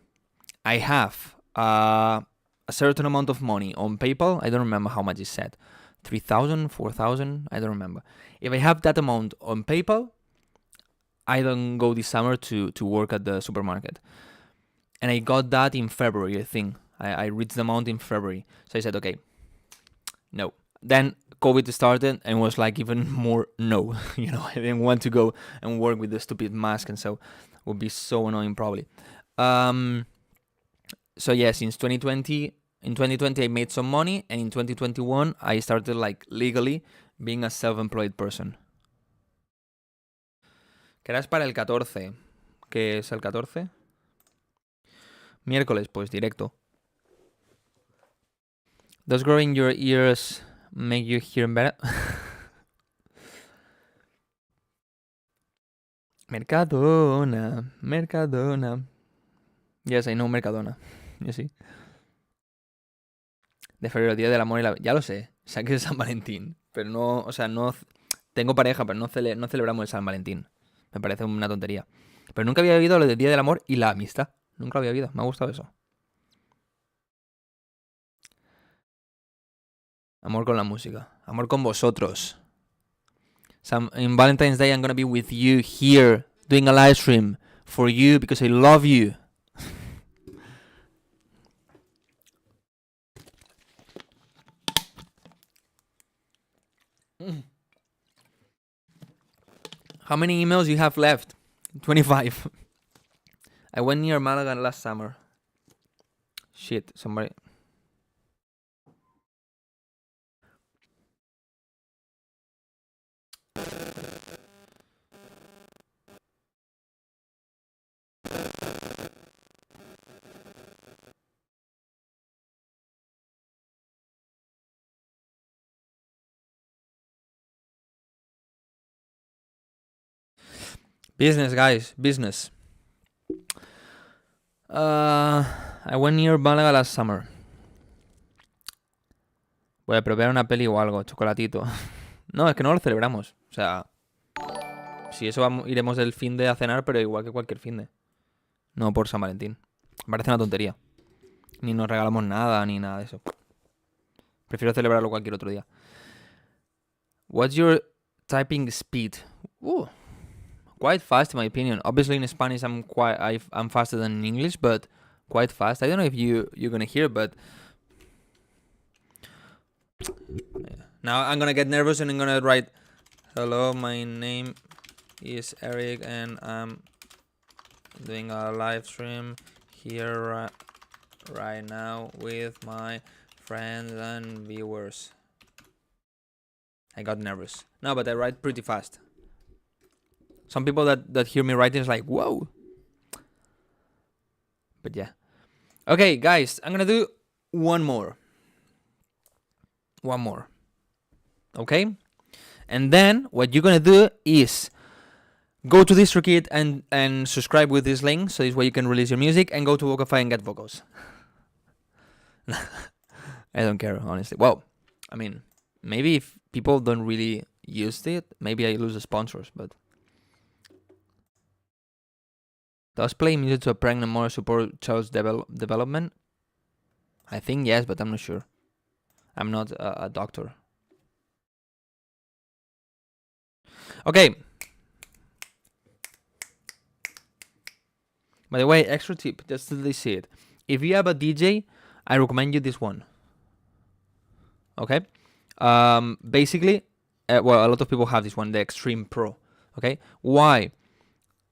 I have a certain amount of money on PayPal, I don't remember how much it said, 3,000, 4,000, I don't remember. If I have that amount on PayPal, I don't go this summer to work at the supermarket. And I got that in February, I think. I reached the amount in February. So I said, okay, no. Then COVID started and was like even more no. I didn't want to go and work with the stupid mask, and so it would be so annoying probably. So yeah, since 2020, in 2020 I made some money, and in 2021 I started like legally being a self-employed person. Que eras para el 14. ¿Qué es el 14? Miércoles, pues directo. Does growing your ears make you hear better? Mercadona. Yes, I know Mercadona. Yo sí. De febrero, Día del Amor y la... Ya lo sé, sé que es San Valentín, pero no, o sea, no... Tengo pareja, pero no celebramos el San Valentín. Me parece una tontería. Pero nunca había oído lo del Día del Amor y la Amistad. Nunca lo había oído, me ha gustado eso. Amor con la música. Amor con vosotros. In Valentine's Day, I'm gonna be with you here, doing a live stream for you because I love you. How many emails you have left? 25. I went near Malaga last summer. Shit, somebody. Business, guys, business. I went near Málaga last summer. Voy a probar una peli o algo, chocolatito. No, es que no lo celebramos. O sea, si eso iremos del fin de a cenar, pero igual que cualquier fin de. No por San Valentín. Me parece una tontería. Ni nos regalamos nada, ni nada de eso. Prefiero celebrarlo cualquier otro día. What's your typing speed? Quite fast in my opinion. Obviously in Spanish I'm faster than in English, but quite fast. I don't know if you're gonna hear, but now I'm gonna get nervous and I'm gonna write, hello, my name is Eric and I'm doing a live stream here right now with my friends and viewers. I got nervous. No, but I write pretty fast. Some people that hear me writing is like, whoa. But yeah. Okay, guys, I'm gonna do one more. Okay? And then what you're gonna do is go to DistroKid and subscribe with this link, so this way you can release your music, and go to Vocify and get vocals. I don't care, honestly. Well, I mean, maybe if people don't really use it, maybe I lose the sponsors, but does playing music to a pregnant mother support child's development? I think yes, but I'm not sure. I'm not a doctor. Okay. By the way, extra tip, just so they see it. If you have a DJ, I recommend you this one. Okay? Basically, well, a lot of people have this one, the Extreme Pro. Okay? Why?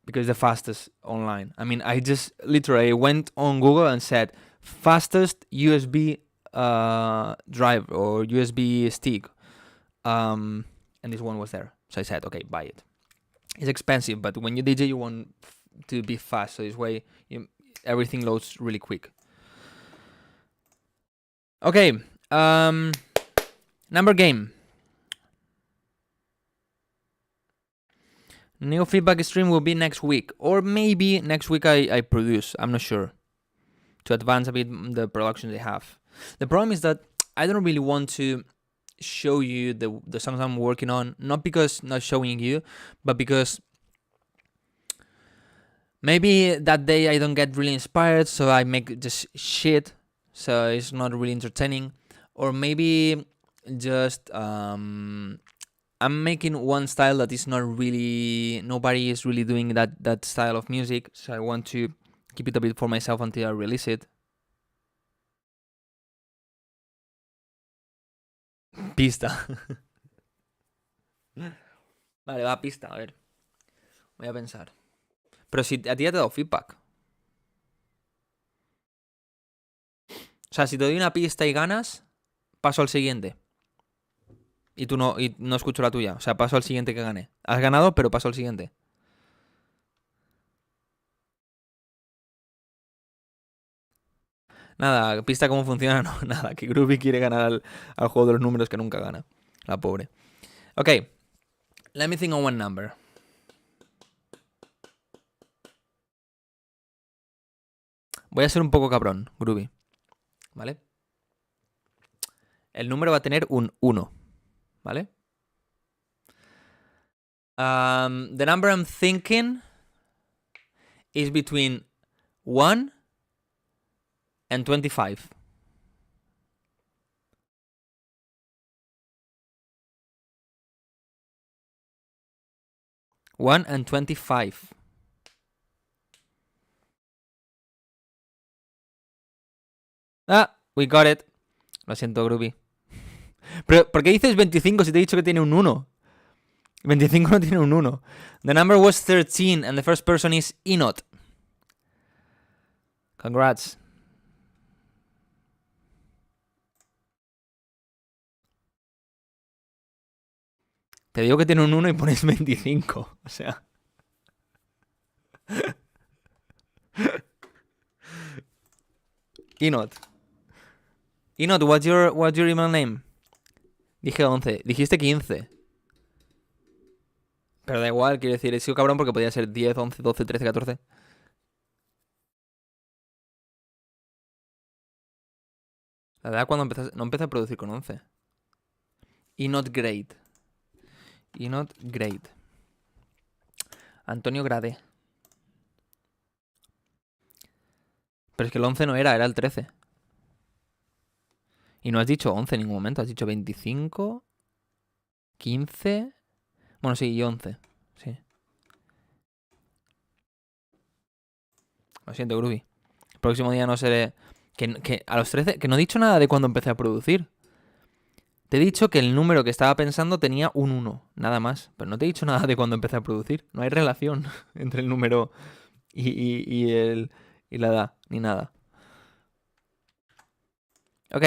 Because the fastest online. I mean, I just literally went on Google and said fastest USB drive or USB stick, and this one was there. So I said, okay, buy it. It's expensive, but when you DJ, you want to be fast. So this way, everything loads really quick. Okay, number game. New feedback stream will be next week, or maybe next week I produce. I'm not sure, to advance a bit the production they have. The problem is that I don't really want to show you the songs I'm working on, not because not showing you, but because maybe that day I don't get really inspired, so I make just shit, so it's not really entertaining, or maybe just I'm making one style that is not really, nobody is really doing that style of music, so I want to keep it a bit for myself until I release it. Pista. Vale, va, pista, a ver. Voy a pensar. Pero si a ti ya te he dado feedback. O sea, si te doy una pista y ganas, paso al siguiente. Y tú no escucho la tuya. O sea, paso al siguiente que gané. Has ganado, pero paso al siguiente. Nada, pista cómo funciona, no, nada. Que Groovy quiere ganar al juego de los números que nunca gana. La pobre. Ok. Let me think on one number. Voy a ser un poco cabrón, Groovy. ¿Vale? El número va a tener un 1. ¿Vale? The number I'm thinking is between 1 and 25. One and 25. Ah, we got it. Lo siento, Groovy. Pero, ¿por qué dices 25 si te he dicho que tiene un 1? 25 no tiene un 1. The number was 13 and the first person is Inot. Congrats. Te digo que tiene un 1 y pones 25. O sea. Inot. Inot, what's your email name? Dije 11. Dijiste 15. Pero da igual, quiero decir, he sido cabrón porque podía ser 10, 11, 12, 13, 14. La verdad, cuando no empecé a producir con 11. Inot great. Inot great. Antonio Grade. Pero es que el 11 no era el 13. Y no has dicho 11 en ningún momento, has dicho 25, 15... Bueno, sí, y 11. Sí. Lo siento, Groovy. El próximo día no seré... Que a los 13... Que no he dicho nada de cuando empecé a producir. Te he dicho que el número que estaba pensando tenía un 1. Nada más. Pero no te he dicho nada de cuando empecé a producir. No hay relación entre el número y la edad. Ni nada. Ok.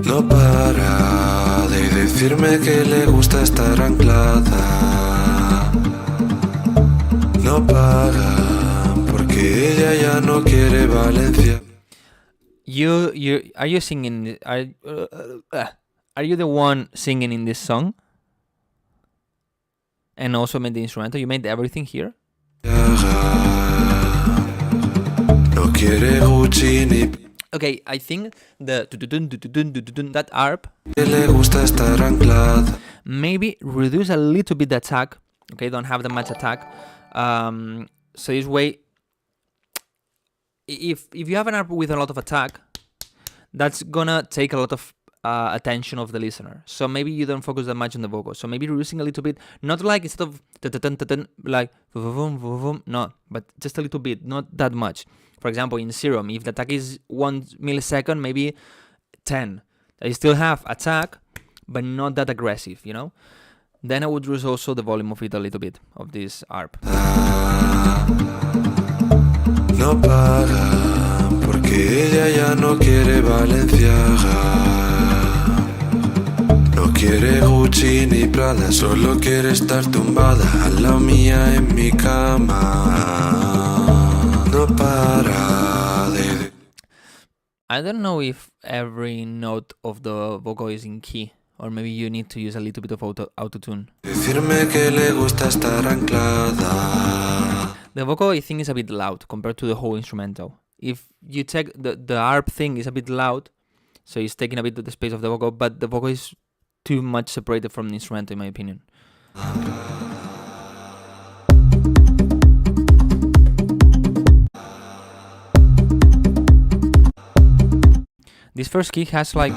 No para de decirme que le gusta estar anclada. No para porque ella ya no quiere Valencia. Are you singing? Are you the one singing in this song? And also made the instrumental. You made everything here. No quiere Gucci ni. Okay, I think that ARP Le gusta estar anclada. maybe reduce a little bit the attack. Okay, don't have that much attack. So this way, if you have an ARP with a lot of attack, that's gonna take a lot of attention of the listener. So maybe you don't focus that much on the vocal. So maybe reducing a little bit, not like instead of like no, but just a little bit, not that much. For example, in Serum, if the attack is 1 millisecond, maybe 10. I still have attack, but not that aggressive, you know? Then I would reduce also the volume of it a little bit, of this ARP. No para, porque ella ya no quiere Valenciaga. No quiere Gucci ni Prada, solo quiere estar tumbada al lado mía en mi cama. No para de... I don't know if every note of the vocal is in key, or maybe you need to use a little bit of autotune. Decirme que le gusta estar anclada. The vocal, I think, is a bit loud compared to the whole instrumental. If you check, the ARP thing is a bit loud, so it's taking a bit of the space of the vocal, but the vocal is too much separated from the instrumental, in my opinion. This first kick has like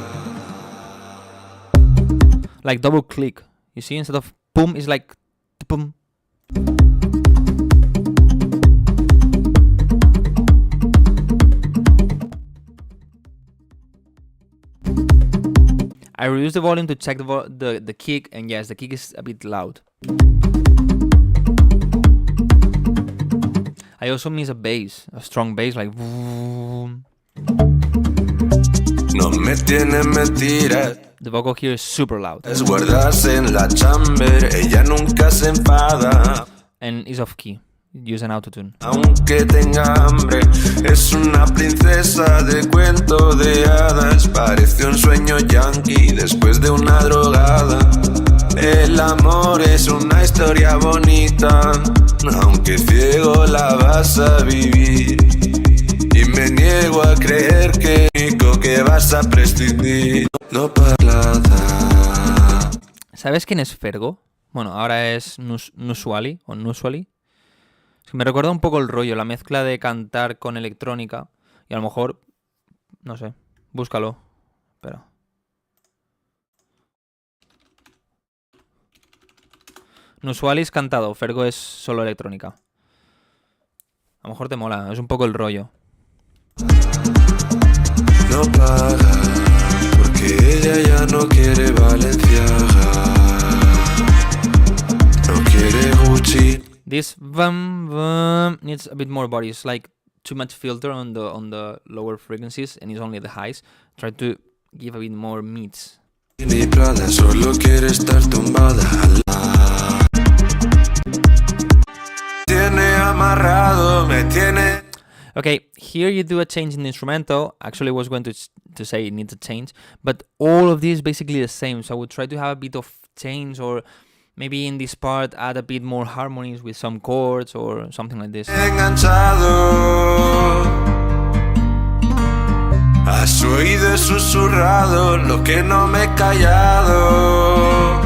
double click. You see, instead of boom, it's like boom. I reduced the volume to check the kick, and yes, the kick is a bit loud. I also miss a bass, a strong bass, like boom. No me tiene mentiras. The vocal here is super loud. Es guardarse en la chamber, ella nunca se enfada. And is off key. Use an autotune. Aunque tenga hambre, es una princesa de cuento de hadas. Parece un sueño yankee después de una drogada. El amor es una historia bonita, aunque ciego la vas a vivir. Y me niego a creer que único que vas a prescindir. No parlada. ¿Sabes quién es Fergo? Bueno, ahora es Nusuali o Nusuali. Es que me recuerda un poco el rollo, la mezcla de cantar con electrónica. Y a lo mejor, no sé, búscalo. Espera. Nusuali es cantado, Fergo es solo electrónica. A lo mejor te mola, es un poco el rollo. No para, porque ella ya no quiere Valenciaga. quiere Gucci. This vum needs a bit more body. It's like too much filter on the lower frequencies, and it's only the highs. Try to give a bit more meats. Ni Prada, solo quiere estar tumbada al lado. Tiene amarrado, me tiene. Okay, here you do a change in the instrumental. Actually, I was going to say it needs a change, but all of this is basically the same. So I would try to have a bit of change, or maybe in this part add a bit more harmonies with some chords or something like this. Enganchado. A su oído susurrado lo que no me he callado.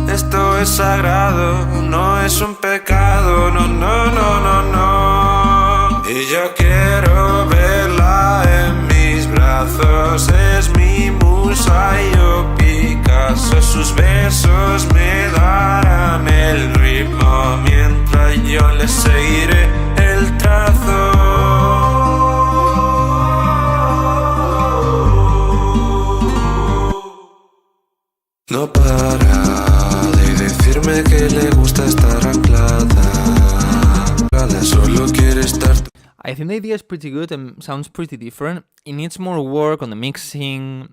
Esto es sagrado, no es un pecado, no, no, no, no, no. Y yo quiero verla en mis brazos, es mi musa y yo Picasso. Sus besos me darán el ritmo, mientras yo le seguiré el trazo. No para de decirme que le gusta estar anclada. Solo quiere estar. I think the idea is pretty good and sounds pretty different. It needs more work on the mixing,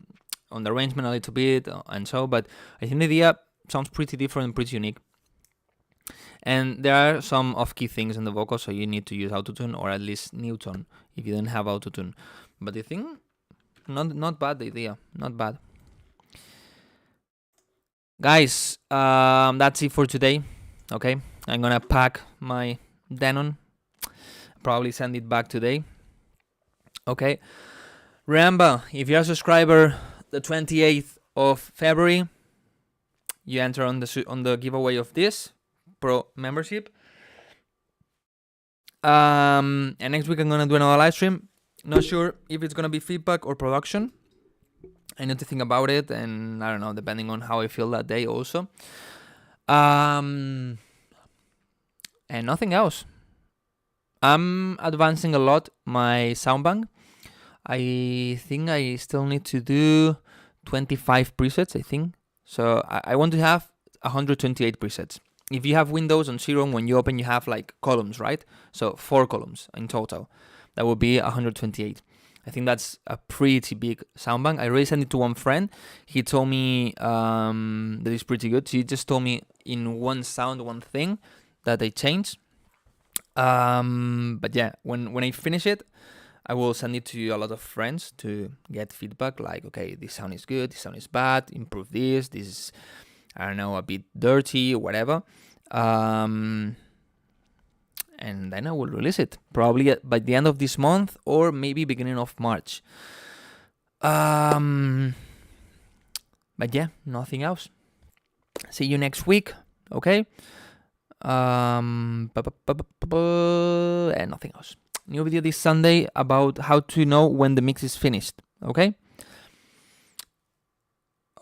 on the arrangement a little bit, and so, but I think the idea sounds pretty different and pretty unique. And there are some off-key things in the vocal, so you need to use autotune, or at least new tone if you don't have autotune. But I think not bad, the idea, not bad. Guys, that's it for today. Okay, I'm gonna pack my Denon, probably send it back today. Okay, remember, if you're a subscriber, the 28th of February, you enter on the giveaway of this Pro membership. And next week I'm gonna do another live stream. Not sure if it's gonna be feedback or production. I need to think about it, and I don't know, depending on how I feel that day also. And nothing else. I'm advancing a lot my sound bank. I think I still need to do 25 presets, I think. So I want to have 128 presets. If you have Windows on Zero, when you open, you have like columns, right? So 4 columns in total. That would be 128. I think that's a pretty big sound bank. I already sent it to one friend. He told me that it's pretty good. He just told me in one sound, one thing that I changed. But yeah, when I finish it, I will send it to a lot of friends to get feedback. Like, okay, this sound is good, this sound is bad, improve this. This is, I don't know, a bit dirty or whatever. And then I will release it probably by the end of this month or maybe beginning of March. But yeah, nothing else. See you next week, okay? And nothing else. New video this Sunday about how to know when the mix is finished, okay?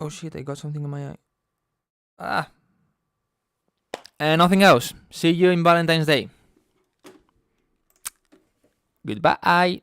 Oh shit, I got something in my eye. And nothing else. See you in Valentine's Day. Goodbye.